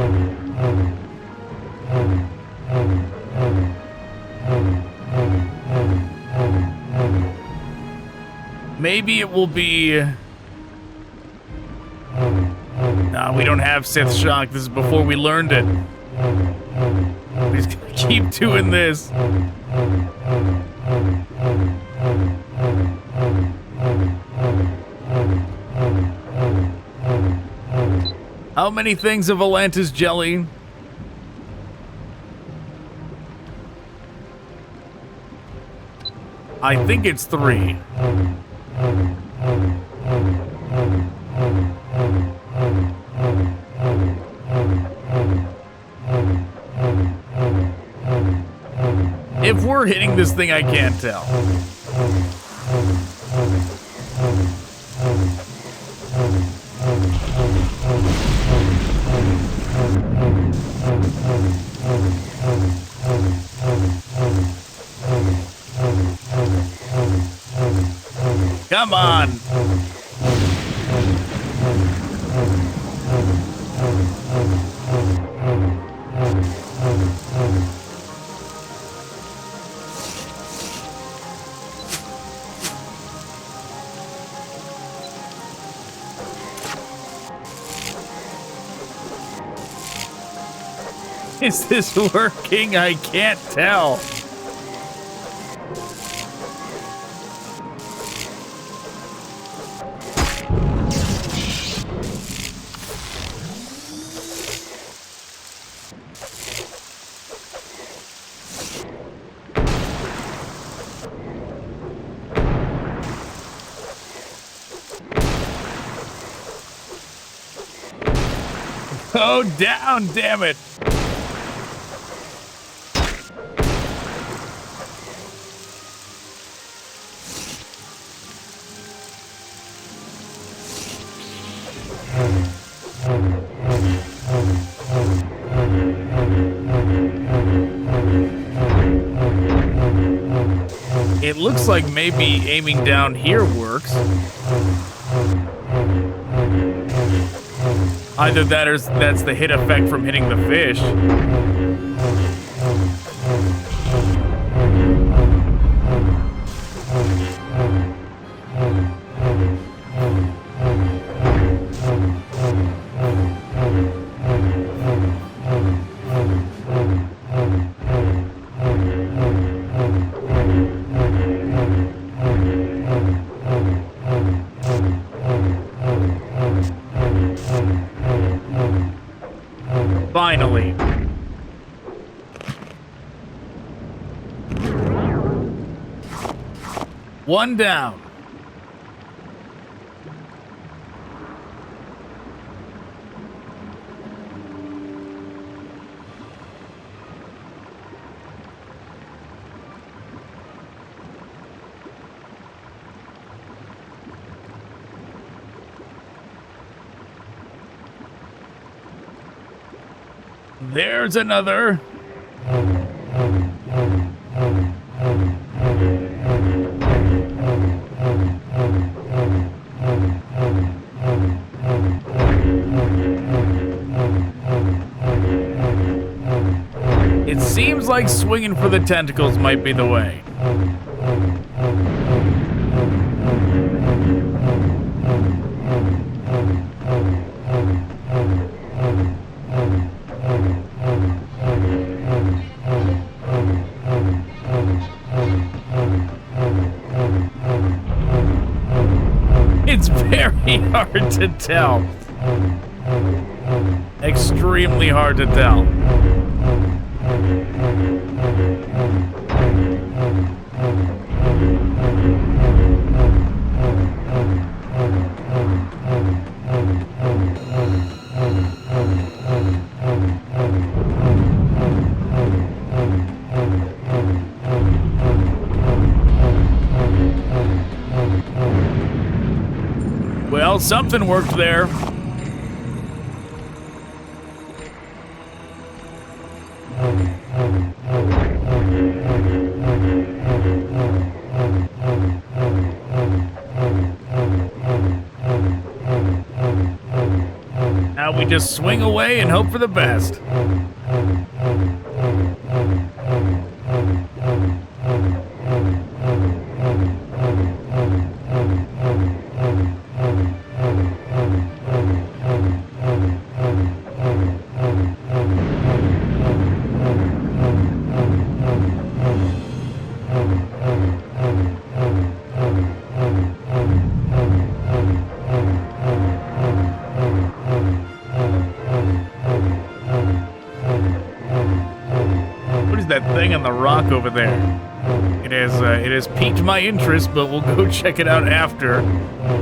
Maybe it will be... Nah, we don't have Sith Shock. This is before we learned it. He's gonna keep doing this. How many things of Volantis jelly? I think it's 3. If we're hitting this thing, I can't tell. Come on. Is this working? I can't tell. Go down, damn it. It looks like maybe aiming down here works. Either that or that's the hit effect from hitting the fish. Finally. One down. There's another. It seems like swinging for the tentacles might be the way. It's very hard to tell. Extremely hard to tell. Well, something worked there. Now we just swing away and hope for the best. On the rock over there. It has piqued my interest, but we'll go check it out after.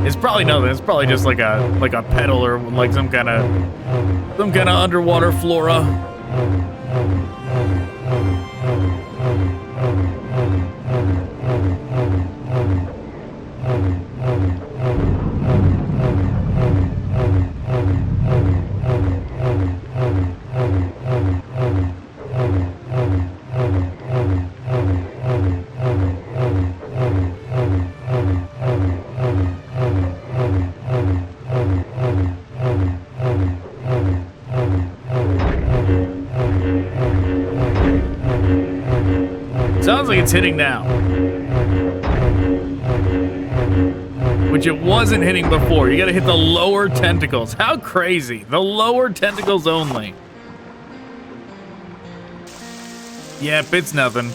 It's probably nothing. It's probably just like a pedal or like some kind of underwater flora. Sounds like it's hitting now. Which it wasn't hitting before. You gotta hit the lower tentacles. How crazy. The lower tentacles only. Yep, it's nothing.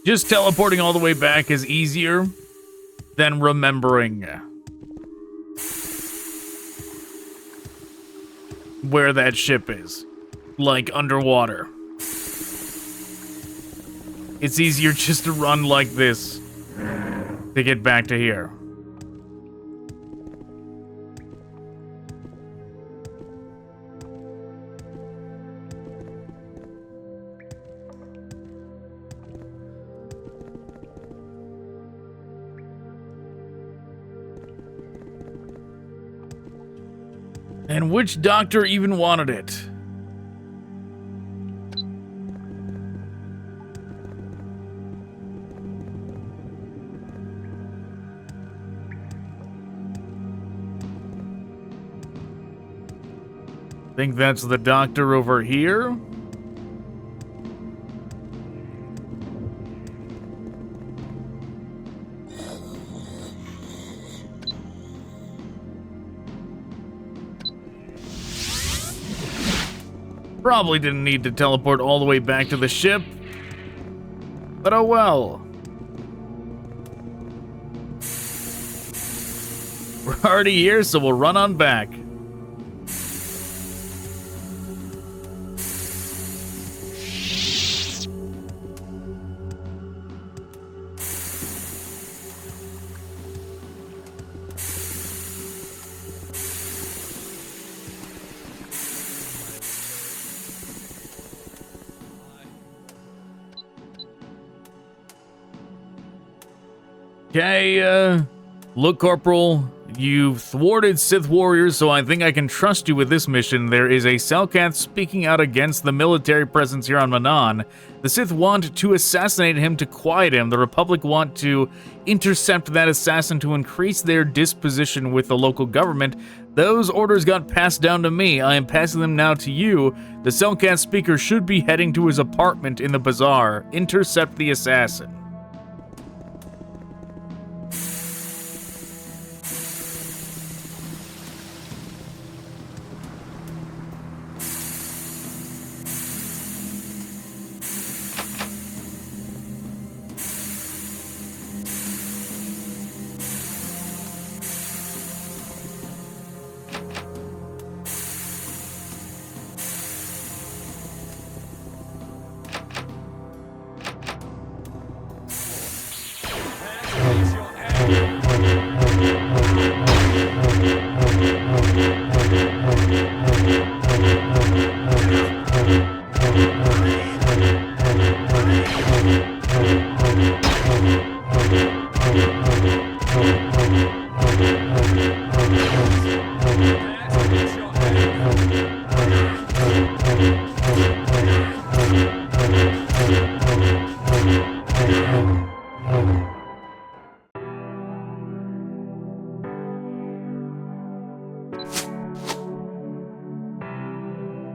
Just teleporting all the way back is easier than remembering where that ship is. Like underwater. It's easier just to run like this to get back to here. And which doctor even wanted it? Think that's the doctor over here? Probably didn't need to teleport all the way back to the ship. But oh well. We're already here, so we'll run on back. Okay, look, Corporal, you've thwarted Sith warriors, so I think I can trust you with this mission. There is a Selkath speaking out against the military presence here on Manan. The Sith want to assassinate him to quiet him. The Republic want to intercept that assassin to increase their disposition with the local government. Those orders got passed down to me. I am passing them now to you. The Selkath speaker should be heading to his apartment in the bazaar. Intercept the assassin.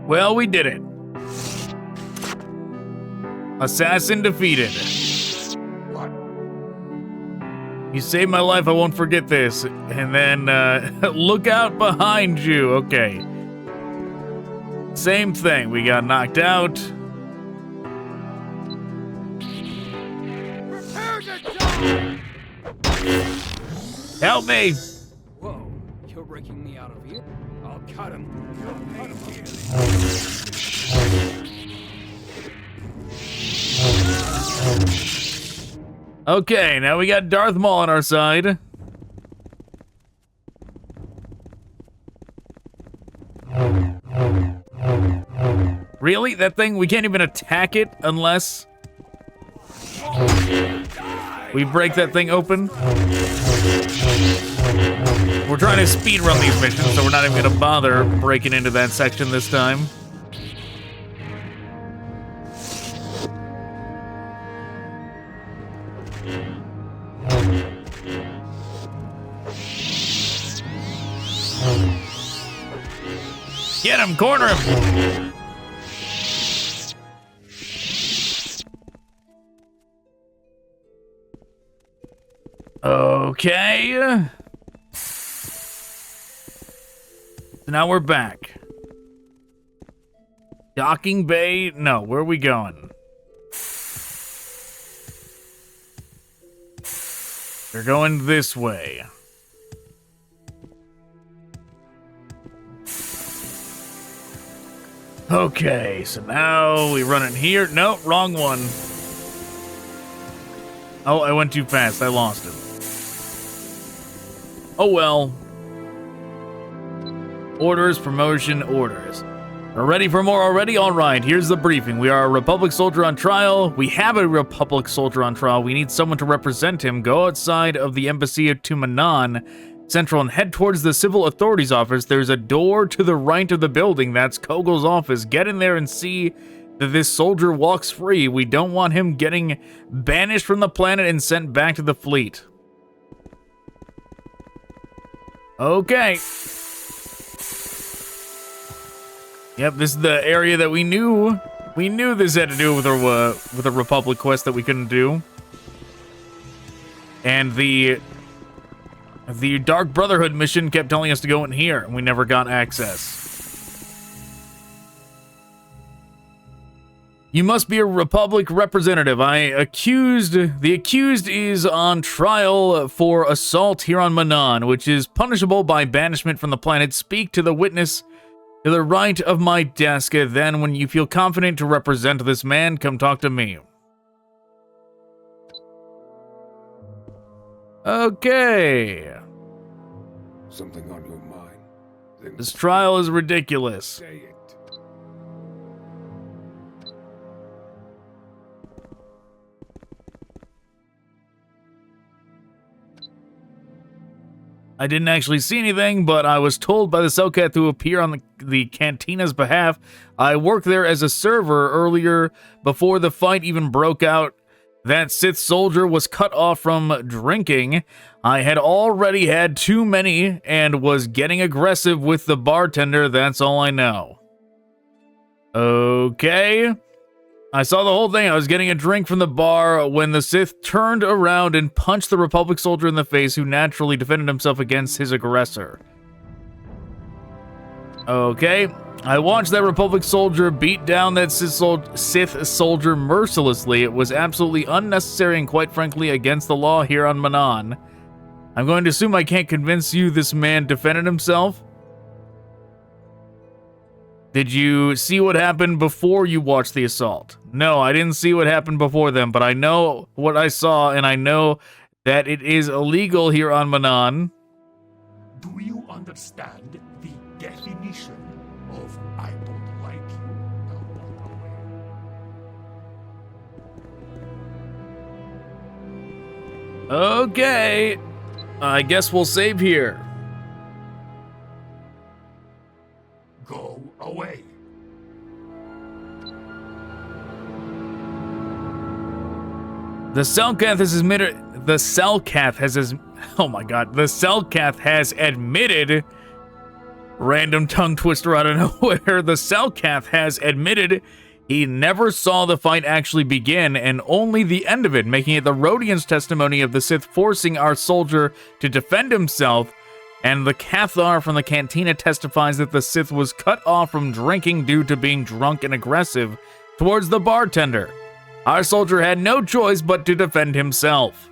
Well, we did it. Assassin defeated. You saved my life, I won't forget this. And then, look out behind you. Okay. Same thing, we got knocked out. Prepare to die! Help me! Whoa, you're breaking me out of here? I'll cut him. Okay, now we got Darth Maul on our side. Really? That thing, we can't even attack it unless we break that thing open? We're trying to speed run these missions, so we're not even gonna bother breaking into that section this time. Get him, corner him! Okay. So now we're back. Docking bay? No, where are we going? We're going this way. Okay, so now we run in here. Nope, wrong one. Oh, I went too fast. I lost him. Oh well. Orders, promotion, orders. We're ready for more already? Alright, here's the briefing. We are a Republic soldier on trial. We have a Republic soldier on trial. We need someone to represent him. Go outside of the embassy to Manan Central and head towards the civil authorities office. There's a door to the right of the building. That's Kogel's office. Get in there and see that this soldier walks free. We don't want him getting banished from the planet and sent back to the fleet. Okay. Yep, this is the area that we knew. We knew this had to do with a Republic quest that we couldn't do. And the Dark Brotherhood mission kept telling us to go in here, and we never got access. You must be a Republic representative. The accused is on trial for assault here on Manan, which is punishable by banishment from the planet. Speak to the witness to the right of my desk. Then, when you feel confident to represent this man, come talk to me. Okay. Something on your mind? Then this trial is ridiculous. Say it. I didn't actually see anything, but I was told by the Cellcat to appear on the Cantina's behalf. I worked there as a server earlier before the fight even broke out. That Sith soldier was cut off from drinking. I had already had too many and was getting aggressive with the bartender. That's all I know. Okay. I saw the whole thing. I was getting a drink from the bar when the Sith turned around and punched the Republic soldier in the face, who naturally defended himself against his aggressor. Okay. I watched that Republic soldier beat down that Sith soldier mercilessly. It was absolutely unnecessary and, quite frankly, against the law here on Manan. I'm going to assume I can't convince you this man defended himself. Did you see what happened before you watched the assault? No, I didn't see what happened before them, but I know what I saw, and I know that it is illegal here on Manan. Do you understand the definition of I don't like you? Now walk away. Okay. I guess we'll save here. Go away. The Cellcat has admitted. The Cellcat has admitted. Random tongue twister out of nowhere. The Cellcat has admitted he never saw the fight actually begin, and only the end of it, making it the Rodian's testimony of the Sith forcing our soldier to defend himself. And the Cathar from the Cantina testifies that the Sith was cut off from drinking due to being drunk and aggressive towards the bartender. Our soldier had no choice but to defend himself.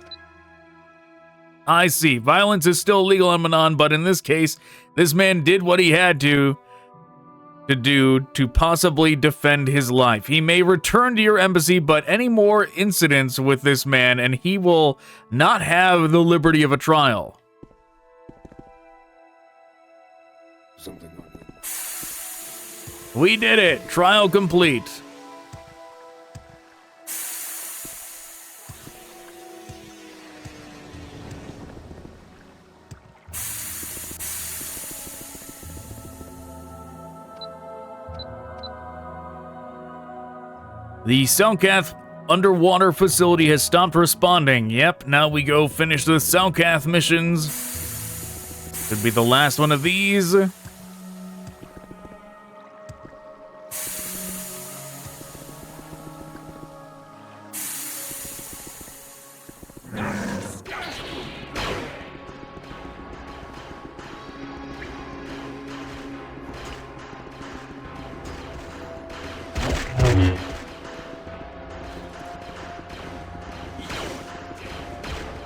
I see. Violence is still legal on Manan, but in this case, this man did what he had to do to possibly defend his life. He may return to your embassy, but any more incidents with this man, and he will not have the liberty of a trial. Something on We did it! Trial complete. The Selkath underwater facility has stopped responding. Yep, now we go finish the Selkath missions. Could be the last one of these.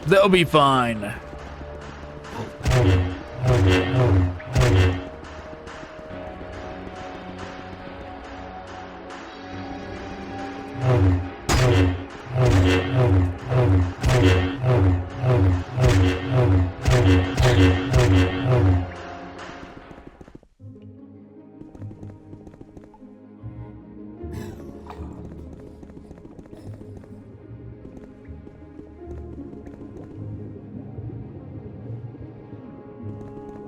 They'll be fine.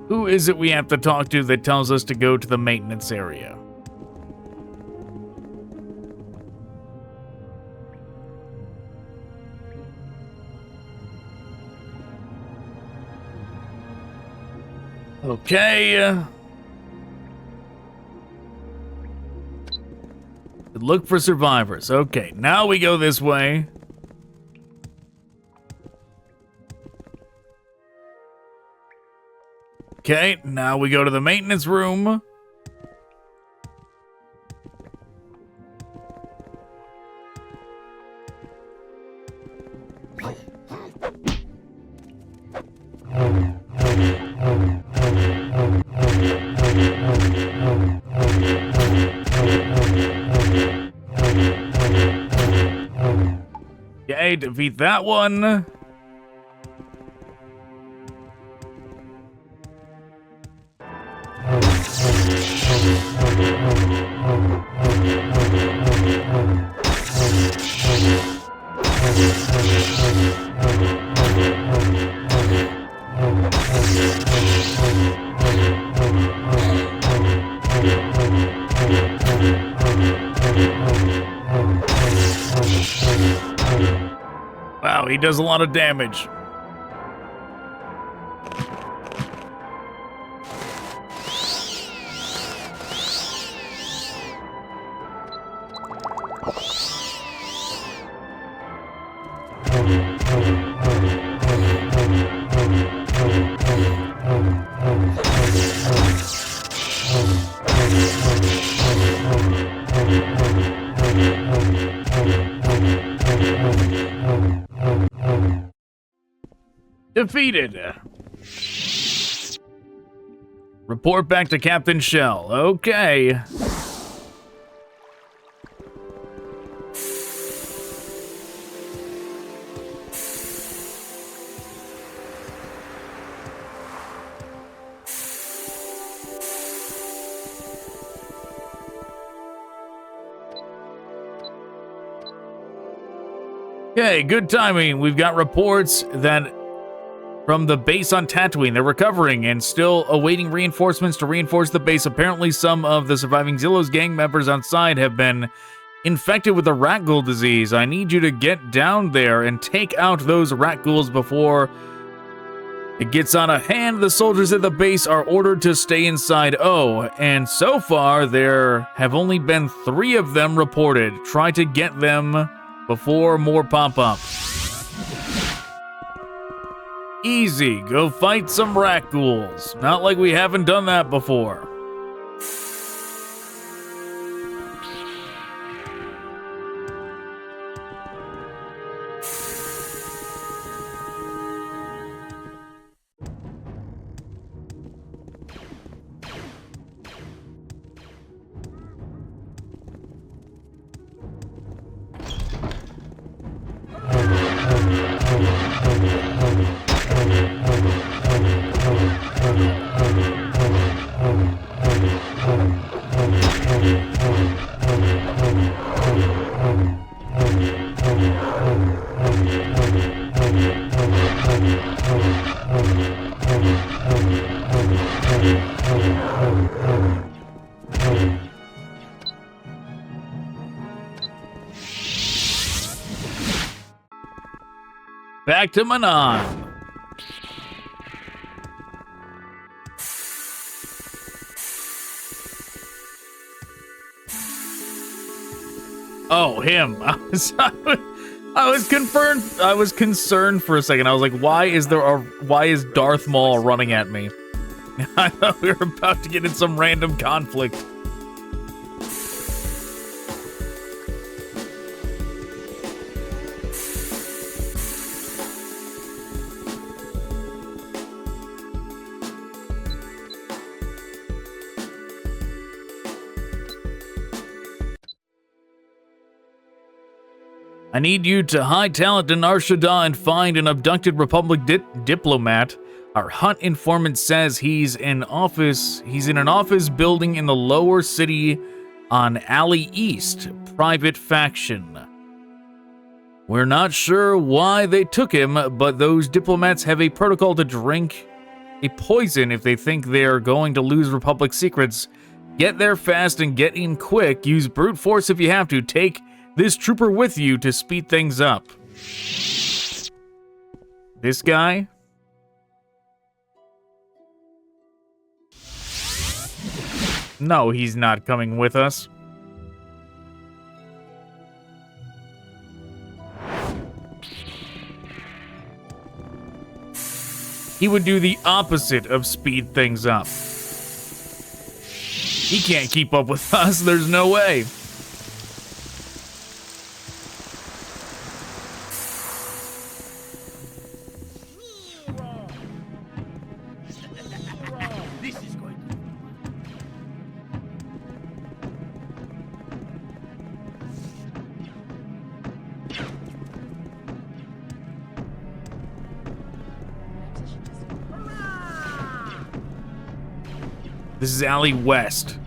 Who is it we have to talk to that tells us to go to the maintenance area? Okay. Look for survivors. Okay, now we go this way. Okay, now we go to the maintenance room. Okay, defeat that one. Wow, he does a lot of damage. Defeated. Report back to Captain Shell. Okay. Okay, good timing. We've got reports that from the base on Tatooine, they're recovering and still awaiting reinforcements to reinforce the base. Apparently, some of the surviving Zillow's gang members outside have been infected with the Rakghoul disease. I need you to get down there and take out those Rakghouls before it gets out of hand. The soldiers at the base are ordered to stay inside. Oh, and so far, there have only been 3 of them reported. Try to get them before more pop up. Easy, go fight some Rakghouls. Not like we haven't done that before. Back to Manon. Oh, him. I was concerned for a second. I was like, why is Darth Maul running at me? I thought we were about to get in some random conflict. I need you to high talent in Nar Shaddaa and find an abducted Republic diplomat. Our Hutt informant says he's in an office building in the lower city on Alley East, private faction. We're not sure why they took him, but those diplomats have a protocol to drink a poison if they think they're going to lose Republic secrets. Get there fast and get in quick. Use brute force if you have to. Take this trooper with you to speed things up. This guy? No, he's not coming with us. He would do the opposite of speed things up. He can't keep up with us, there's no way. This is Alley West.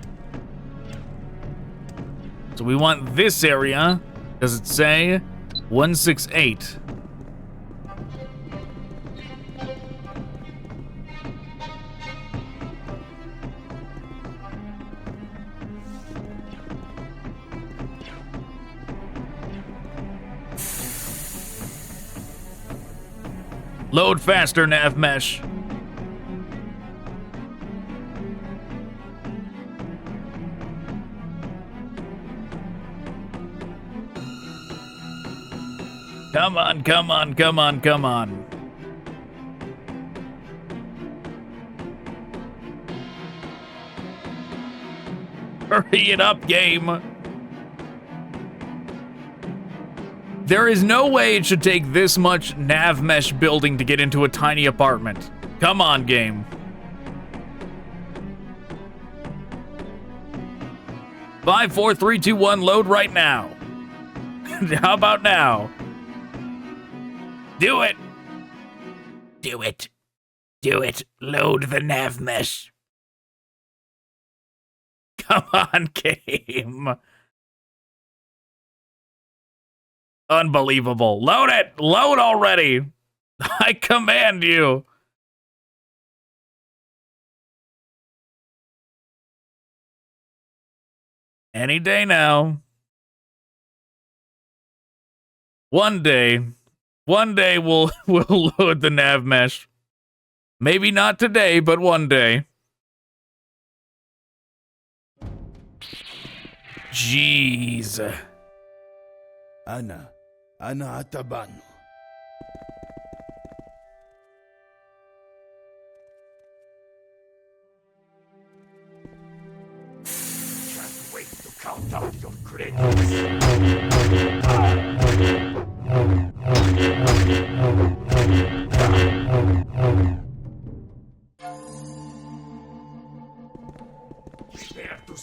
So we want this area. Does it say 168? Load faster, nav mesh. Come on, come on, come on, come on. Hurry it up, game. There is no way it should take this much nav mesh building to get into a tiny apartment. Come on, game. Five, 4, 3, 2, 1, load right now. How about now? Do it! Do it. Do it. Load the nav mesh. Come on, game. Unbelievable. Load it! Load already! I command you! Any day now. One day we'll load the nav mesh. Maybe not today, but one day. Jeez. Ana atabano. Can't wait to count out your credits. Prepare to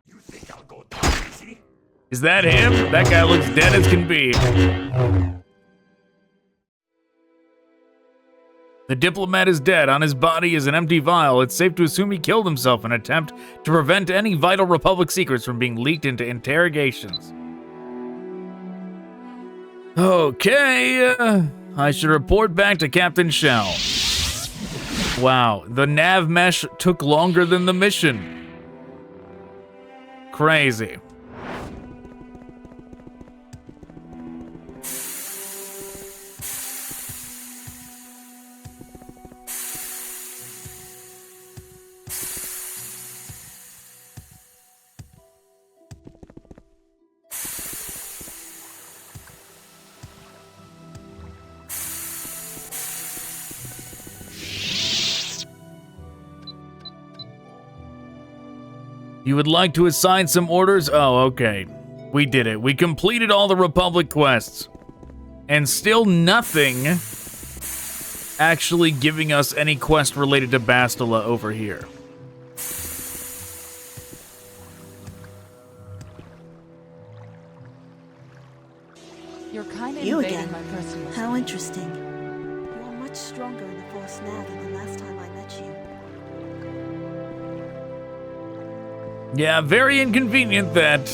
You think I'll go down easy? Is that him? That guy looks dead as can be. The diplomat is dead. On his body is an empty vial. It's safe to assume he killed himself in an attempt to prevent any vital Republic secrets from being leaked into interrogations. Okay, I should report back to Captain Shell. Wow, the nav mesh took longer than the mission. crazy. You would like to assign some orders? Oh, okay. We did it. We completed all the Republic quests. And still nothing actually giving us any quest related to Bastila over here. You're kind of You invading again. my personal How space. interesting. You are much stronger in the Force now than the last time I met you. Yeah, very inconvenient that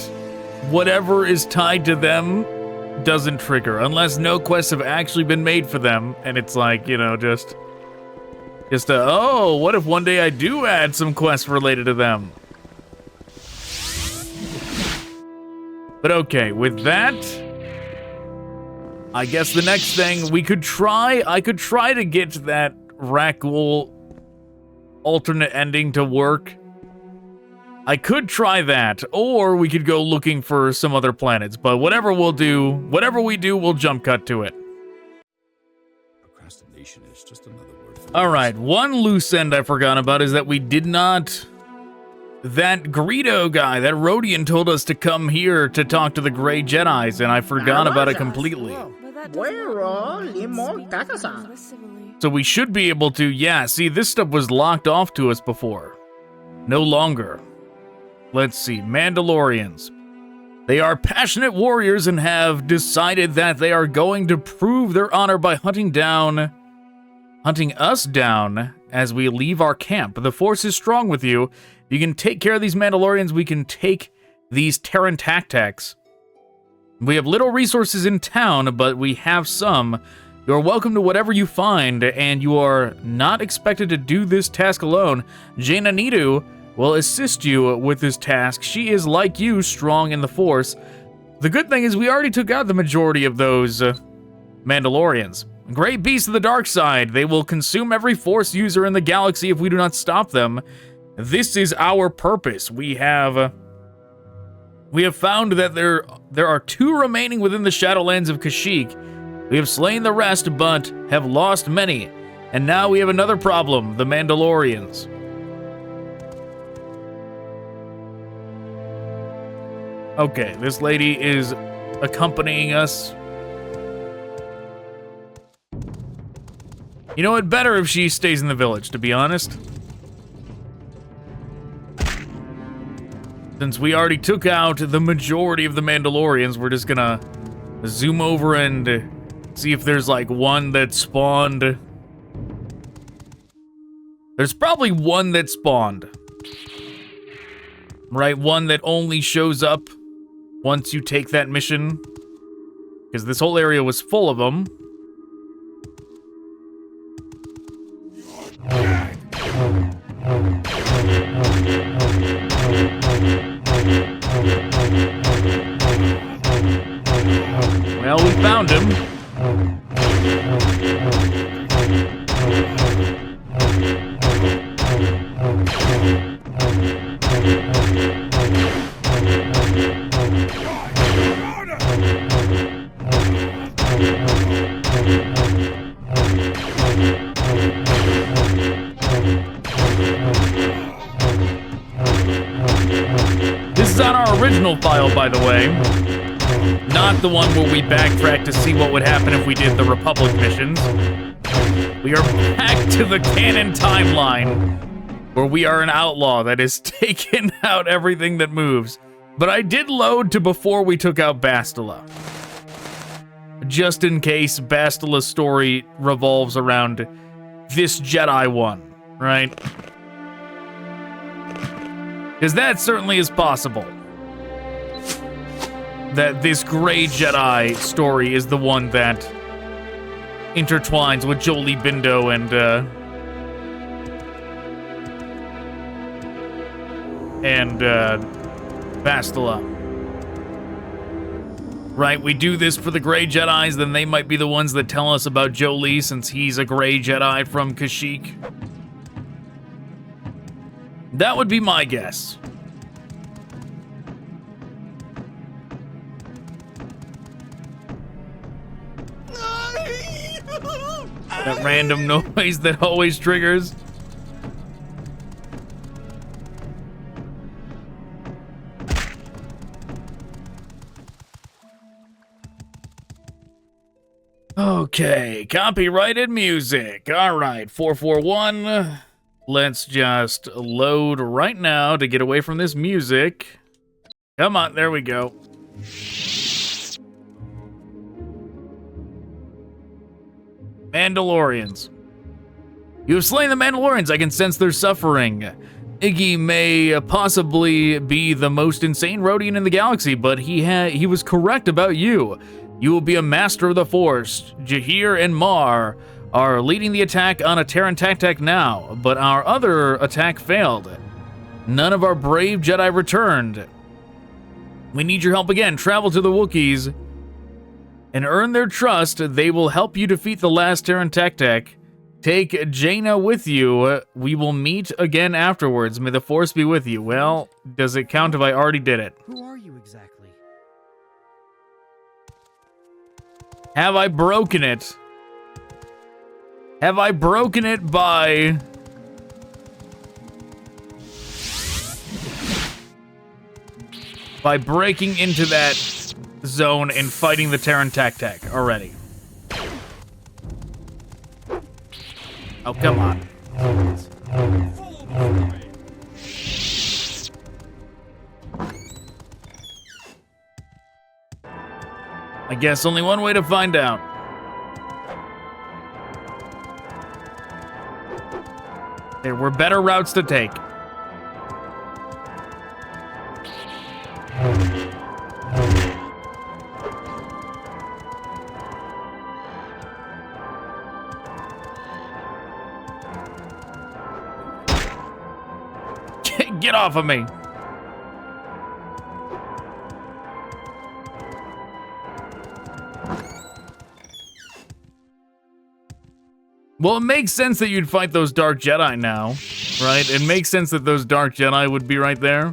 whatever is tied to them doesn't trigger, unless no quests have actually been made for them, and it's like, you know, just oh, what if one day I do add some quests related to them? But okay, with that, I guess the next thing I could try to get that Rakghoul alternate ending to work. I could try that, or we could go looking for some other planets, but whatever we do, we'll jump cut to it. Procrastination is just another word for Alright, one loose end I forgot about is that we did not... That Greedo guy, that Rodian told us to come here to talk to the Grey Jedis, and I forgot about it completely. So we should be able to, yeah, see, this stuff was locked off to us before. No longer. Let's see, Mandalorians. They are passionate warriors and have decided that they are going to prove their honor by hunting us down as we leave our camp. The Force is strong with you. If you can take care of these Mandalorians, we can take these Terran Tactics. We have little resources in town, but we have some. You are welcome to whatever you find, and you are not expected to do this task alone. Jaina Nidu will assist you with this task. She is, like you, strong in the Force. The good thing is we already took out the majority of those Mandalorians. Great beasts of the dark side. They will consume every Force user in the galaxy if we do not stop them. This is our purpose. We have found that there are 2 remaining within the Shadowlands of Kashyyyk. We have slain the rest, but have lost many. And now we have another problem, the Mandalorians. Okay, this lady is accompanying us. You know what? Better if she stays in the village, to be honest. Since we already took out the majority of the Mandalorians, we're just gonna zoom over and see if there's like one that spawned. There's probably one that spawned. Right? One that only shows up once you take that mission. Because this whole area was full of them. Well, we found him. This is on our original file, by the way. Not the one where we backtrack to see what would happen if we did the Republic missions. We are back to the canon timeline, where we are an outlaw that has taken out everything that moves. But I did load to before we took out Bastila. Just in case Bastila's story revolves around this Jedi one, right? Because that certainly is possible. That this Grey Jedi story is the one that intertwines with Jolee, Bindu, and Bastila. Right, we do this for the Grey Jedis, then they might be the ones that tell us about Jolee since he's a Grey Jedi from Kashyyyk. That would be my guess. That random noise that always triggers. Okay, copyrighted music. All right, 441. Let's just load right now to get away from this music. Come on, there we go. Mandalorians. You have slain the Mandalorians. I can sense their suffering. Iggy may possibly be the most insane Rodian in the galaxy, but he was correct about you. You will be a master of the Force. Jaheer and Mar are leading the attack on a Terran Tactic now, but our other attack failed. None of our brave Jedi returned. We need your help again. Travel to the Wookiees and earn their trust. They will help you defeat the last Terran Tactic. Take Jaina with you. We will meet again afterwards. May the Force be with you. Well, does it count if I already did it? Who are you exactly? Have I broken it? Have I broken it by... breaking into that zone and fighting the Terran Tactic already? Oh, come on. I guess only one way to find out. There were better routes to take. Get off of me. Well, it makes sense that you'd fight those Dark Jedi now, right? It makes sense that those Dark Jedi would be right there.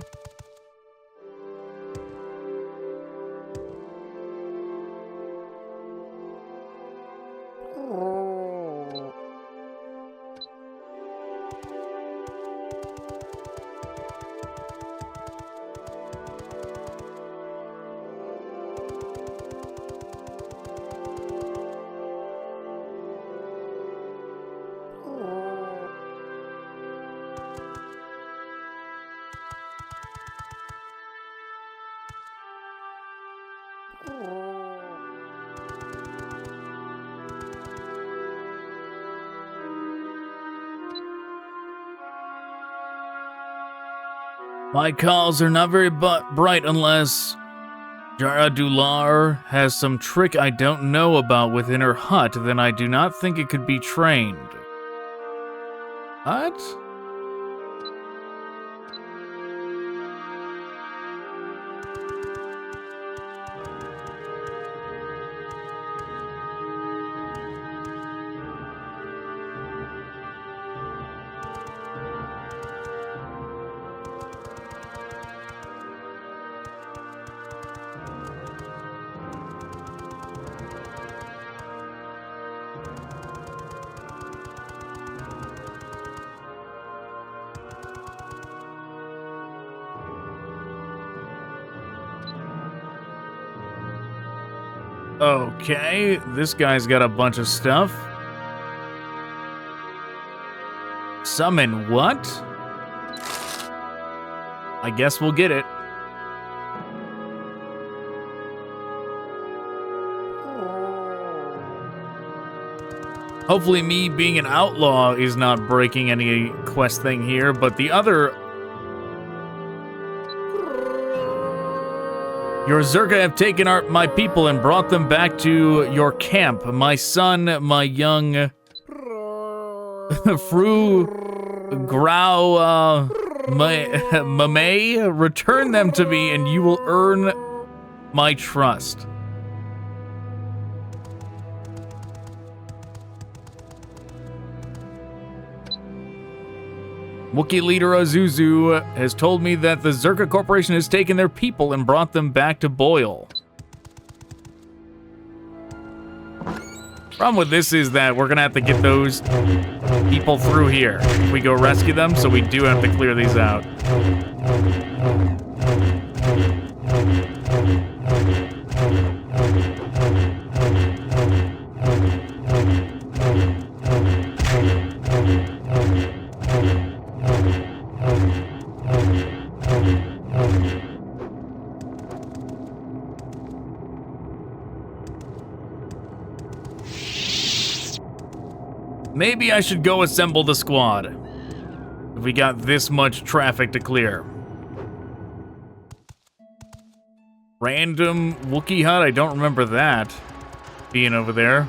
My calls are not very bright unless Jara Dular has some trick I don't know about within her hut, then I do not think it could be trained. What? Okay, this guy's got a bunch of stuff. Summon what? I guess we'll get it. Hopefully me being an outlaw is not breaking any quest thing here, but the other... Your Zerka have taken my people and brought them back to your camp. My son, my young... Fru... Grau... Mame, return them to me and you will earn my trust. Wookiee leader Azuzu has told me that the Zerka Corporation has taken their people and brought them back to Boyle. Problem with this is that we're gonna have to get those people through here if we go rescue them, so we do have to clear these out. Maybe I should go assemble the squad. If we got this much traffic to clear. Random Wookiee hut? I don't remember that being over there.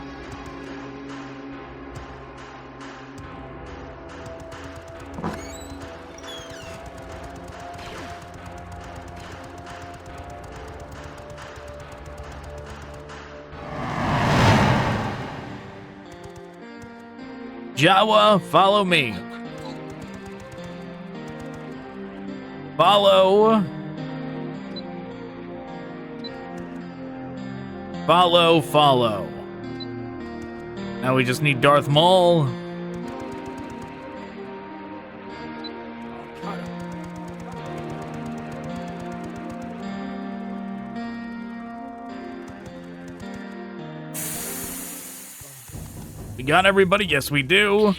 Jawa, follow me. Follow. Follow, follow. Now we just need Darth Maul. We got everybody? Yes, we do.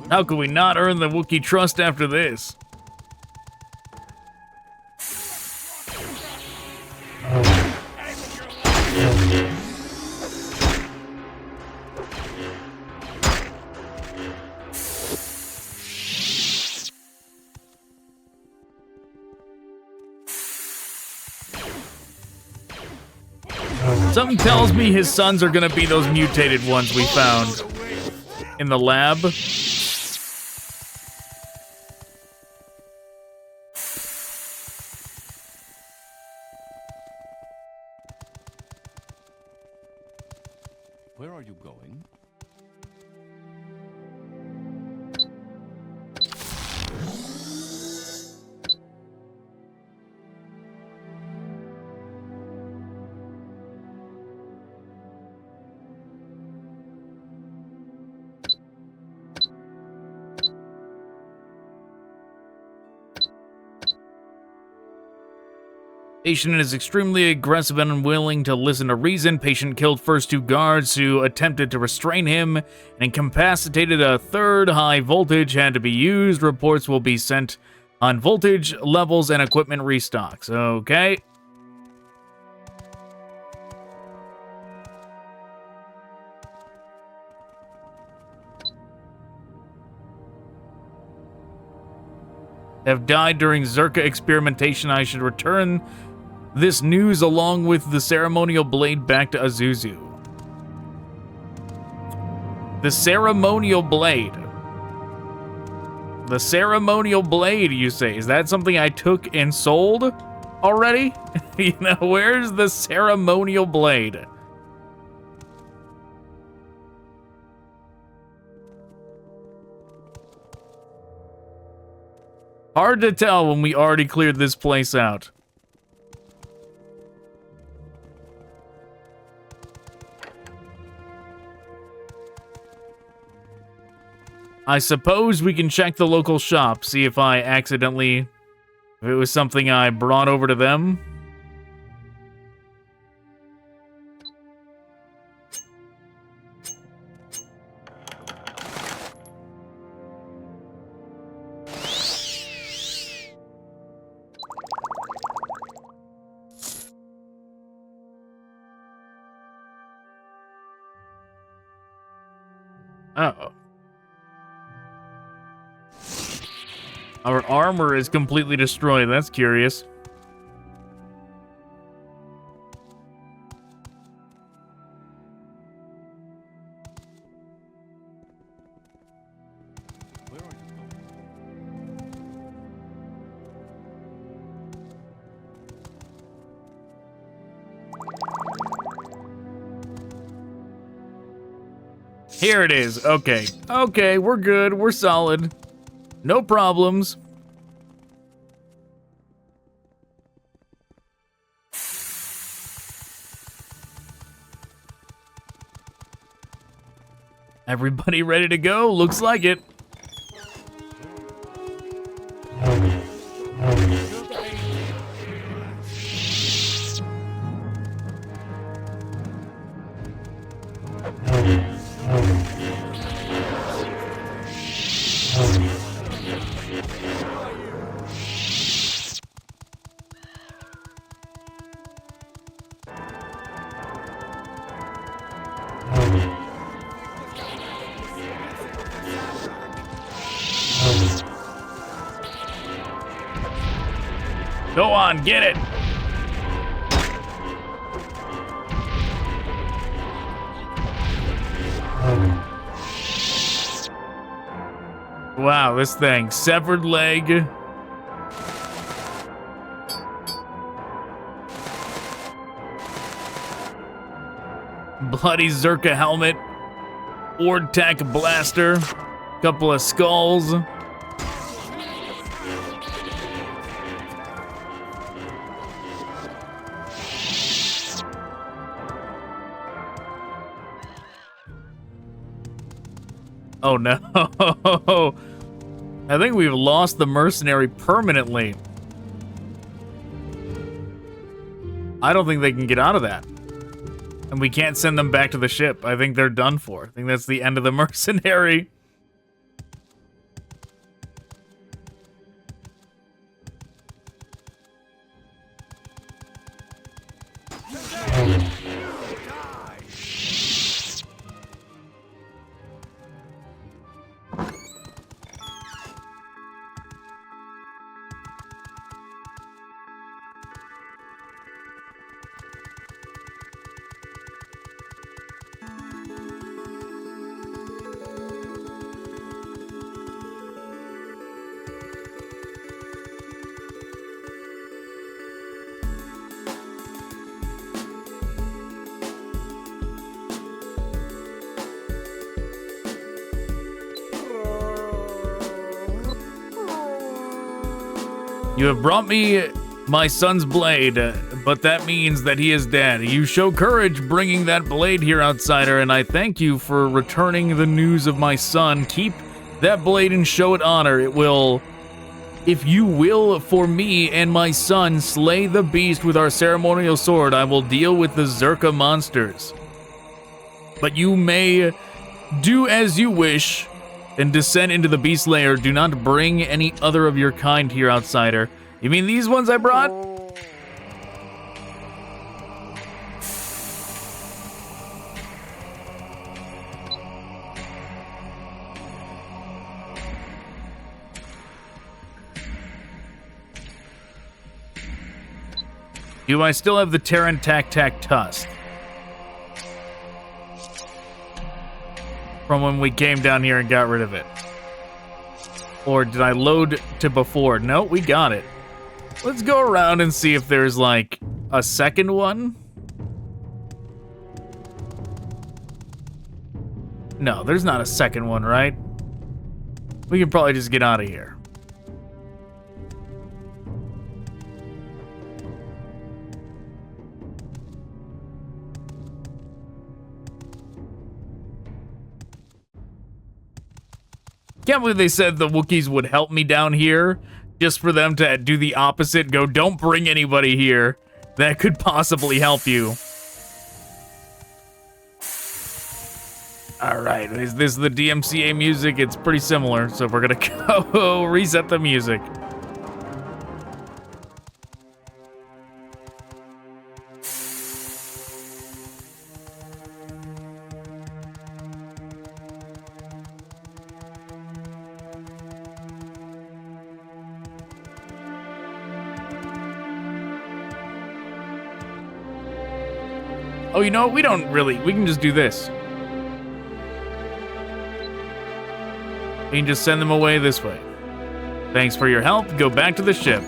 How could we not earn the Wookiee trust after this? Something tells me his sons are gonna be those mutated ones we found in the lab. Where are you going? Patient is extremely aggressive and unwilling to listen to reason. Patient killed first 2 guards who attempted to restrain him and incapacitated a third. High voltage had to be used. Reports will be sent on voltage levels and equipment restocks. Okay. Have died during Zerka experimentation. I should return this news along with the ceremonial blade back to Azuzu. The ceremonial blade. The ceremonial blade, you say? Is that something I took and sold already? You know, where's the ceremonial blade? Hard to tell when we already cleared this place out. I suppose we can check the local shop, see if I accidentally... if it was something I brought over to them. Uh-oh. Our armor is completely destroyed. That's curious. Here it is. Okay. Okay, we're good. We're solid. No problems. Everybody ready to go? Looks like it. Go on, get it. Wow, this thing. Severed leg. Bloody Zerka helmet. Ord-tac blaster. Couple of skulls. Oh no. I think we've lost the mercenary permanently. I don't think they can get out of that. And we can't send them back to the ship. I think they're done for. I think that's the end of the mercenary. You have brought me my son's blade, but that means that he is dead. You show courage bringing that blade here, outsider, and I thank you for returning the news of my son. Keep that blade and show it honor. It will, if you will, for me and my son, slay the beast with our ceremonial sword. I will deal with the Zerka monsters. But you may do as you wish and descend into the beast lair. Do not bring any other of your kind here, outsider. You mean these ones I brought? Do I still have the Terran Tac Tusk? From when we came down here and got rid of it. Or did I load to before? No, we got it. Let's go around and see if there's like a second one. No, there's not a second one, right? We can probably just get out of here. Can't believe they said the Wookiees would help me down here just for them to do the opposite. Go, don't bring anybody here that could possibly help you. All right, is this the DMCA music? It's pretty similar, so we're gonna go reset the music. Oh, you know what? We can just do this. We can just send them away this way. Thanks for your help. Go back to the ship.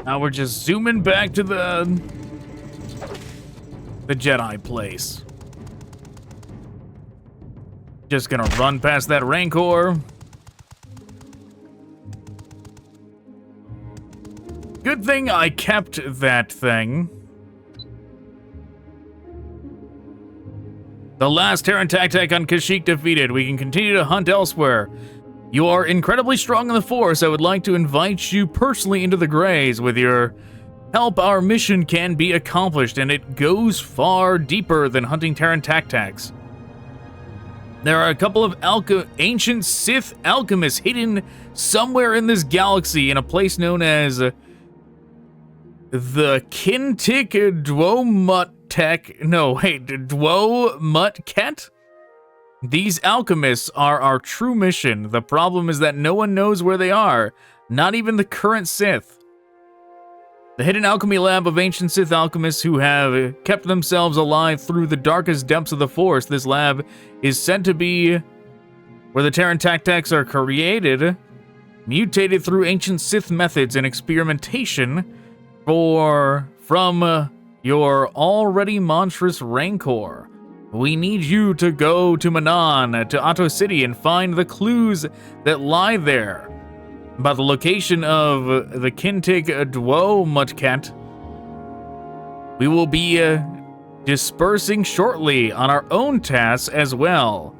Now we're just zooming back to the Jedi place. Just gonna run past that Rancor. Good thing I kept that thing. The last Terran tactic on Kashyyyk defeated. We can continue to hunt elsewhere. You are incredibly strong in the Force. I would like to invite you personally into the Greys. With your help, our mission can be accomplished, and it goes far deeper than hunting Terran tactics. There are a couple of ancient Sith alchemists hidden somewhere in this galaxy in a place known as the Kintik Dwomutket? These alchemists are our true mission. The problem is that no one knows where they are, not even the current Sith. The hidden alchemy lab of ancient Sith alchemists who have kept themselves alive through the darkest depths of the Force. This lab is said to be where the Terran tactics are created, mutated through ancient Sith methods and experimentation from your already monstrous Rancor. We need you to go to Manan, to Otto City, and find the clues that lie there. About the location of the Kintik Dwomutket, we will be dispersing shortly on our own tasks as well.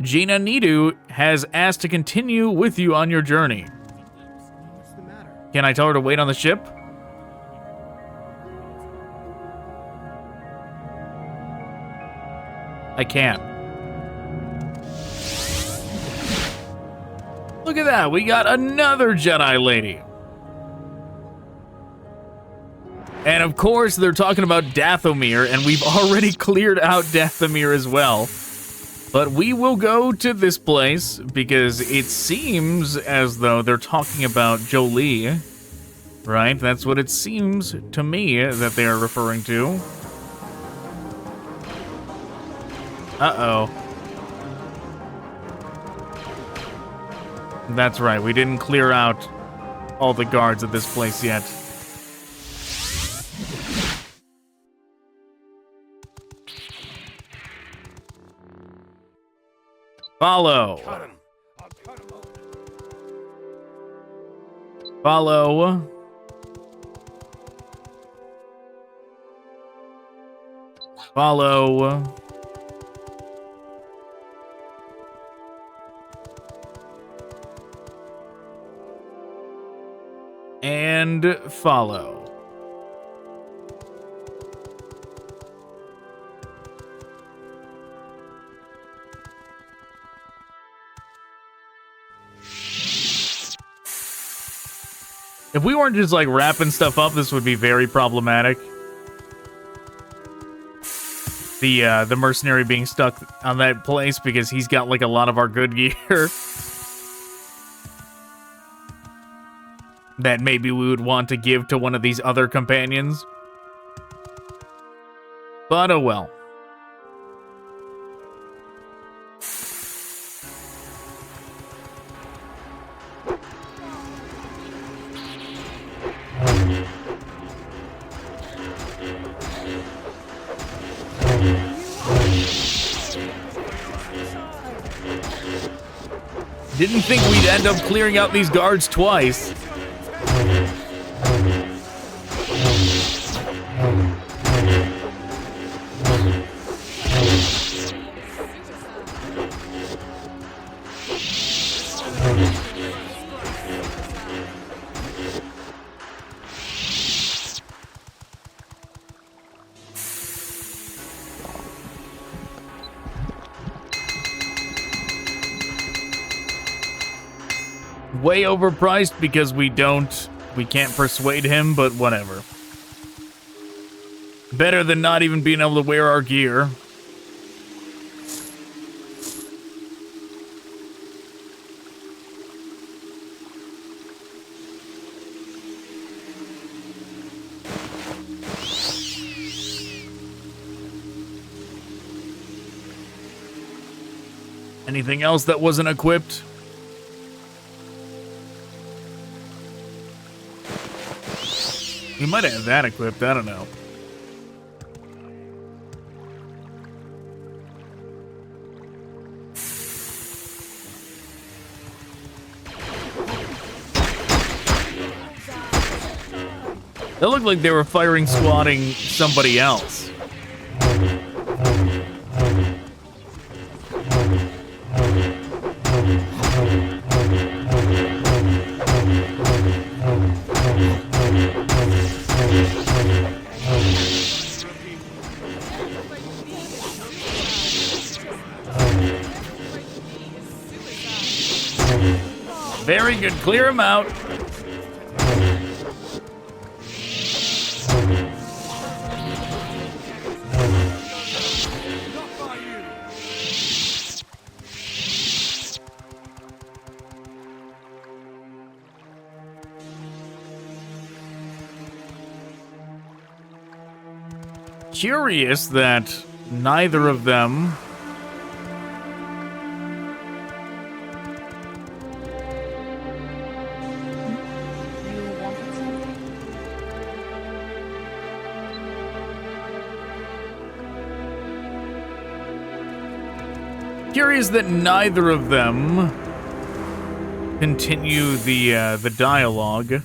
Jaina Nidu has asked to continue with you on your journey. Can I tell her to wait on the ship? I can't. Look at that, we got another Jedi lady. And of course, they're talking about Dathomir, and we've already cleared out Dathomir as well. But we will go to this place because it seems as though they're talking about Jolee, right? That's what it seems to me that they are referring to. Uh-oh. That's right, we didn't clear out all the guards at this place yet. Follow. Follow. Follow. And follow. If we weren't just like wrapping stuff up, this would be very problematic. The mercenary being stuck on that place because he's got like a lot of our good gear that maybe we would want to give to one of these other companions. But oh well. Didn't think we'd end up clearing out these guards twice. way overpriced because we can't persuade him, but whatever. Better than not even being able to wear our gear. Anything else that wasn't equipped? We might have that equipped, I don't know. They looked like they were firing squatting somebody else. Very good, clear him out. Curious that neither of them continue the dialogue.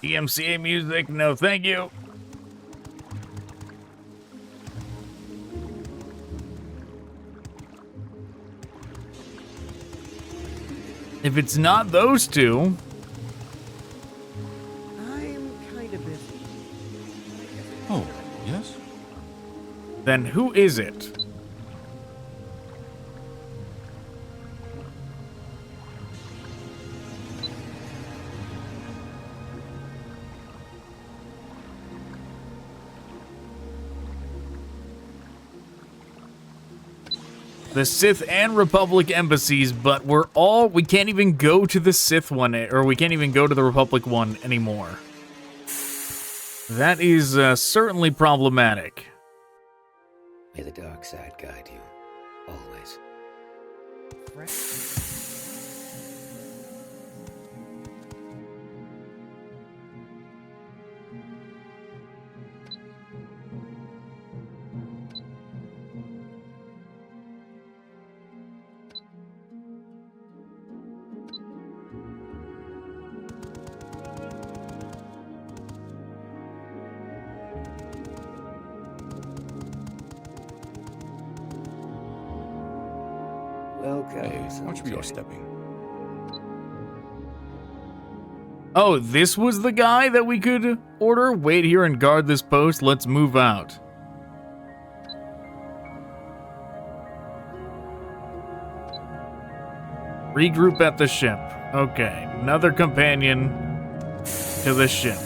DMCA music, no thank you. If it's not those two, I'm kind of busy. Oh, yes? then who is it? The Sith and Republic embassies, but we can't even go to the Sith one, or we can't even go to the Republic one anymore. That is certainly problematic. May the dark side guide you, always. Hey, watch where you're stepping. Oh, this was the guy that we could order? Wait here and guard this post. Let's move out. Regroup at the ship. Okay, another companion to the ship.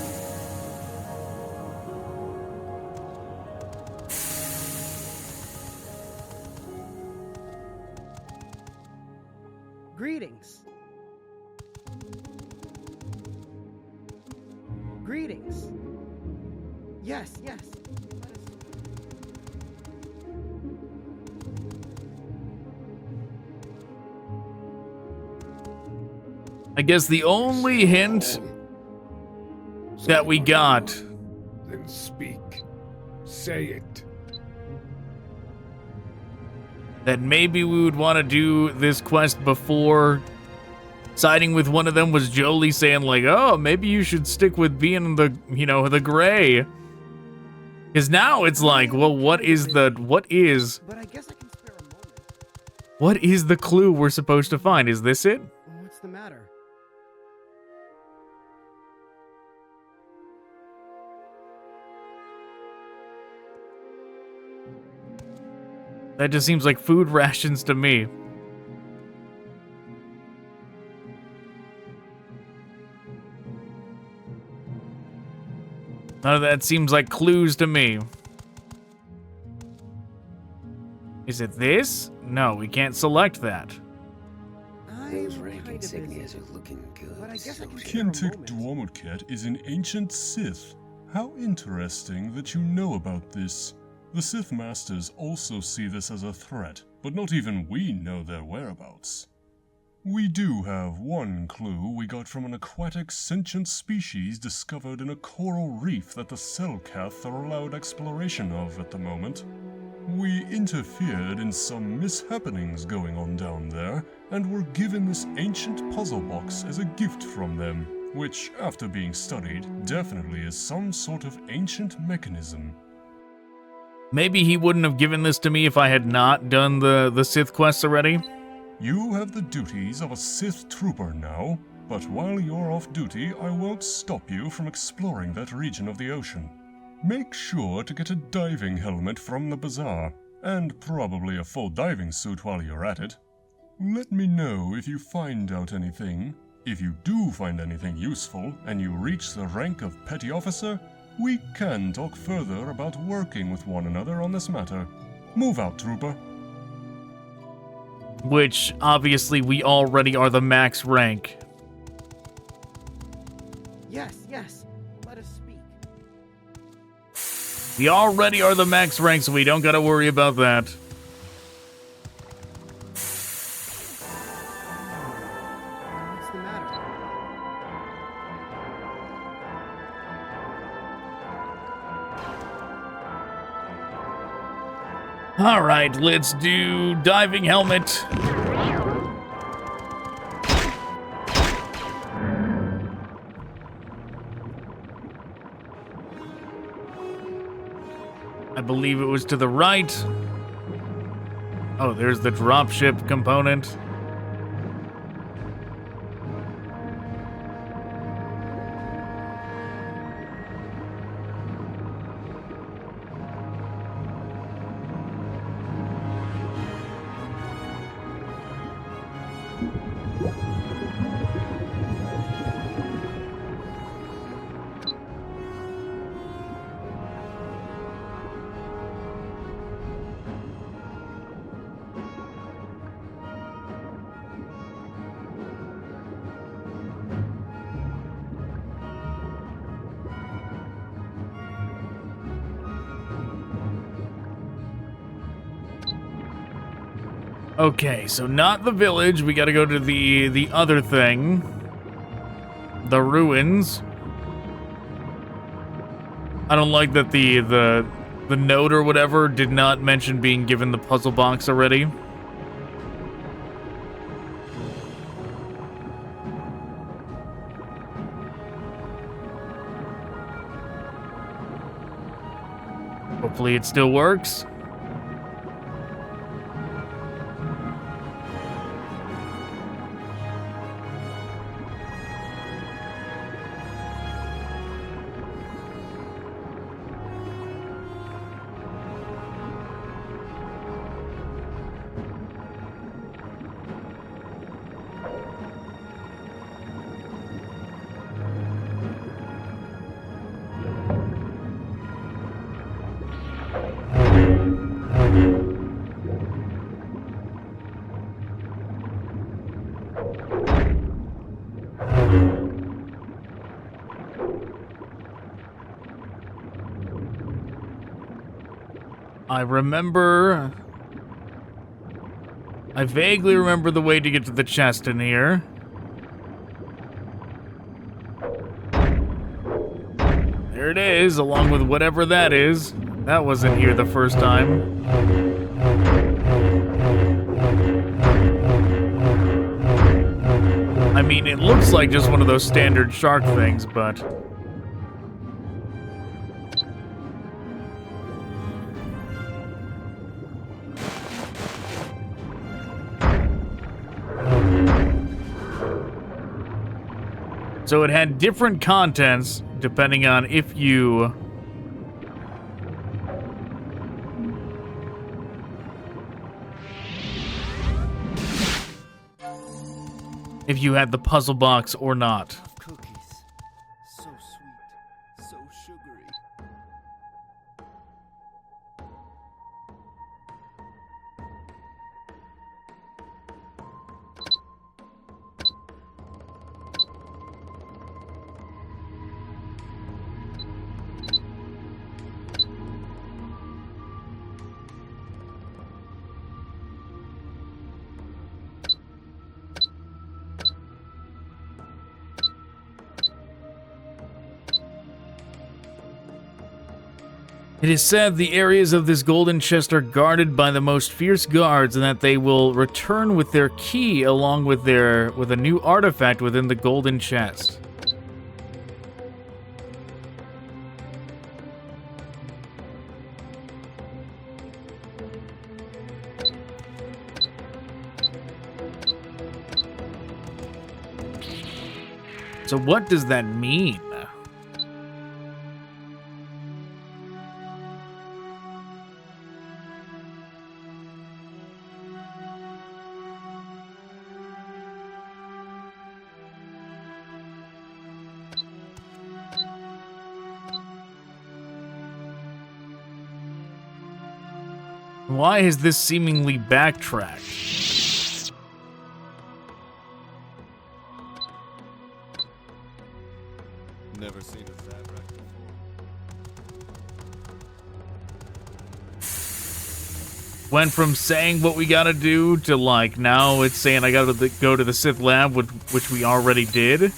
Greetings. Greetings. Yes, yes. I guess the only hint that we got. Then speak. Say it. That maybe we would want to do this quest before siding with one of them was Jolee saying like, oh, maybe you should stick with being the, the gray. Because now it's like, well, what is the clue we're supposed to find? Is this it? What's the matter? That just seems like food rations to me. None of that seems like clues to me. Is it this? No, we can't select that. Those rank insignias are looking good. But I guess I can Kintic Dwarmutket is an ancient Sith. How interesting that you know about this. The Sith Masters also see this as a threat, but not even we know their whereabouts. We do have one clue we got from an aquatic sentient species discovered in a coral reef that the Selkath are allowed exploration of at the moment. We interfered in some mishappenings going on down there, and were given this ancient puzzle box as a gift from them, which, after being studied, definitely is some sort of ancient mechanism. Maybe he wouldn't have given this to me if I had not done the Sith quests already. You have the duties of a Sith trooper now, but while you're off duty, I won't stop you from exploring that region of the ocean. Make sure to get a diving helmet from the bazaar, and probably a full diving suit while you're at it. Let me know if you find out anything. If you do find anything useful, and you reach the rank of petty officer, we can talk further about working with one another on this matter. Move out, trooper. Which, obviously, we already are the max rank. Yes, yes. Let us speak. We already are the max rank, so we don't gotta worry about that. What's the matter? Alright, let's do diving helmet. I believe it was to the right. Oh, there's the dropship component. Okay, so not the village. We gotta go to the other thing. The ruins. I don't like that the note or whatever did not mention being given the puzzle box already. Hopefully it still works. I vaguely remember the way to get to the chest in here. There it is, along with whatever that is. That wasn't here the first time. I mean, it looks like just one of those standard shark things, but... So it had different contents depending on if you had the puzzle box or not. Cookies. So sweet. So sugary. It is said the areas of this golden chest are guarded by the most fierce guards, and that they will return with their key along with a new artifact within the golden chest. So what does that mean? Why has this seemingly backtracked? Never seen a sad wreck before. Went from saying what we gotta do to like now it's saying I gotta go to the Sith lab, which we already did.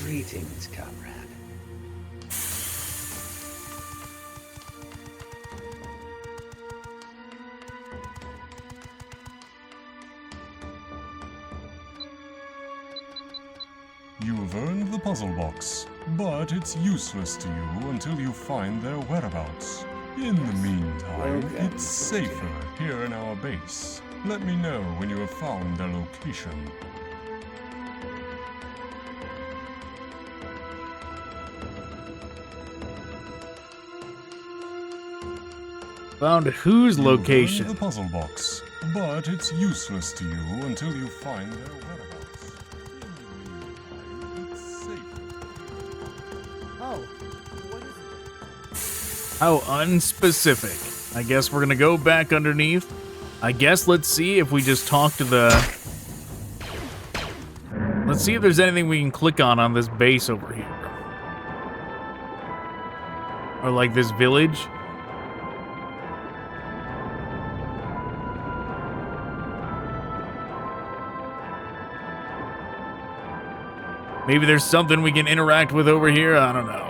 Greetings, comrade. You have earned the puzzle box, but it's useless to you until you find their whereabouts. In the meantime, it's safer here in our base. Let me know when you have found their location. Found whose location? You earned the puzzle box, but it's useless to you until you find their whereabouts. It's safe. Oh, what is it? How unspecific. I guess we're gonna go back underneath. I guess let's see if we just talk to the... Let's see if there's anything we can click on this base over here. Or like this village. Maybe there's something we can interact with over here. I don't know.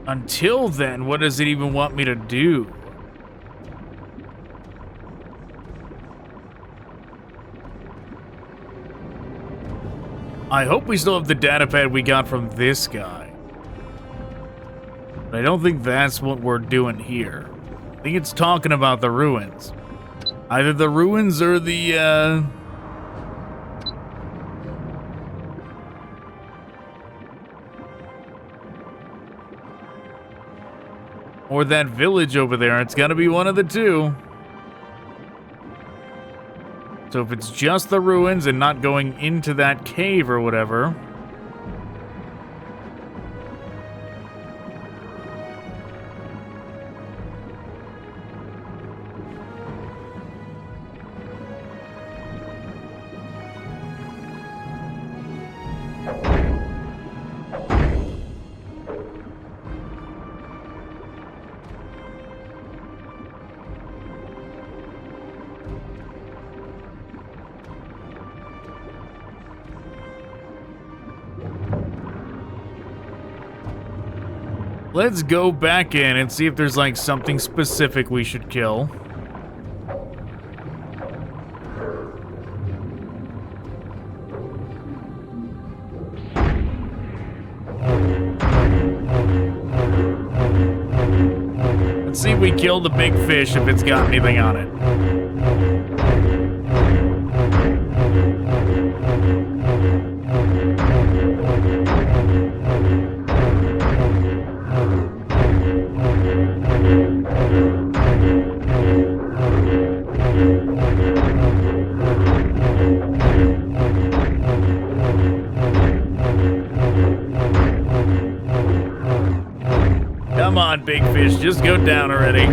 Until then, what does it even want me to do? I hope we still have the datapad we got from this guy. But I don't think that's what we're doing here. I think it's talking about the ruins. Either the ruins or the, or that village over there. It's gotta be one of the two. So if it's just the ruins and not going into that cave or whatever, Let's go back in and see if there's like something specific we should kill. Let's see if we kill the big fish if it's got anything on it. Come on, big fish, just go down already.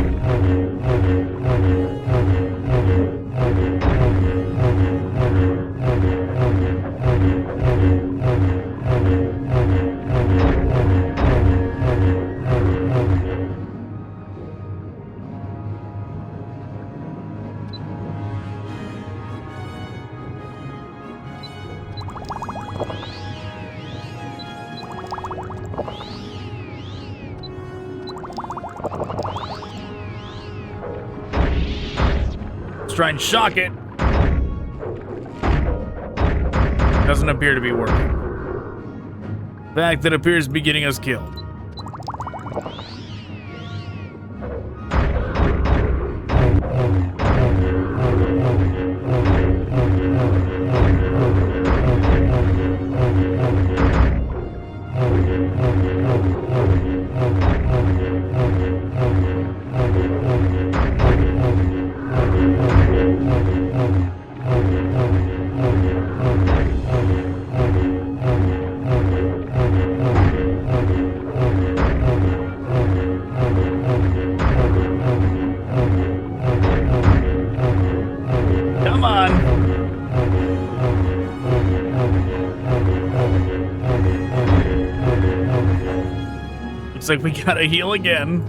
Try and shock it. Doesn't appear to be working. In fact, that appears to be getting us killed. Looks like we gotta heal again.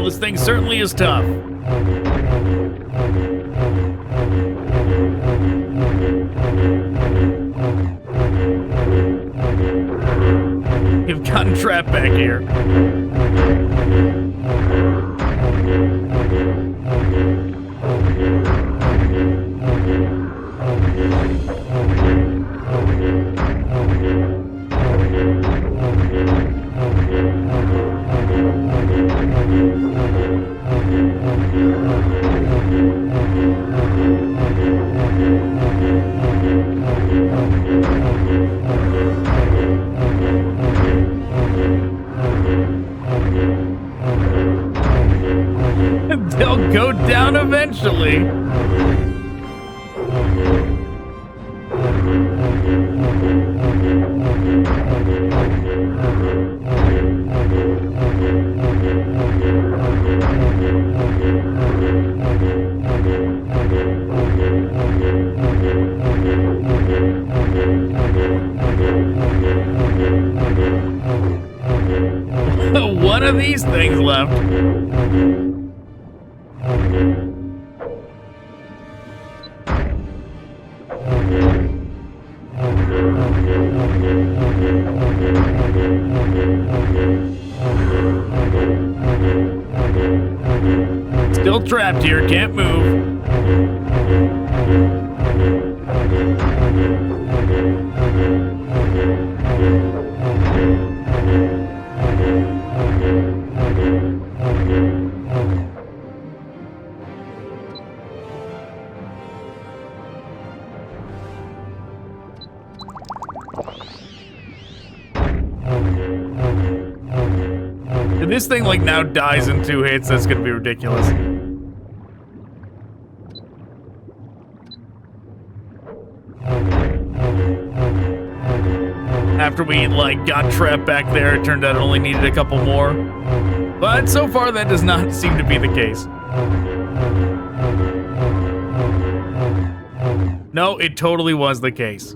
This thing certainly is tough. You've gotten trapped back here. They'll go down eventually. One of these things left. Still trapped here, can't move. If this thing, like, now dies in 2 hits, that's gonna be ridiculous. After we, like, got trapped back there, it turned out it only needed a couple more. But so far, that does not seem to be the case. No, it totally was the case.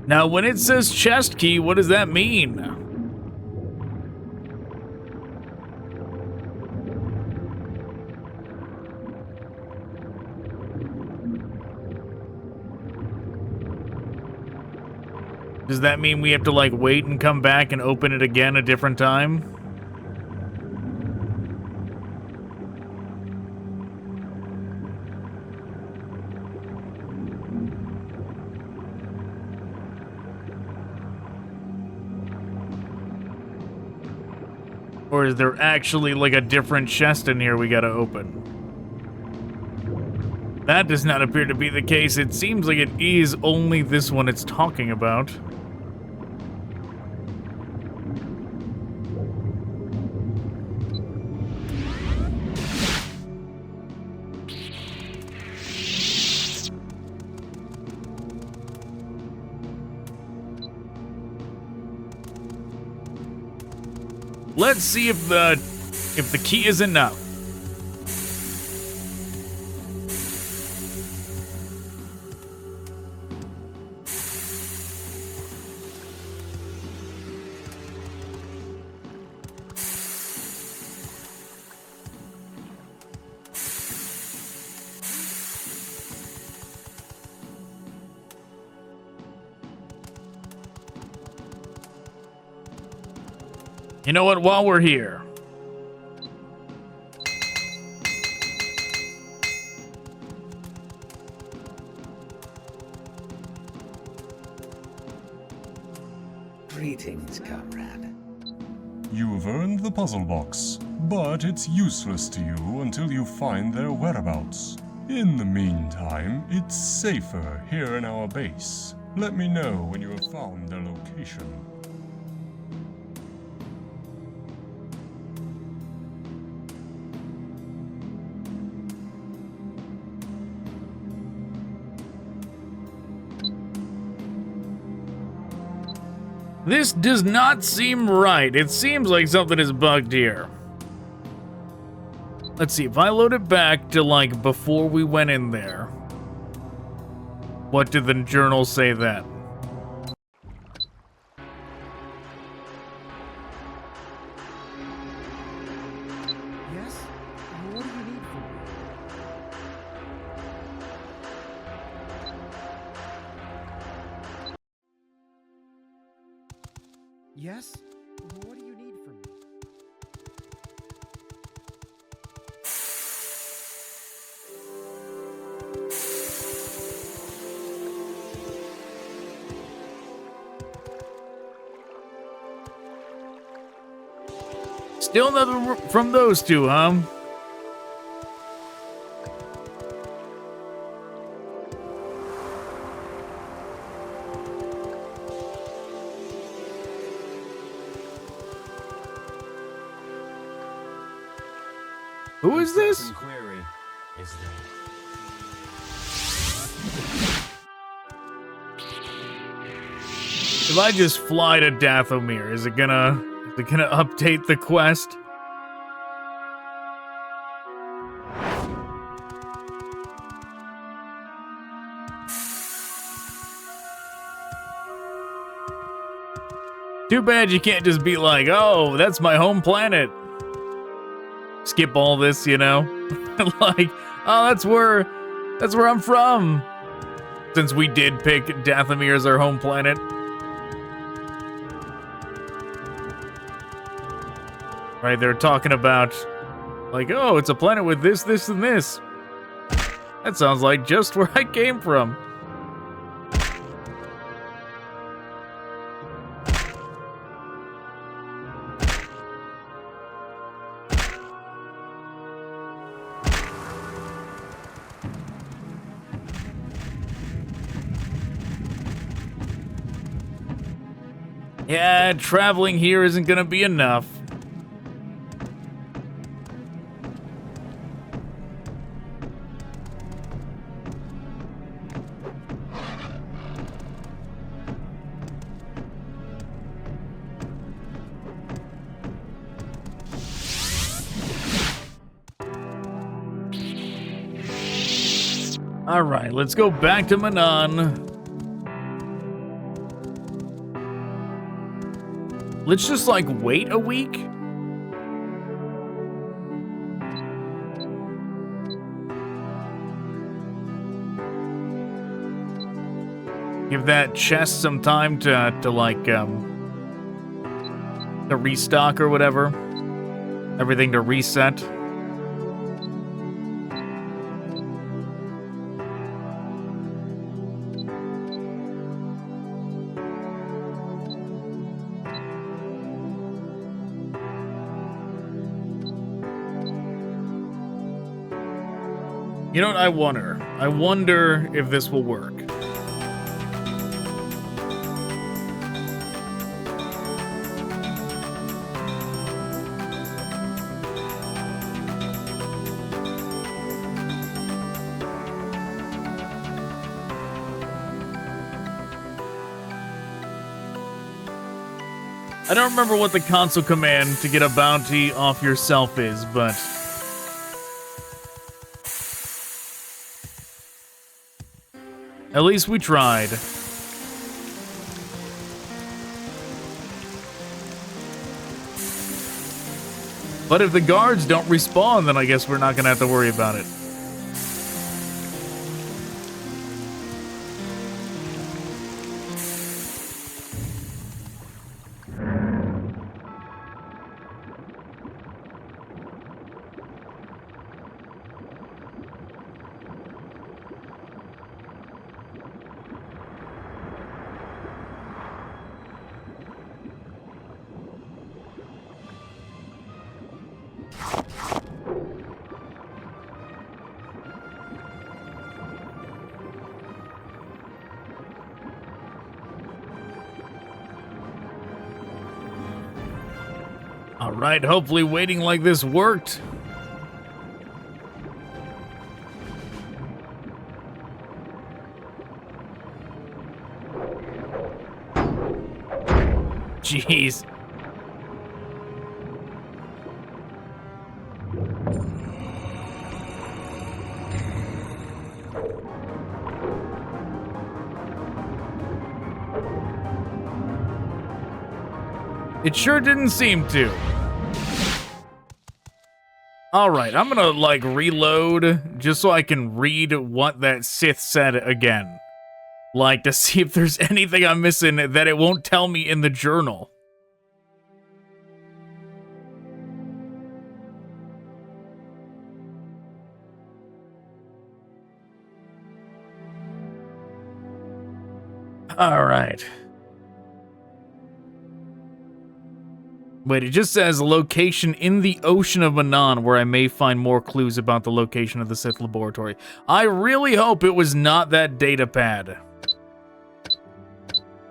Now, when it says chest key, what does that mean? Does that mean we have to, like, wait and come back and open it again a different time? Or is there actually, like, a different chest in here we gotta open? That does not appear to be the case. It seems like it is only this one it's talking about. Let's see if the key is enough. You know what? While we're here, Greetings, comrade. You've earned the puzzle box, but it's useless to you until you find their whereabouts. In the meantime, it's safer here in our base. Let me know when you have found their location. this does not seem right. It seems like something is bugged here. Let's see, if I load it back to, like, before we went in there, what did the journal say then? Yes? What do you need from me? Yes? What do you need from me? Still nothing from those two, huh? Who is this? Query is there? If I just fly to Dathomir, is it gonna update the quest? Too bad you can't just be like, oh, that's my home planet. Skip all this, you know? Like, oh, that's where I'm from. Since we did pick Dathomir as our home planet. Right, they're talking about, like, oh, it's a planet with this, this, and this. That sounds like just where I came from. Yeah, traveling here isn't gonna be enough. Alright, let's go back to Manan. Let's just, like, wait a week? Give that chest some time to restock or whatever. Everything to reset. You know what, I wonder if this will work. I don't remember what the console command to get a bounty off yourself is, but at least we tried. But if the guards don't respawn, then I guess we're not gonna have to worry about it. Alright, hopefully waiting like this worked. Jeez. It sure didn't seem to. Alright, I'm gonna, like, reload just so I can read what that Sith said again. Like, to see if there's anything I'm missing that it won't tell me in the journal. Alright. Wait, it just says location in the ocean of Manan where I may find more clues about the location of the Sith laboratory. I really hope it was not that data pad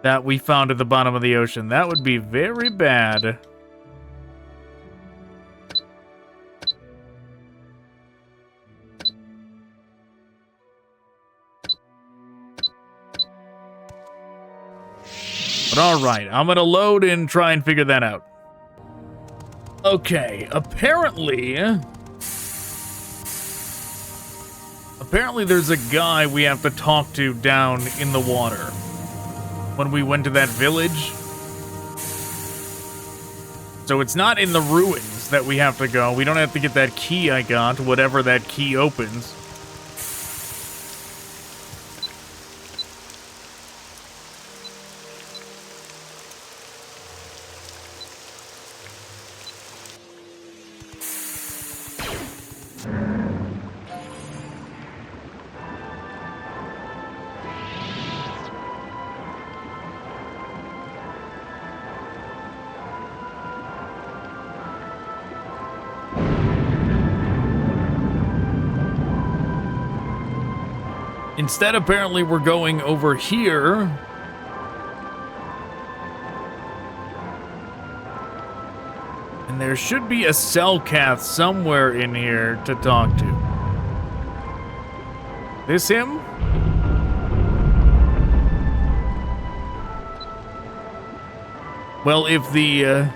that we found at the bottom of the ocean. That would be very bad. But alright, I'm gonna load and try and figure that out. Okay, apparently there's a guy we have to talk to down in the water when we went to that village. So it's not in the ruins that we have to go. We don't have to get that key I got, whatever that key opens. Instead, apparently, we're going over here. there should be a Selkath somewhere in here to talk to. This him? Well, if the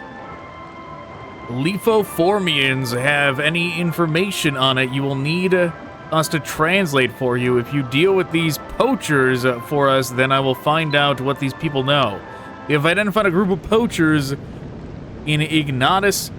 Lithoformians have any information on it, you will need us to translate for you. If you deal with these poachers for us, then I will find out what these people know. We have identified a group of poachers in Ignatius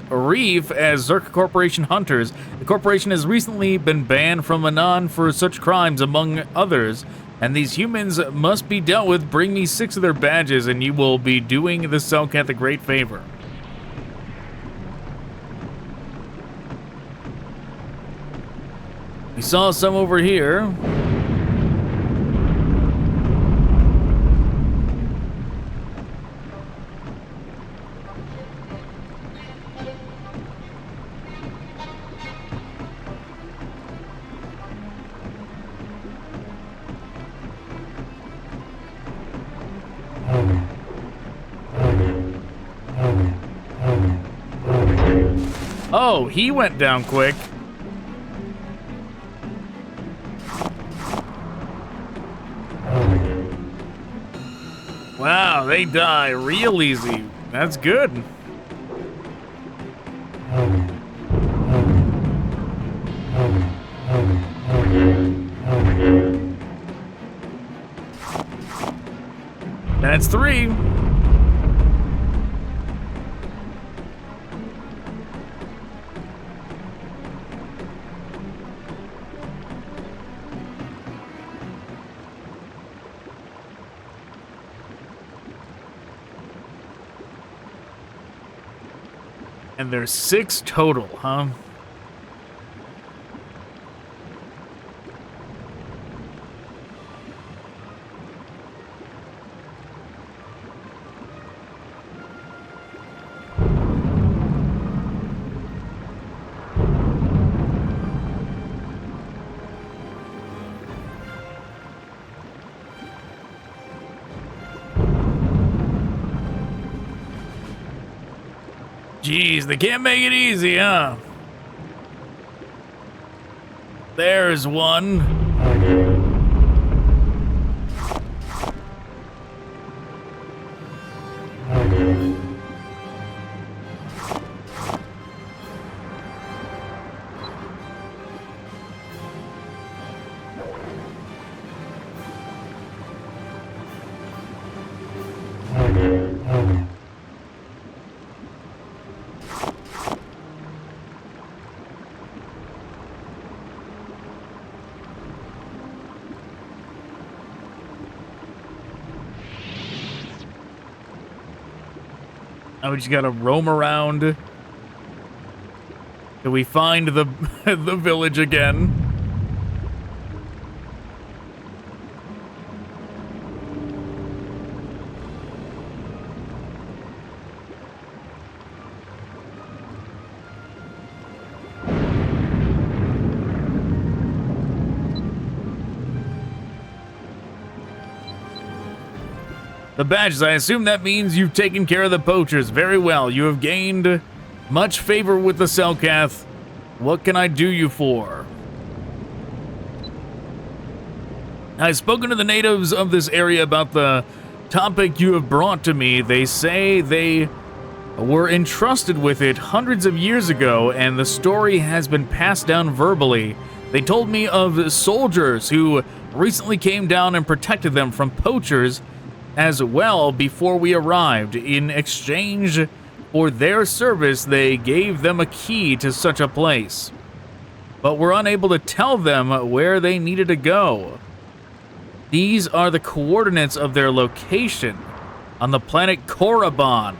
Reef as Zerk Corporation hunters. The corporation has recently been banned from Anan for such crimes, among others, and these humans must be dealt with. Bring me 6 of their badges, and you will be doing the Selkath a great favor. We saw some over here. Oh, he went down quick. Wow, they die real easy. That's good. That's 3. And there's 6 total, huh? Jeez, they can't make it easy, huh? There's one. Now we just gotta roam around till we find the the village again. The badges, I assume that means you've taken care of the poachers. Very well. You have gained much favor with the Selkath. What can I do you for? I've spoken to the natives of this area about the topic you have brought to me. They say they were entrusted with it hundreds of years ago, and the story has been passed down verbally. They told me of soldiers who recently came down and protected them from poachers as well before we arrived. In exchange for their service, they gave them a key to such a place, but were unable to tell them where they needed to go. These are the coordinates of their location on the planet Korriban.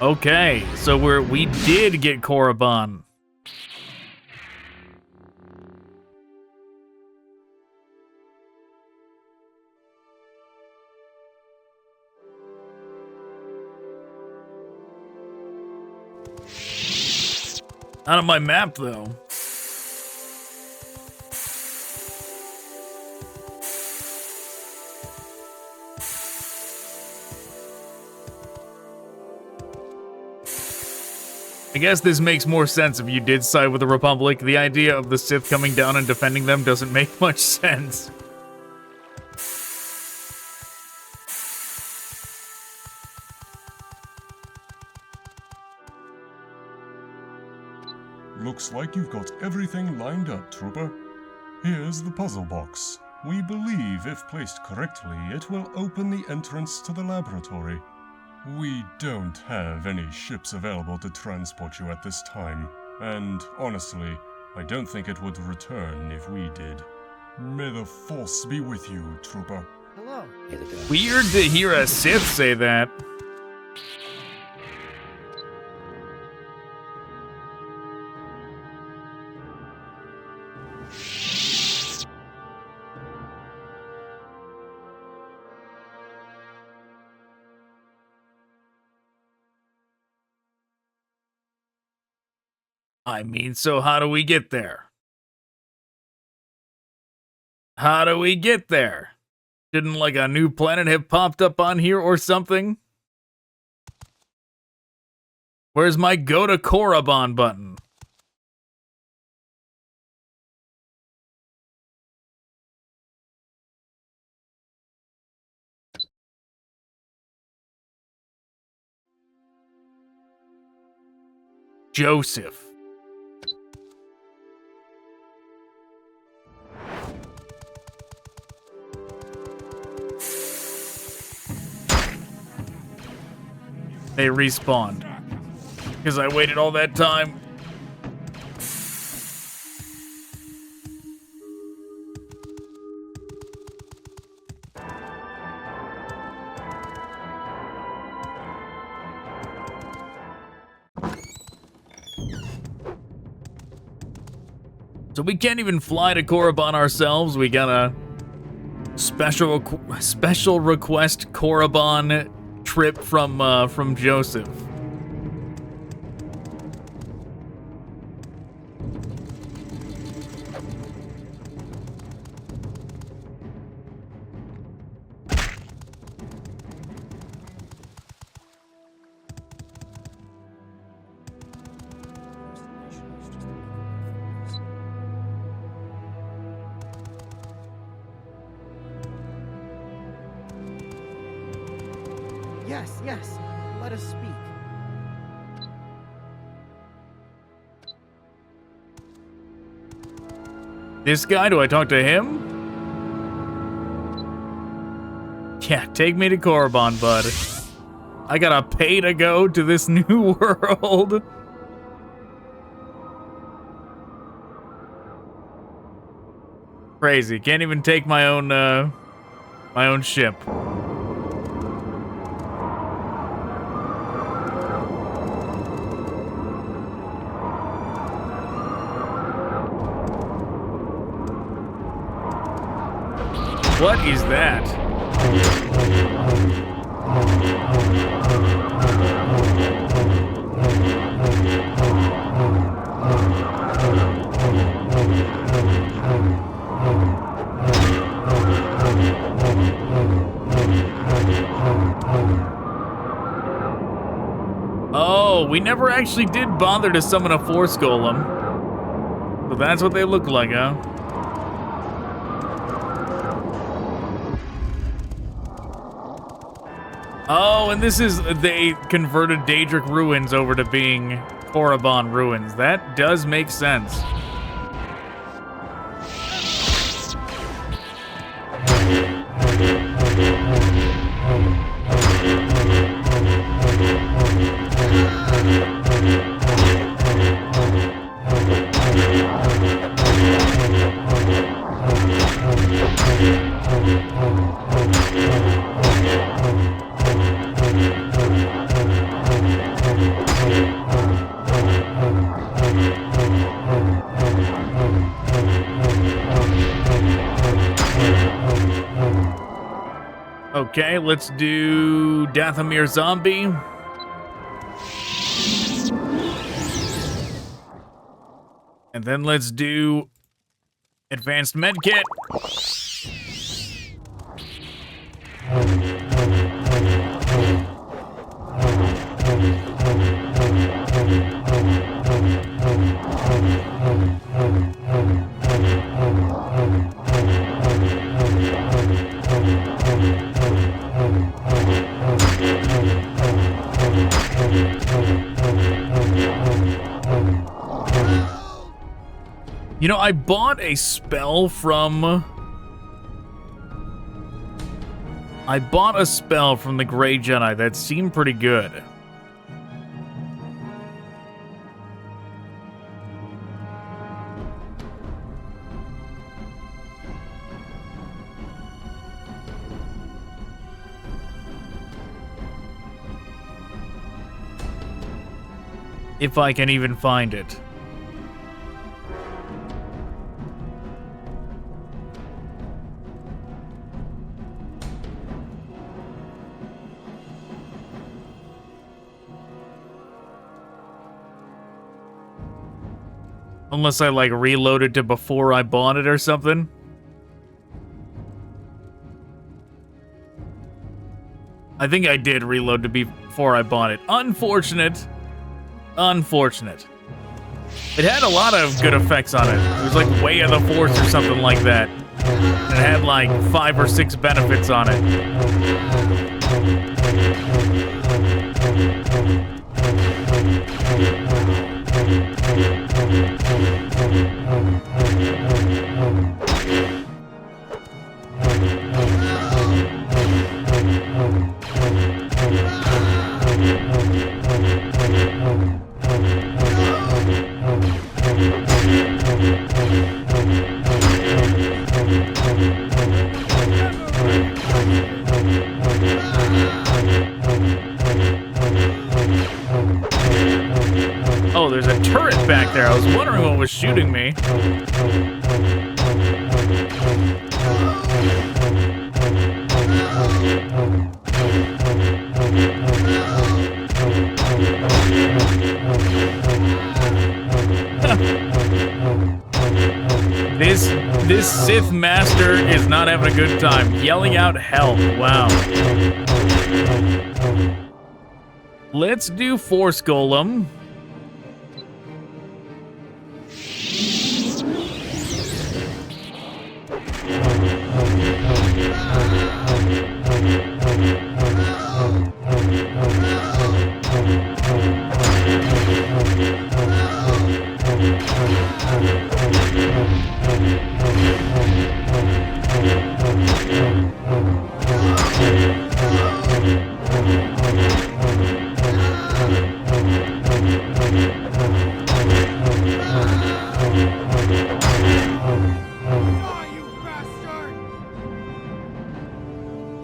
Okay, so we did get Korriban. Not on my map, though. guess this makes more sense if you did side with the Republic. The idea of the Sith coming down and defending them doesn't make much sense. Looks like you've got everything lined up, Trooper. Here's the puzzle box. We believe, if placed correctly, it will open the entrance to the laboratory. We don't have any ships available to transport you at this time, and honestly, I don't think it would return if we did. May the Force be with you, Trooper. Hello. Weird to hear a Sith say that. I mean, so how do we get there? How do we get there? Didn't like a new planet have popped up on here or something? Where's my go to Korriban button? Joseph. They respawned. Because I waited all that time. So we can't even fly to Korriban ourselves. We got a special request Korriban trip from Joseph. Yes, let us speak. This guy, do I talk to him? Yeah, take me to Korriban, bud. I gotta pay to go to this new world. Crazy, can't even take my own ship. What is that? Oh, we never actually did bother to summon a Force Golem. So that's what they look like, huh? Oh, and this is, they converted Daedric Ruins over to being Korriban Ruins. That does make sense. Okay, let's do Dathomir Zombie. And then let's do Advanced Medkit. You know, I bought a spell from... the Grey Jedi that seemed pretty good. If I can even find it. Unless I, like, reloaded to before I bought it or something. I think I did reload to before I bought it. Unfortunate. Unfortunate. It had a lot of good effects on it. It was like Way of the Force or something like that. And it had like 5 or 6 benefits on it. Oh, there's a turret back there. I was wondering what was shooting me. This Sith Master is not having a good time. Yelling out help. Wow. Let's do Force Golem.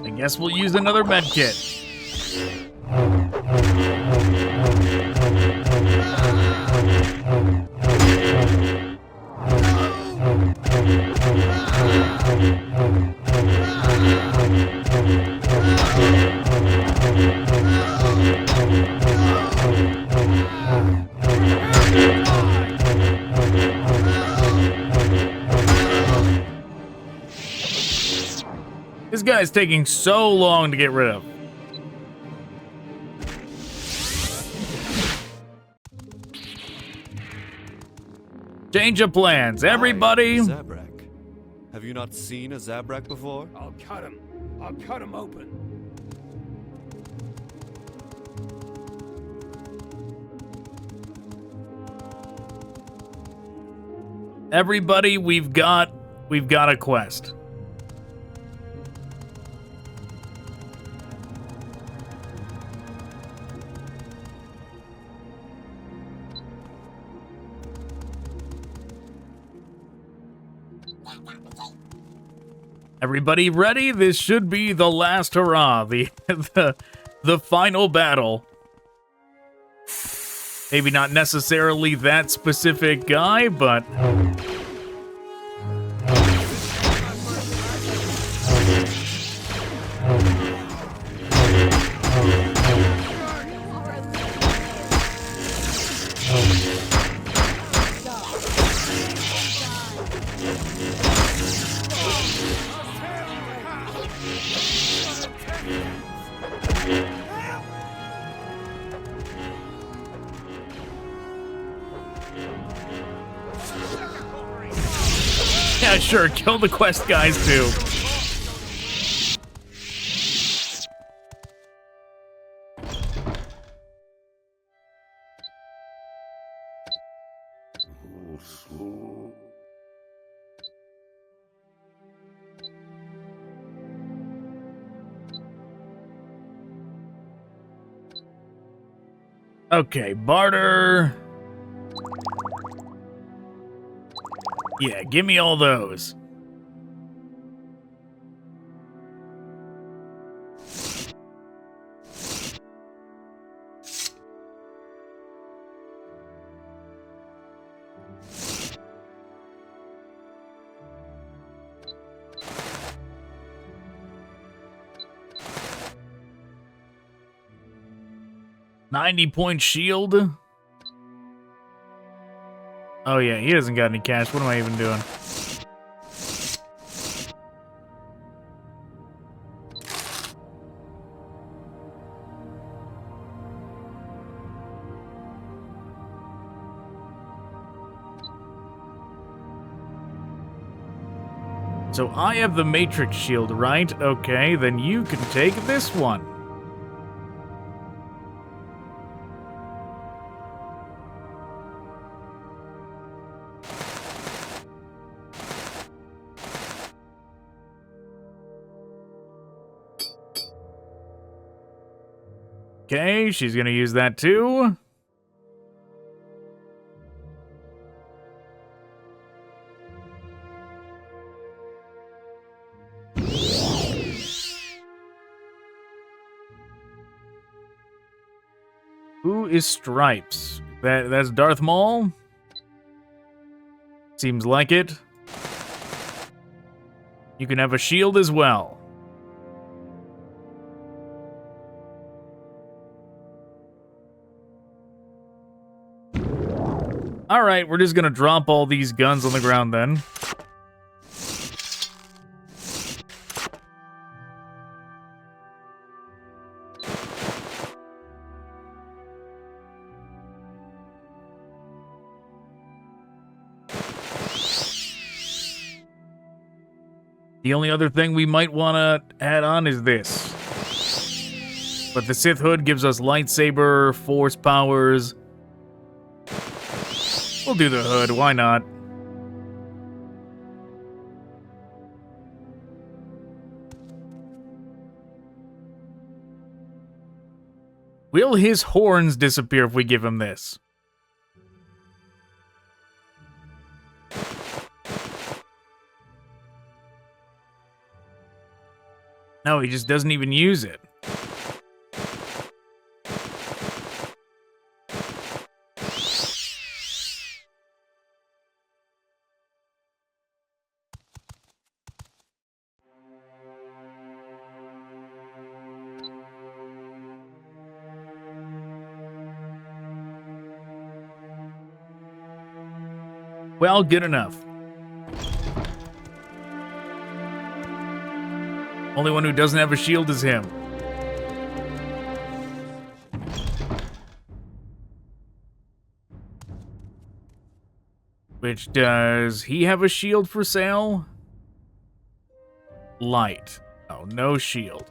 I guess we'll use another med kit. This guy's taking so long to get rid of. Change of plans, everybody. Zabrak. Have you not seen a Zabrak before? I'll cut him. I'll cut him open. Everybody, we've got a quest. Everybody ready? This should be the last hurrah, the final battle. Maybe not necessarily that specific guy, but yeah, sure, kill the quest guys too. Okay, barter. Yeah, give me all those. $90-point shield. Oh yeah, he hasn't got any cash. What am I even doing? So I have the Matrix shield, right? Okay, then you can take this one. Okay, she's gonna use that too. Who is Stripes? That's Darth Maul? Seems like it. You can have a shield as well. Alright, we're just gonna drop all these guns on the ground then. The only other thing we might want to add on is this. But the Sith Hood gives us lightsaber, force powers. We'll do the hood, why not? Will his horns disappear if we give him this? No, he just doesn't even use it. Well, good enough. Only one who doesn't have a shield is him. Which does he have a shield for sale? Light. Oh, no shield.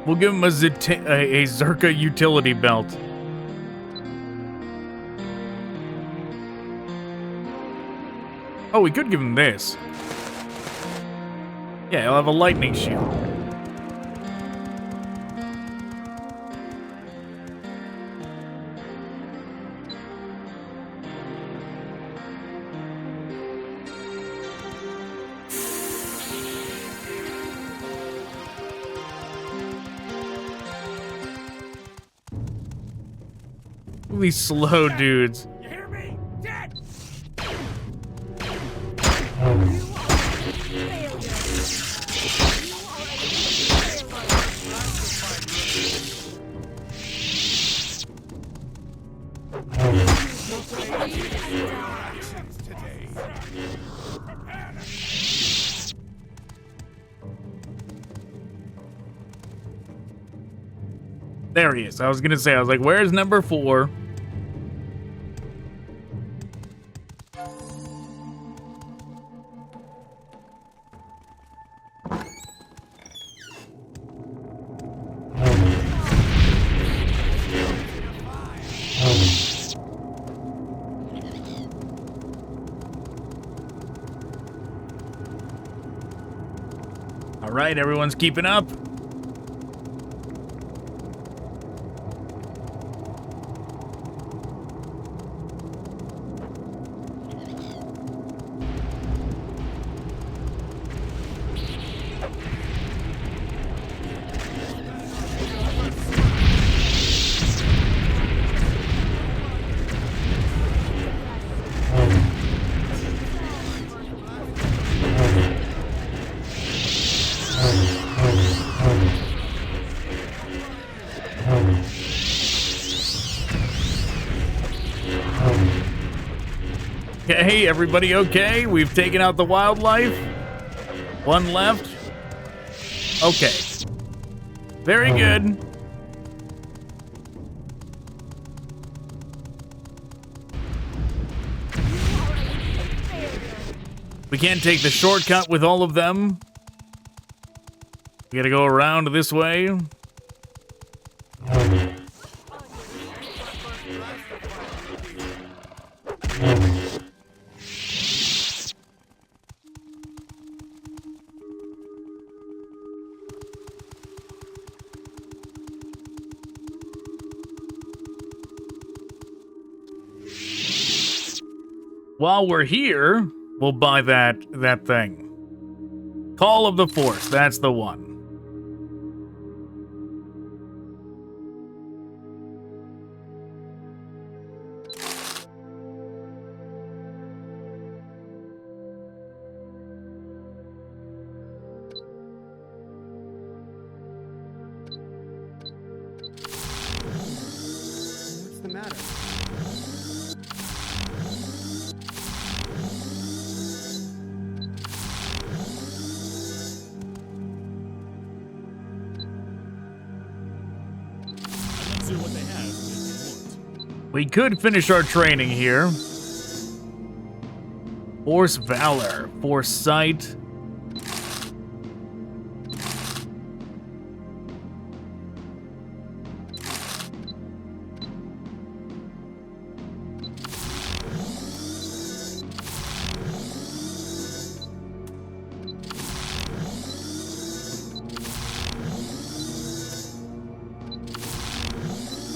We'll give him a Zerka utility belt. Oh, we could give him this. Yeah, he'll have a lightning shield. These slow dudes. You hear me? Dead! There he is. I was gonna say, I was like, where's number 4? right, everyone's keeping up. Okay, everybody okay? We've taken out the wildlife. One left. Okay. Very good. We can't take the shortcut with all of them. We gotta go around this way. While we're here, we'll buy that thing. Call of the Force, that's the one. What's the matter? We could finish our training here. Force Valor, Force Sight.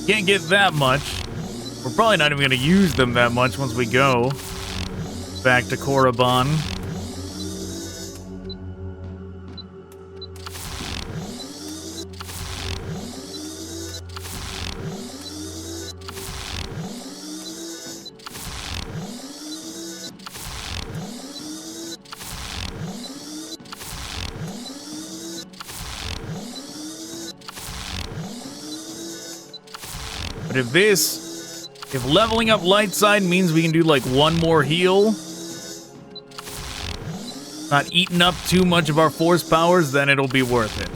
Can't get that much. We're probably not even going to use them that much once we go back to Korriban. But if leveling up light side means we can do like one more heal, not eating up too much of our force powers, then it'll be worth it.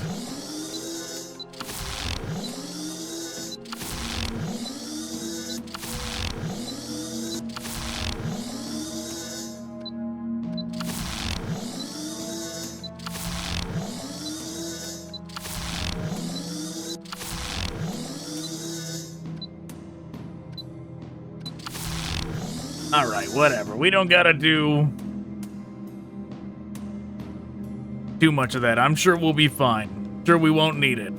Alright, whatever. We don't gotta do too much of that. I'm sure we'll be fine. Sure we won't need it.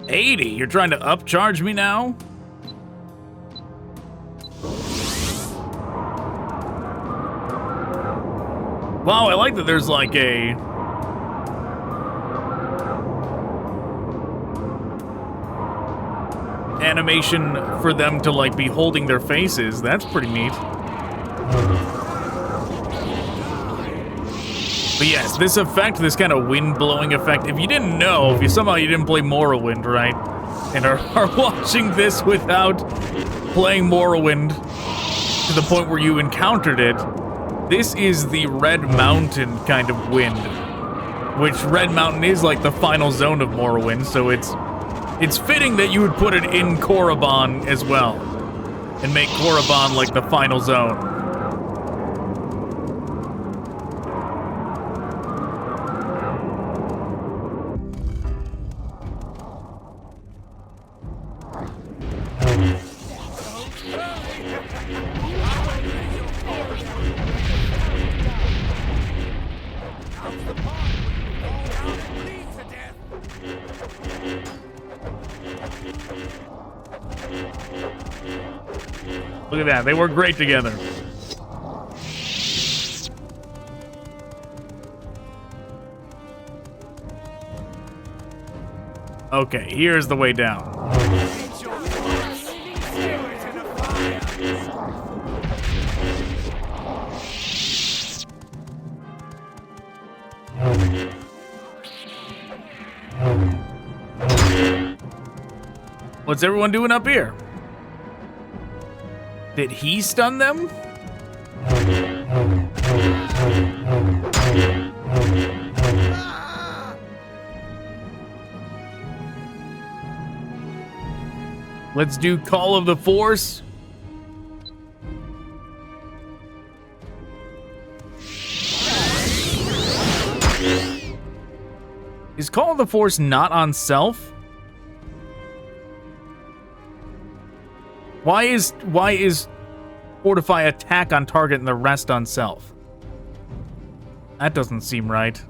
80? You're trying to upcharge me now? Wow, I like that there's like a animation for them to like be holding their faces. That's pretty neat. But yes, this effect, this kind of wind blowing effect, if you didn't know, if you somehow you didn't play Morrowind, right, and are watching this without playing Morrowind to the point where you encountered it, this is the Red Mountain kind of wind, which Red Mountain is like the final zone of Morrowind, so it's fitting that you would put it in Korriban as well, and make Korriban like the final zone. Look at that. They work great together. Okay, here's the way down. What's everyone doing up here? Did he stun them? Let's do Call of the Force. Is Call of the Force not on self? Why is Fortify attack on target and the rest on self? That doesn't seem right.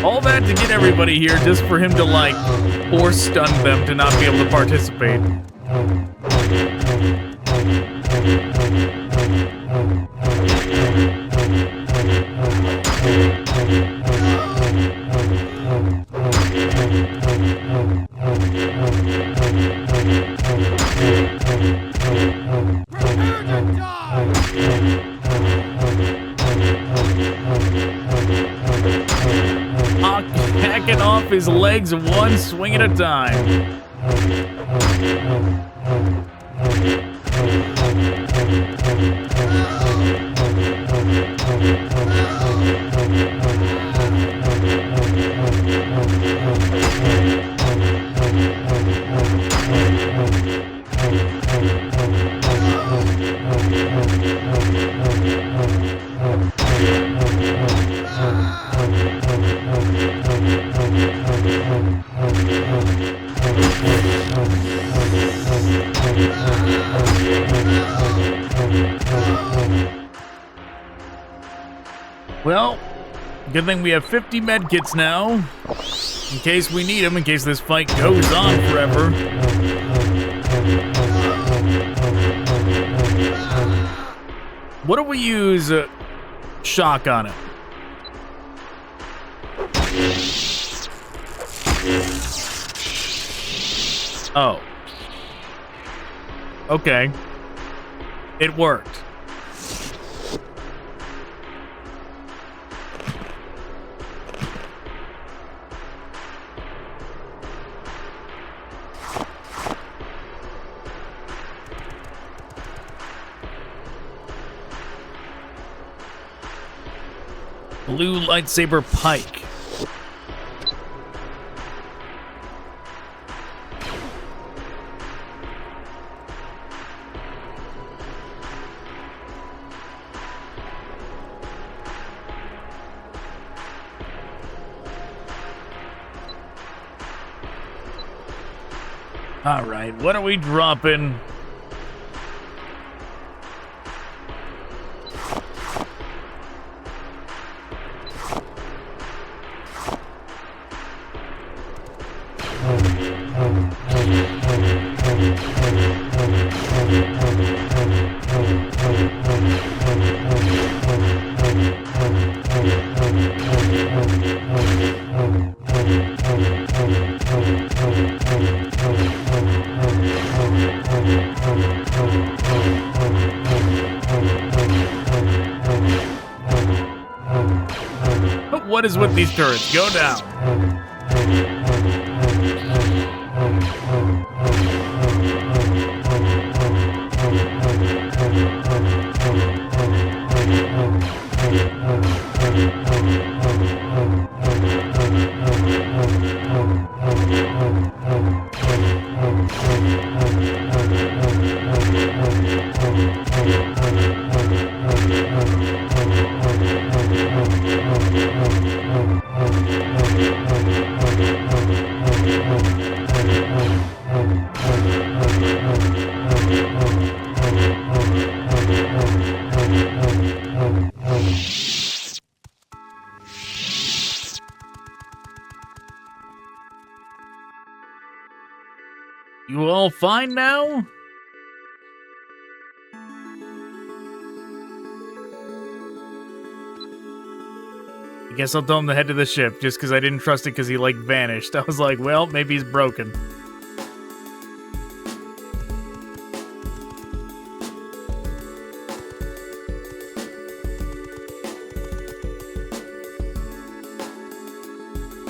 All that to get everybody here just for him to, like, force stun them to not be able to participate. Hacking off his legs one swing at a time. Well, good thing we have 50 medkits now, in case we need them, in case this fight goes on forever. What do we use shock on it? Oh. Okay. It worked. Blue lightsaber pike. All right, what are we dropping? What is with these turrets? Go down. You all fine now? I guess I'll tell him to head to the ship, just because I didn't trust it because he, like, vanished. I was like, well, maybe he's broken.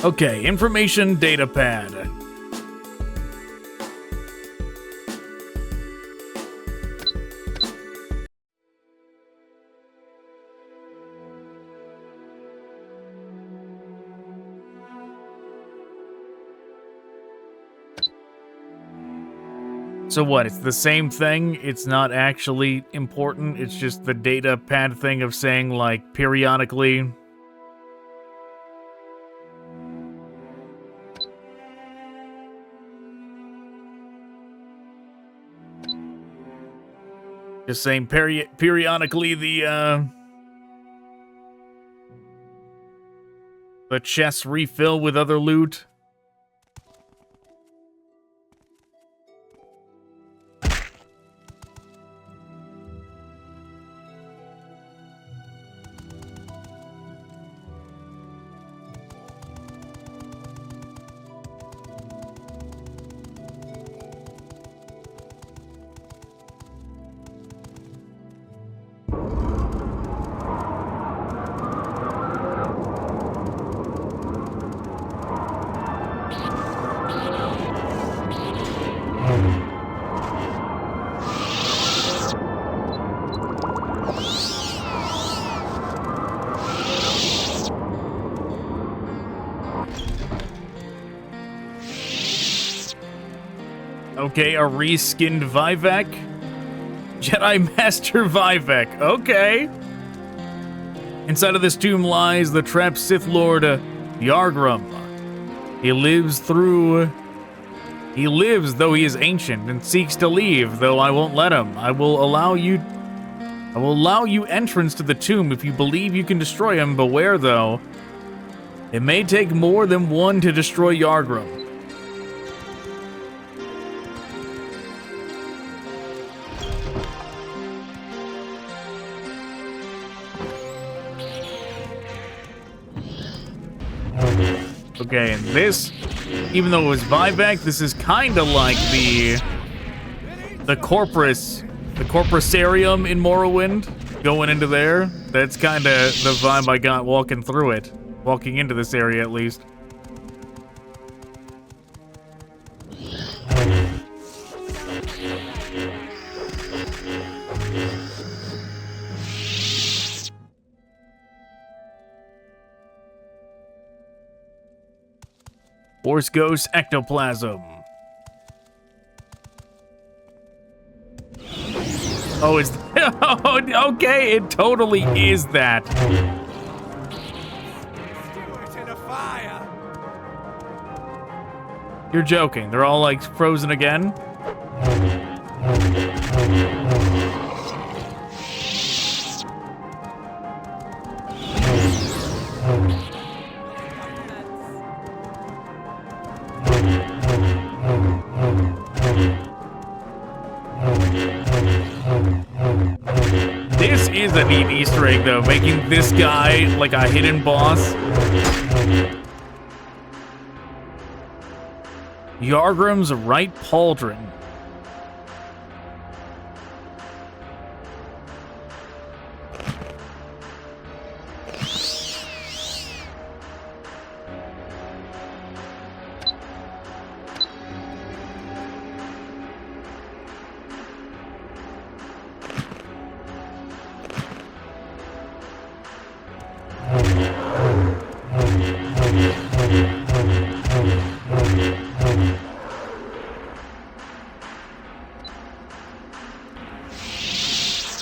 Okay, information data pad. So what, it's the same thing? It's not actually important? It's just the data pad thing of saying, like, periodically... Just saying periodically the chests refill with other loot. Okay, a reskinned Vivek? Jedi Master Vivek, okay. Inside of this tomb lies the trapped Sith Lord Yargrim. He lives though he is ancient and seeks to leave, though I won't let him. I will allow you entrance to the tomb if you believe you can destroy him. Beware though. It may take more than one to destroy Yargrim. Okay, and this, even though it was Vivek, this is kind of like the Corpusarium in Morrowind, going into there. That's kind of the vibe I got walking through it, walking into this area at least. Force Ghost Ectoplasm. Oh, it's... okay, it totally is that. You're joking. They're all, like, frozen again? This is a neat Easter egg, though, making this guy like a hidden boss. Yargrim's right pauldron.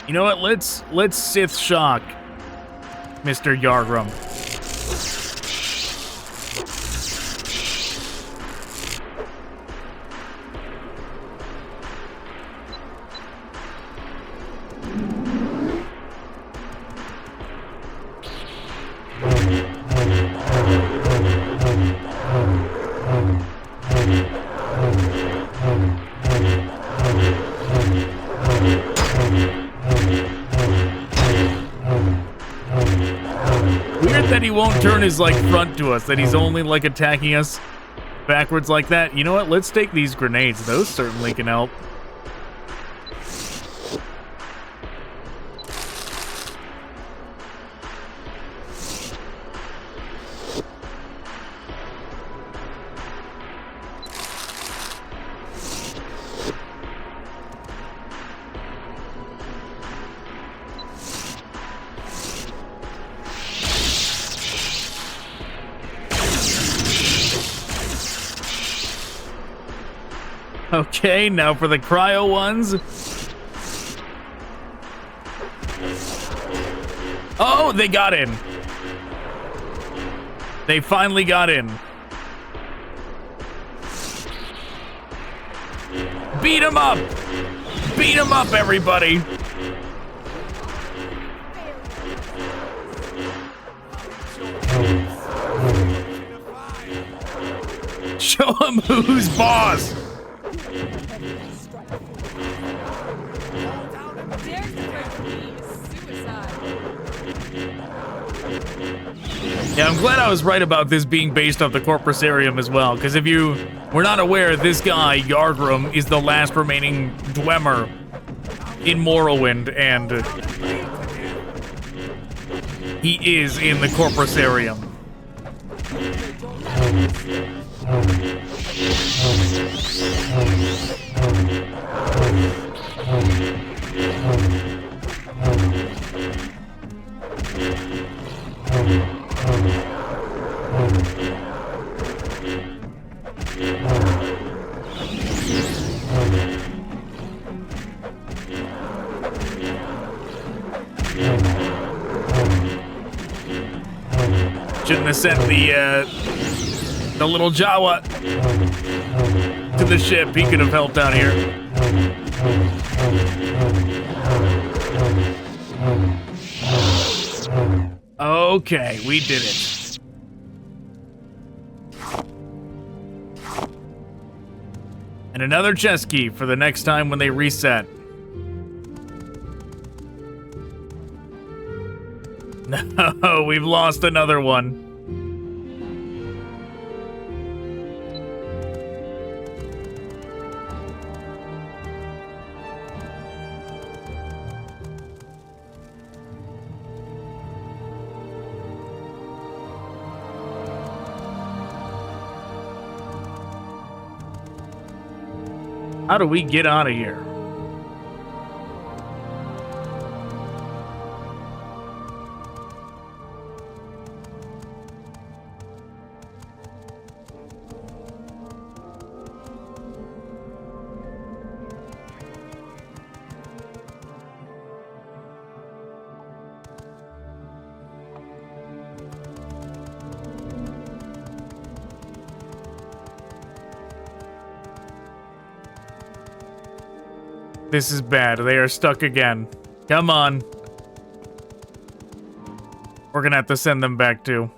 You know what? Let's Sith shock Mr. Yargrim. won't turn his, like, front to us, that he's only, like, attacking us backwards like that. You know what? Let's take these grenades. Those certainly can help. Okay, now for the cryo ones. Oh, they got in. They finally got in. Beat him up! Beat him up, everybody! Show him who's boss! Yeah, I'm glad I was right about this being based off the Corpusarium as well, because if you were not aware, this guy, Yargrim, is the last remaining Dwemer in Morrowind, and he is in the Corpusarium. Shouldn't have sent the little Jawa to the ship. He could have helped out here. Okay, we did it. And another chest key for the next time when they reset. No, we've lost another one. How do we get out of here? This is bad. They are stuck again. Come on. We're gonna have to send them back too.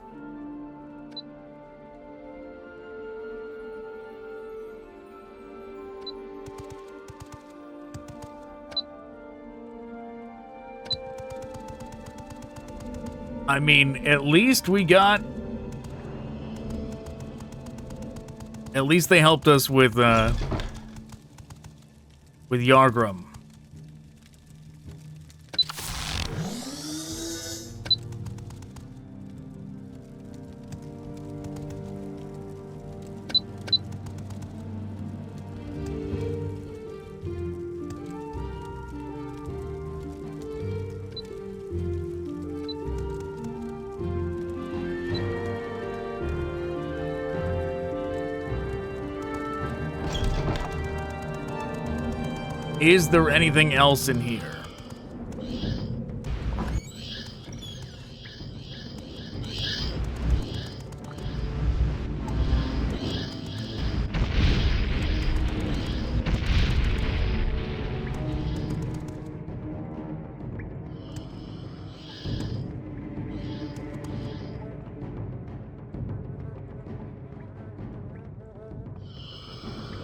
I mean, at least we got... At least they helped us with Yargrim. Is there anything else in here?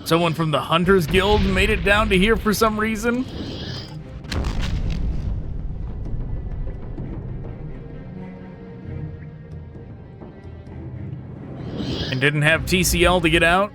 Someone from the Hunters Guild made it down to here for some reason? And didn't have TCL to get out?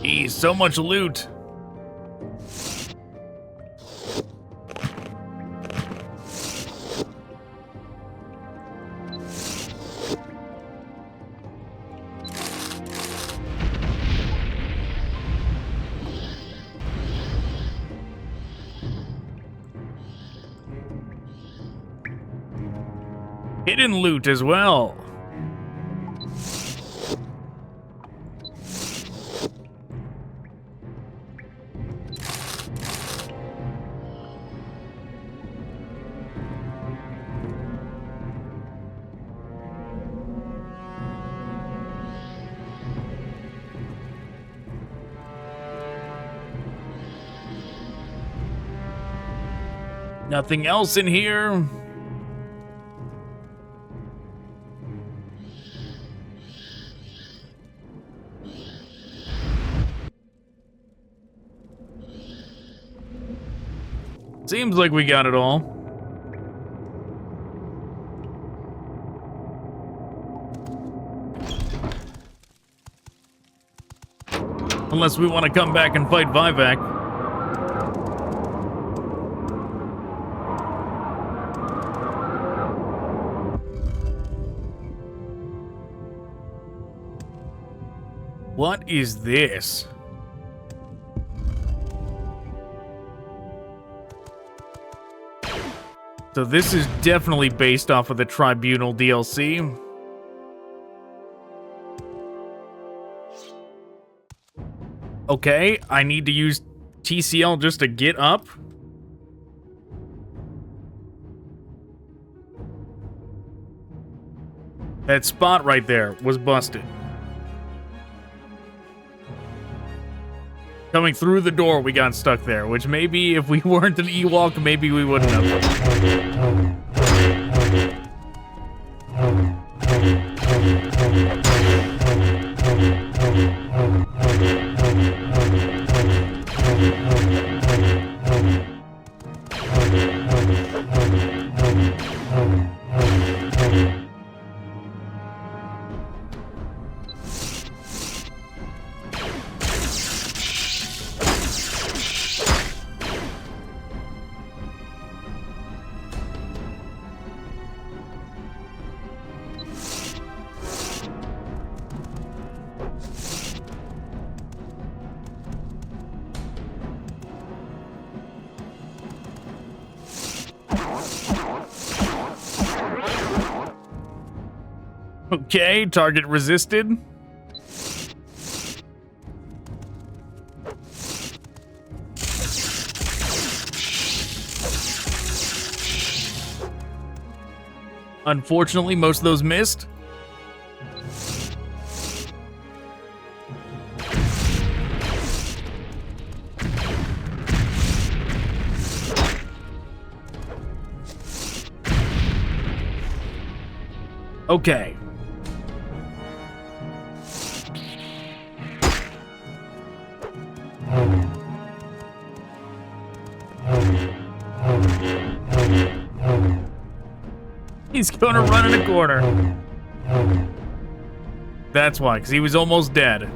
Jeez, so much loot. Hidden loot as well. Nothing else in here. Seems like we got it all. Unless we want to come back and fight Vivek. What is this? So this is definitely based off of the Tribunal DLC. Okay, I need to use TCL just to get up? That spot right there was busted. Coming through the door, we got stuck there, which maybe if we weren't an Ewok, maybe we wouldn't have. Okay, target resisted. Unfortunately, most of those missed. Okay. He's gonna run in a corner. That's why, because he was almost dead.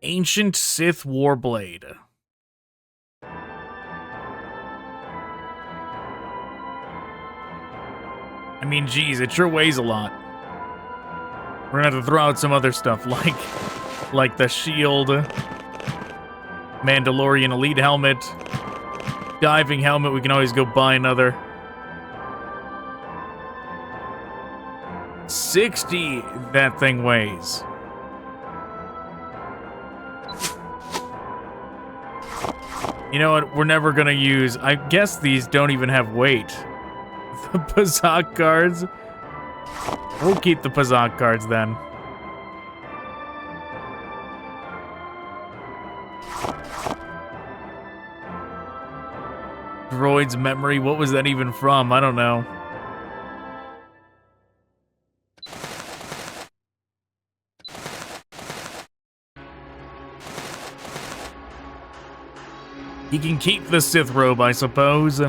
Ancient Sith Warblade. I mean, geez, it sure weighs a lot. We're gonna have to throw out some other stuff, like the shield, Mandalorian Elite helmet, diving helmet. We can always go buy another. 60 that thing weighs. You know what? We're never gonna use... I guess these don't even have weight. The Pazak cards. We'll keep the Pazak cards then. Droid's memory. What was that even from? I don't know. He can keep the Sith robe, I suppose.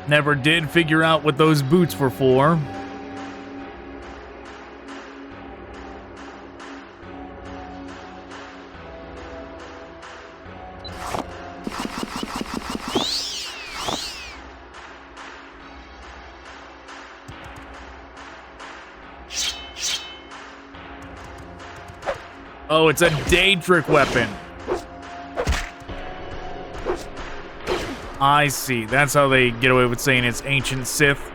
Never did figure out what those boots were for. Oh, it's a Daedric weapon. I see. That's how they get away with saying it's ancient Sith.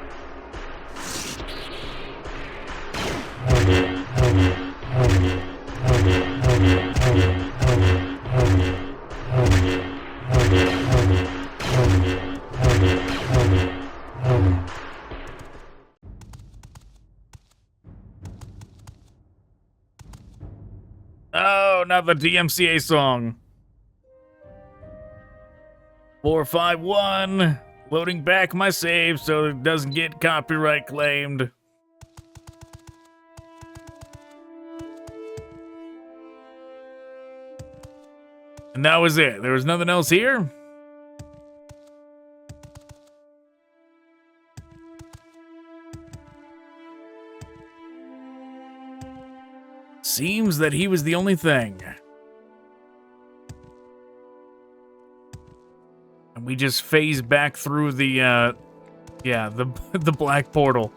Oh, not the DMCA song. 451. Loading back my save so it doesn't get copyright claimed. And that was it. There was nothing else here? Seems that he was the only thing. And we just phase back through the, the black portal.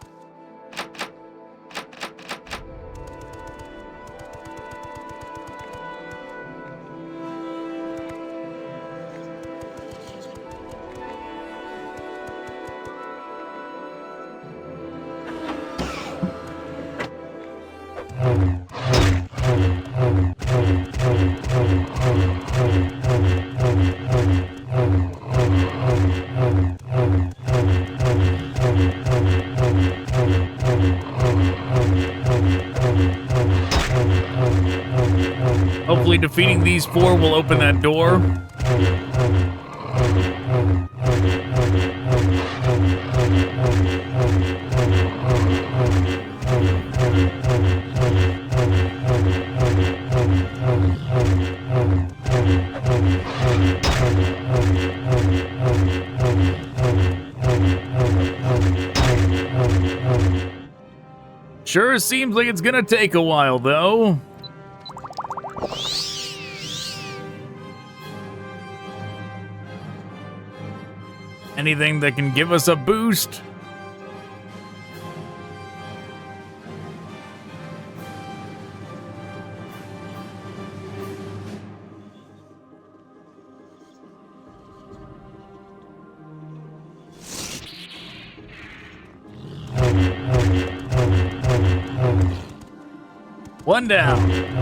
Hopefully defeating these four will open that door. Sure seems like it's gonna take a while, though. Anything that can give us a boost? One down.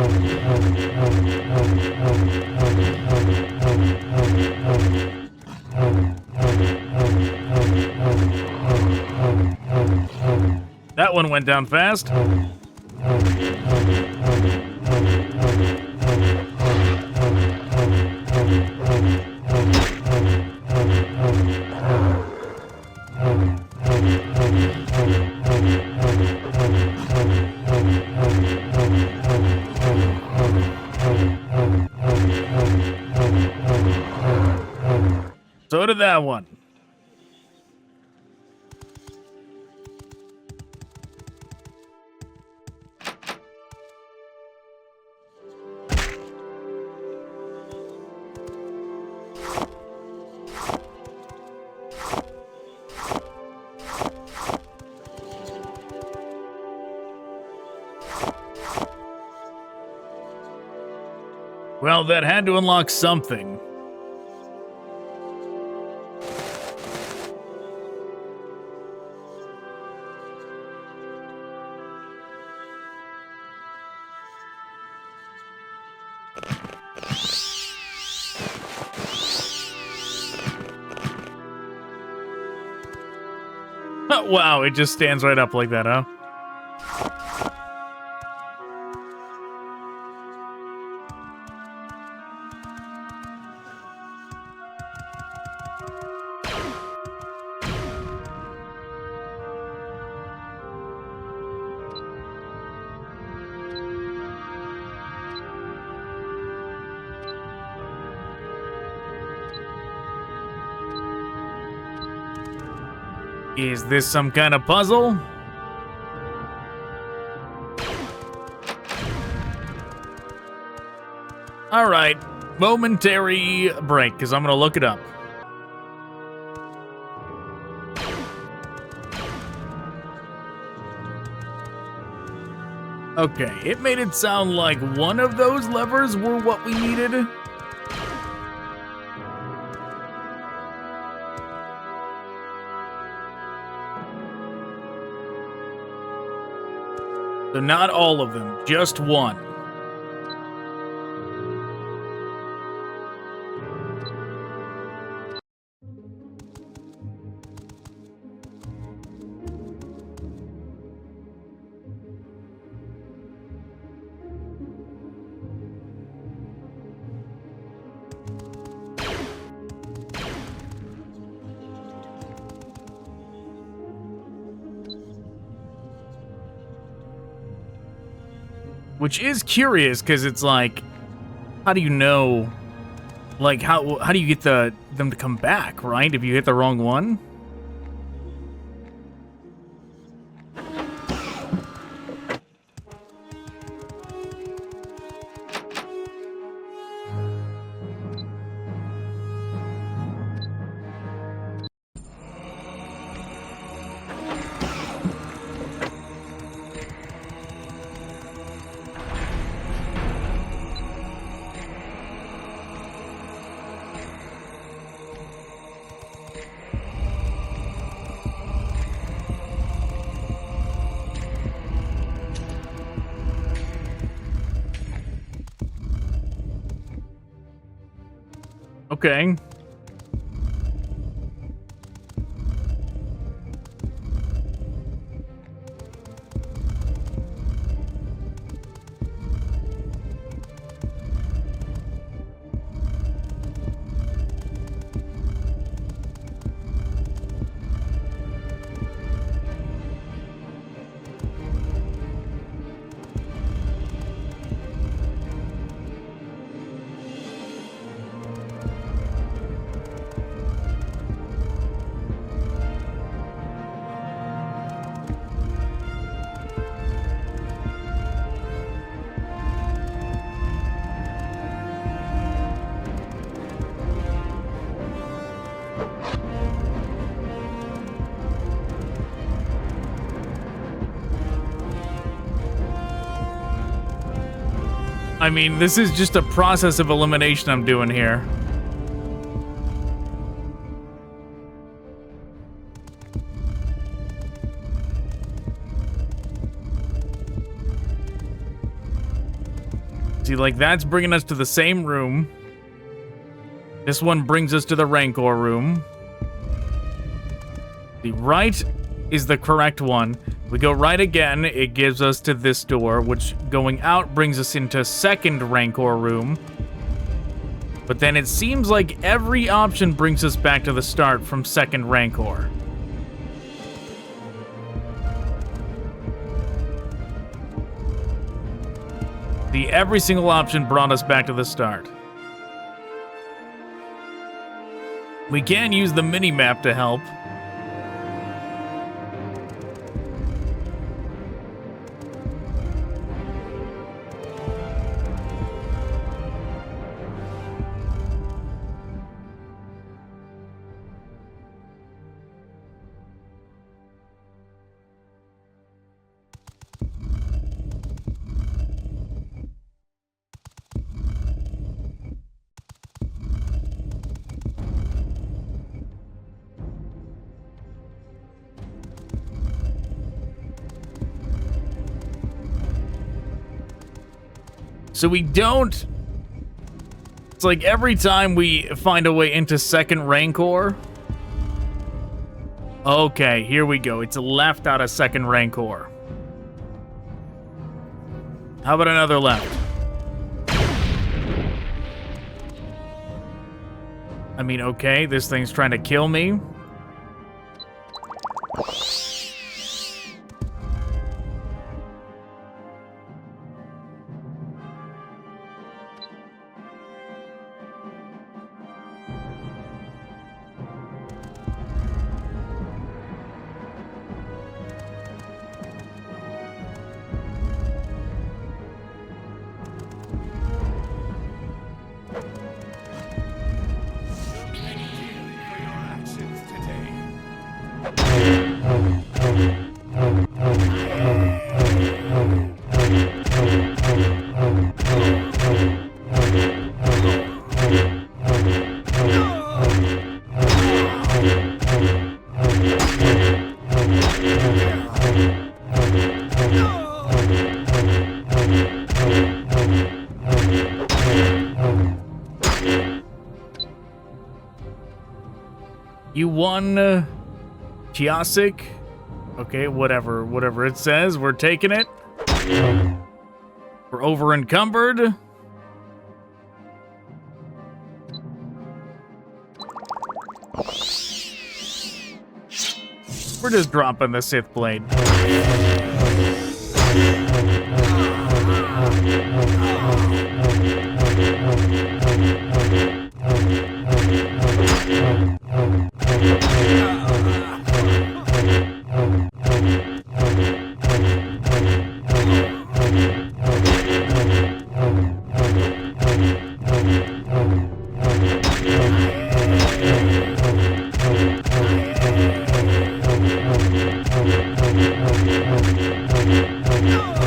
That one went down fast. So did that one. Well, that had to unlock something. Wow, it just stands right up like that, huh? Is this some kind of puzzle? Alright, momentary break, because I'm going to look it up. Okay, it made it sound like one of those levers were what we needed. So not all of them, just one. Which is curious, because it's like, how do you know, like, how do you get them to come back, right? If you hit the wrong one? Okay. I mean, this is just a process of elimination I'm doing here. See, like, that's bringing us to the same room. This one brings us to the Rancor room. The right is the correct one. We go right again, it gives us to this door, which going out brings us into second Rancor room. But then it seems like every option brings us back to the start from second Rancor. Every single option brought us back to the start. We can use the mini-map to help. So we don't... It's like every time we find a way into second Rancor, Okay, here we go. It's left out a second Rancor. How about another left? I mean, okay, this thing's trying to kill me. You won, Chiasik. Okay, whatever it says. We're taking it. We're over encumbered. We're just dropping the Sith Blade.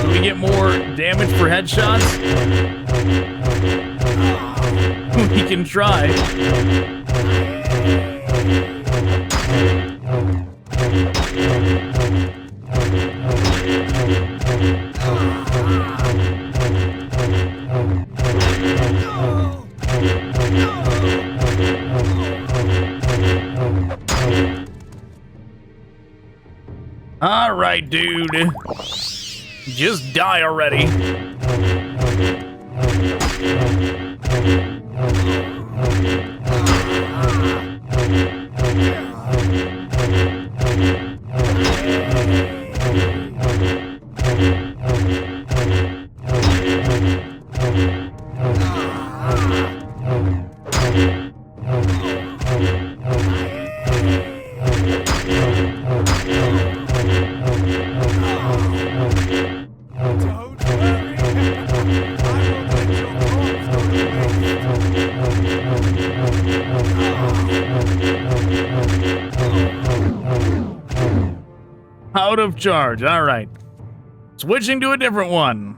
Do we get more damage for headshots? We can try. All right, dude. Just die already. Out of charge. All right. Switching to a different one.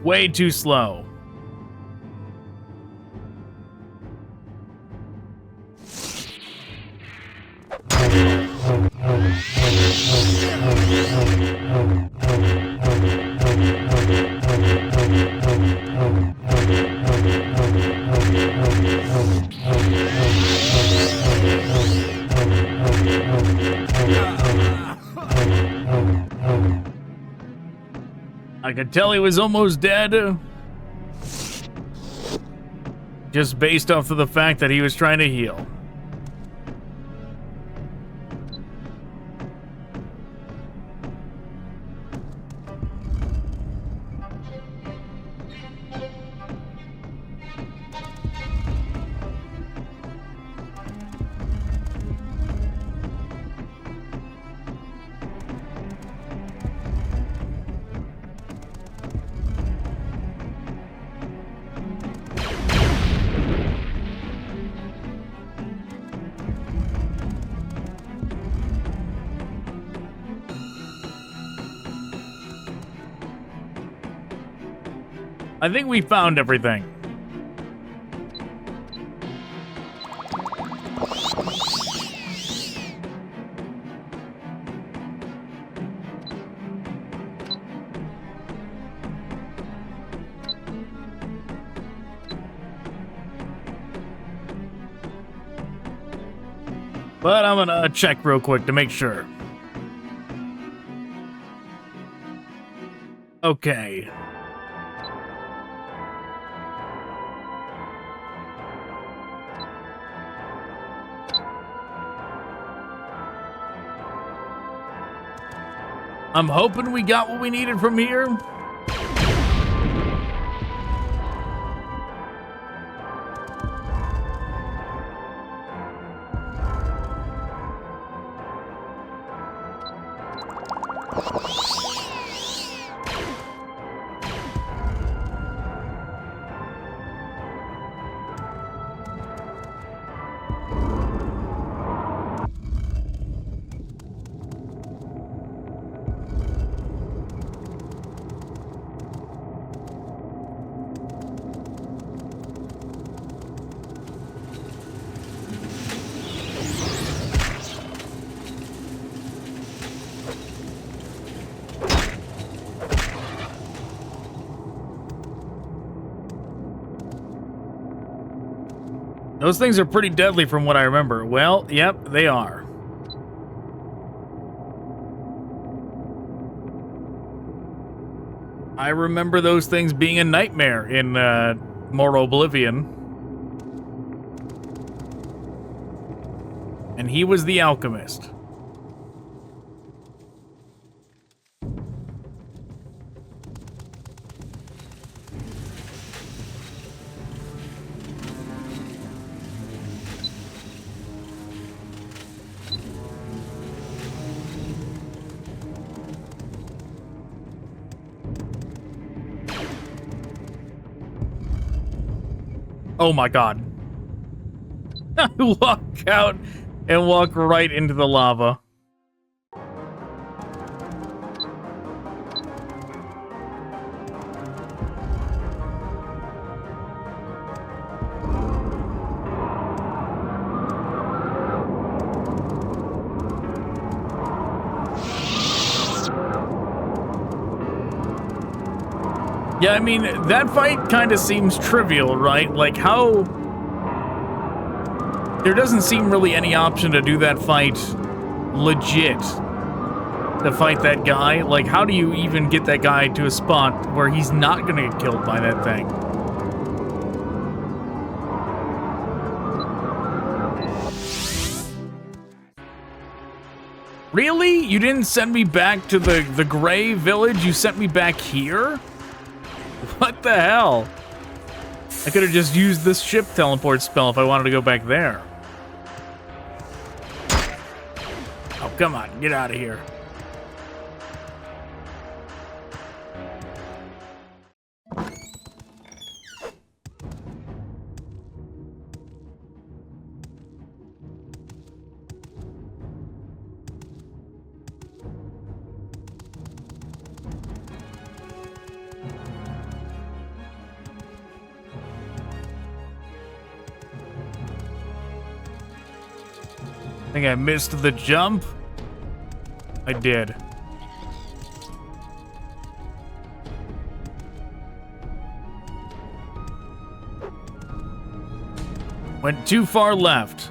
Way too slow. I could tell he was almost dead. Just based off of the fact that he was trying to heal. I think we found everything. But I'm gonna check real quick to make sure. Okay. I'm hoping we got what we needed from here. Those things are pretty deadly from what I remember. Well, yep, they are. I remember those things being a nightmare in more Oblivion. And he was the alchemist. Oh my god. Walk out and walk right into the lava. Yeah, I mean, that fight kind of seems trivial, right? Like, how... There doesn't seem really any option to do that fight legit. To fight that guy. Like, how do you even get that guy to a spot where he's not gonna get killed by that thing? Really? You didn't send me back to the Gray Village? You sent me back here? What the hell? I could have just used this ship teleport spell if I wanted to go back there. Oh, come on. Get out of here. I think I missed the jump. I did. Went too far left.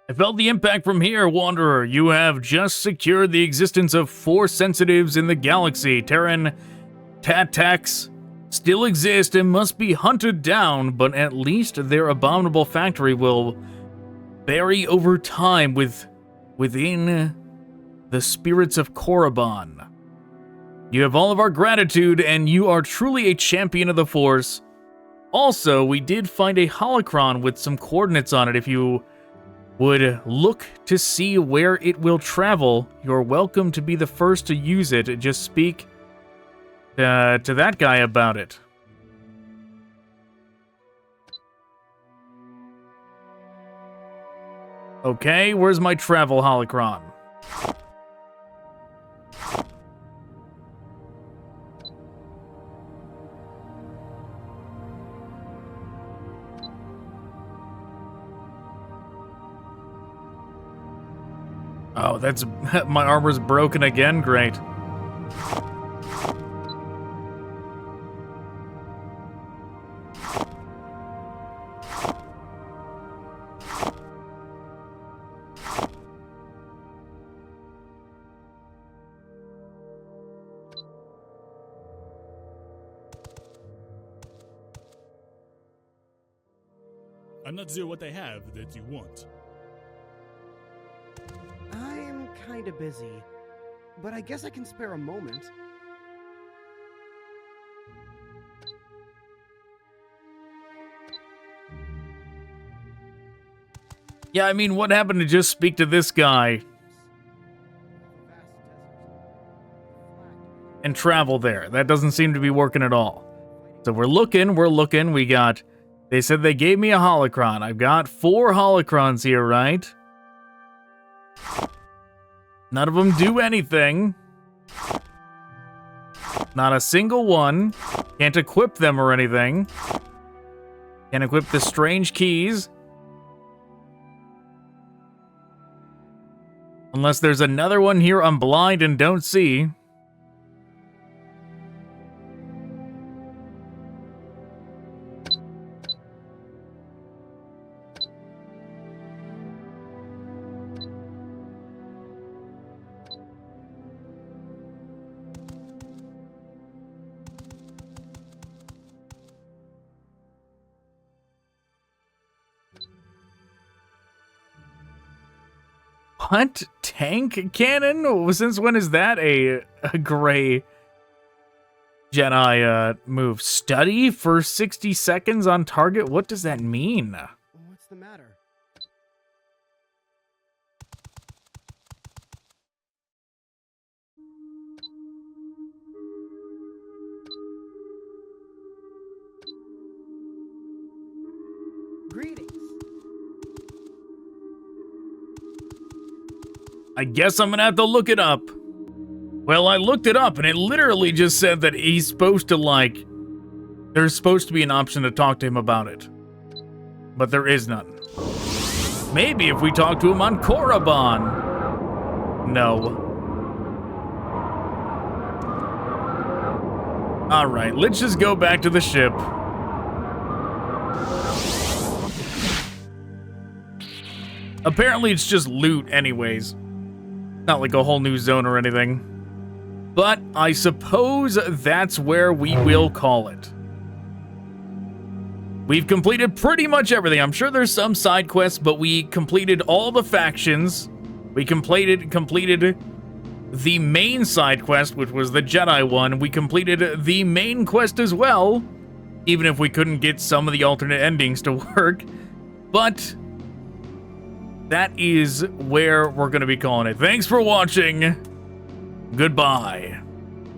I felt the impact from here, Wanderer. You have just secured the existence of 4 sensitives in the galaxy. Terran Tatax still exist and must be hunted down, but at least their abominable factory will bury over time within the spirits of Korriban. You have all of our gratitude, and you are truly a champion of the Force. Also, we did find a holocron with some coordinates on it. If you would look to see where it will travel, you're welcome to be the first to use it. Just speak to that guy about it. Okay, where's my travel holocron? Oh, that's... my armor's broken again? Great. I'm not sure what they have that you want. I'm kinda busy, but I guess I can spare a moment. Yeah, I mean, what happened to just speak to this guy and travel there? That doesn't seem to be working at all. So we're looking, we got... They said they gave me a holocron. I've got 4 holocrons here, right? None of them do anything. Not a single one. Can't equip them or anything. Can't equip the strange keys. Unless there's another one here I'm blind and don't see. What? Tank cannon? Since when is that a gray Jedi move? Study for 60 seconds on target? What does that mean? What's the matter? Greetings. I guess I'm gonna have to look it up. Well, I looked it up and it literally just said that he's supposed to, like... There's supposed to be an option to talk to him about it. But there is none. Maybe if we talk to him on Korriban. No. Alright, let's just go back to the ship. Apparently it's just loot anyways. Not like a whole new zone or anything. But I suppose that's where we will call it. We've completed pretty much everything. I'm sure there's some side quests, but we completed all the factions. We completed the main side quest, which was the Jedi one. We completed the main quest as well, even if we couldn't get some of the alternate endings to work. But that is where we're going to be calling it. Thanks for watching. Goodbye.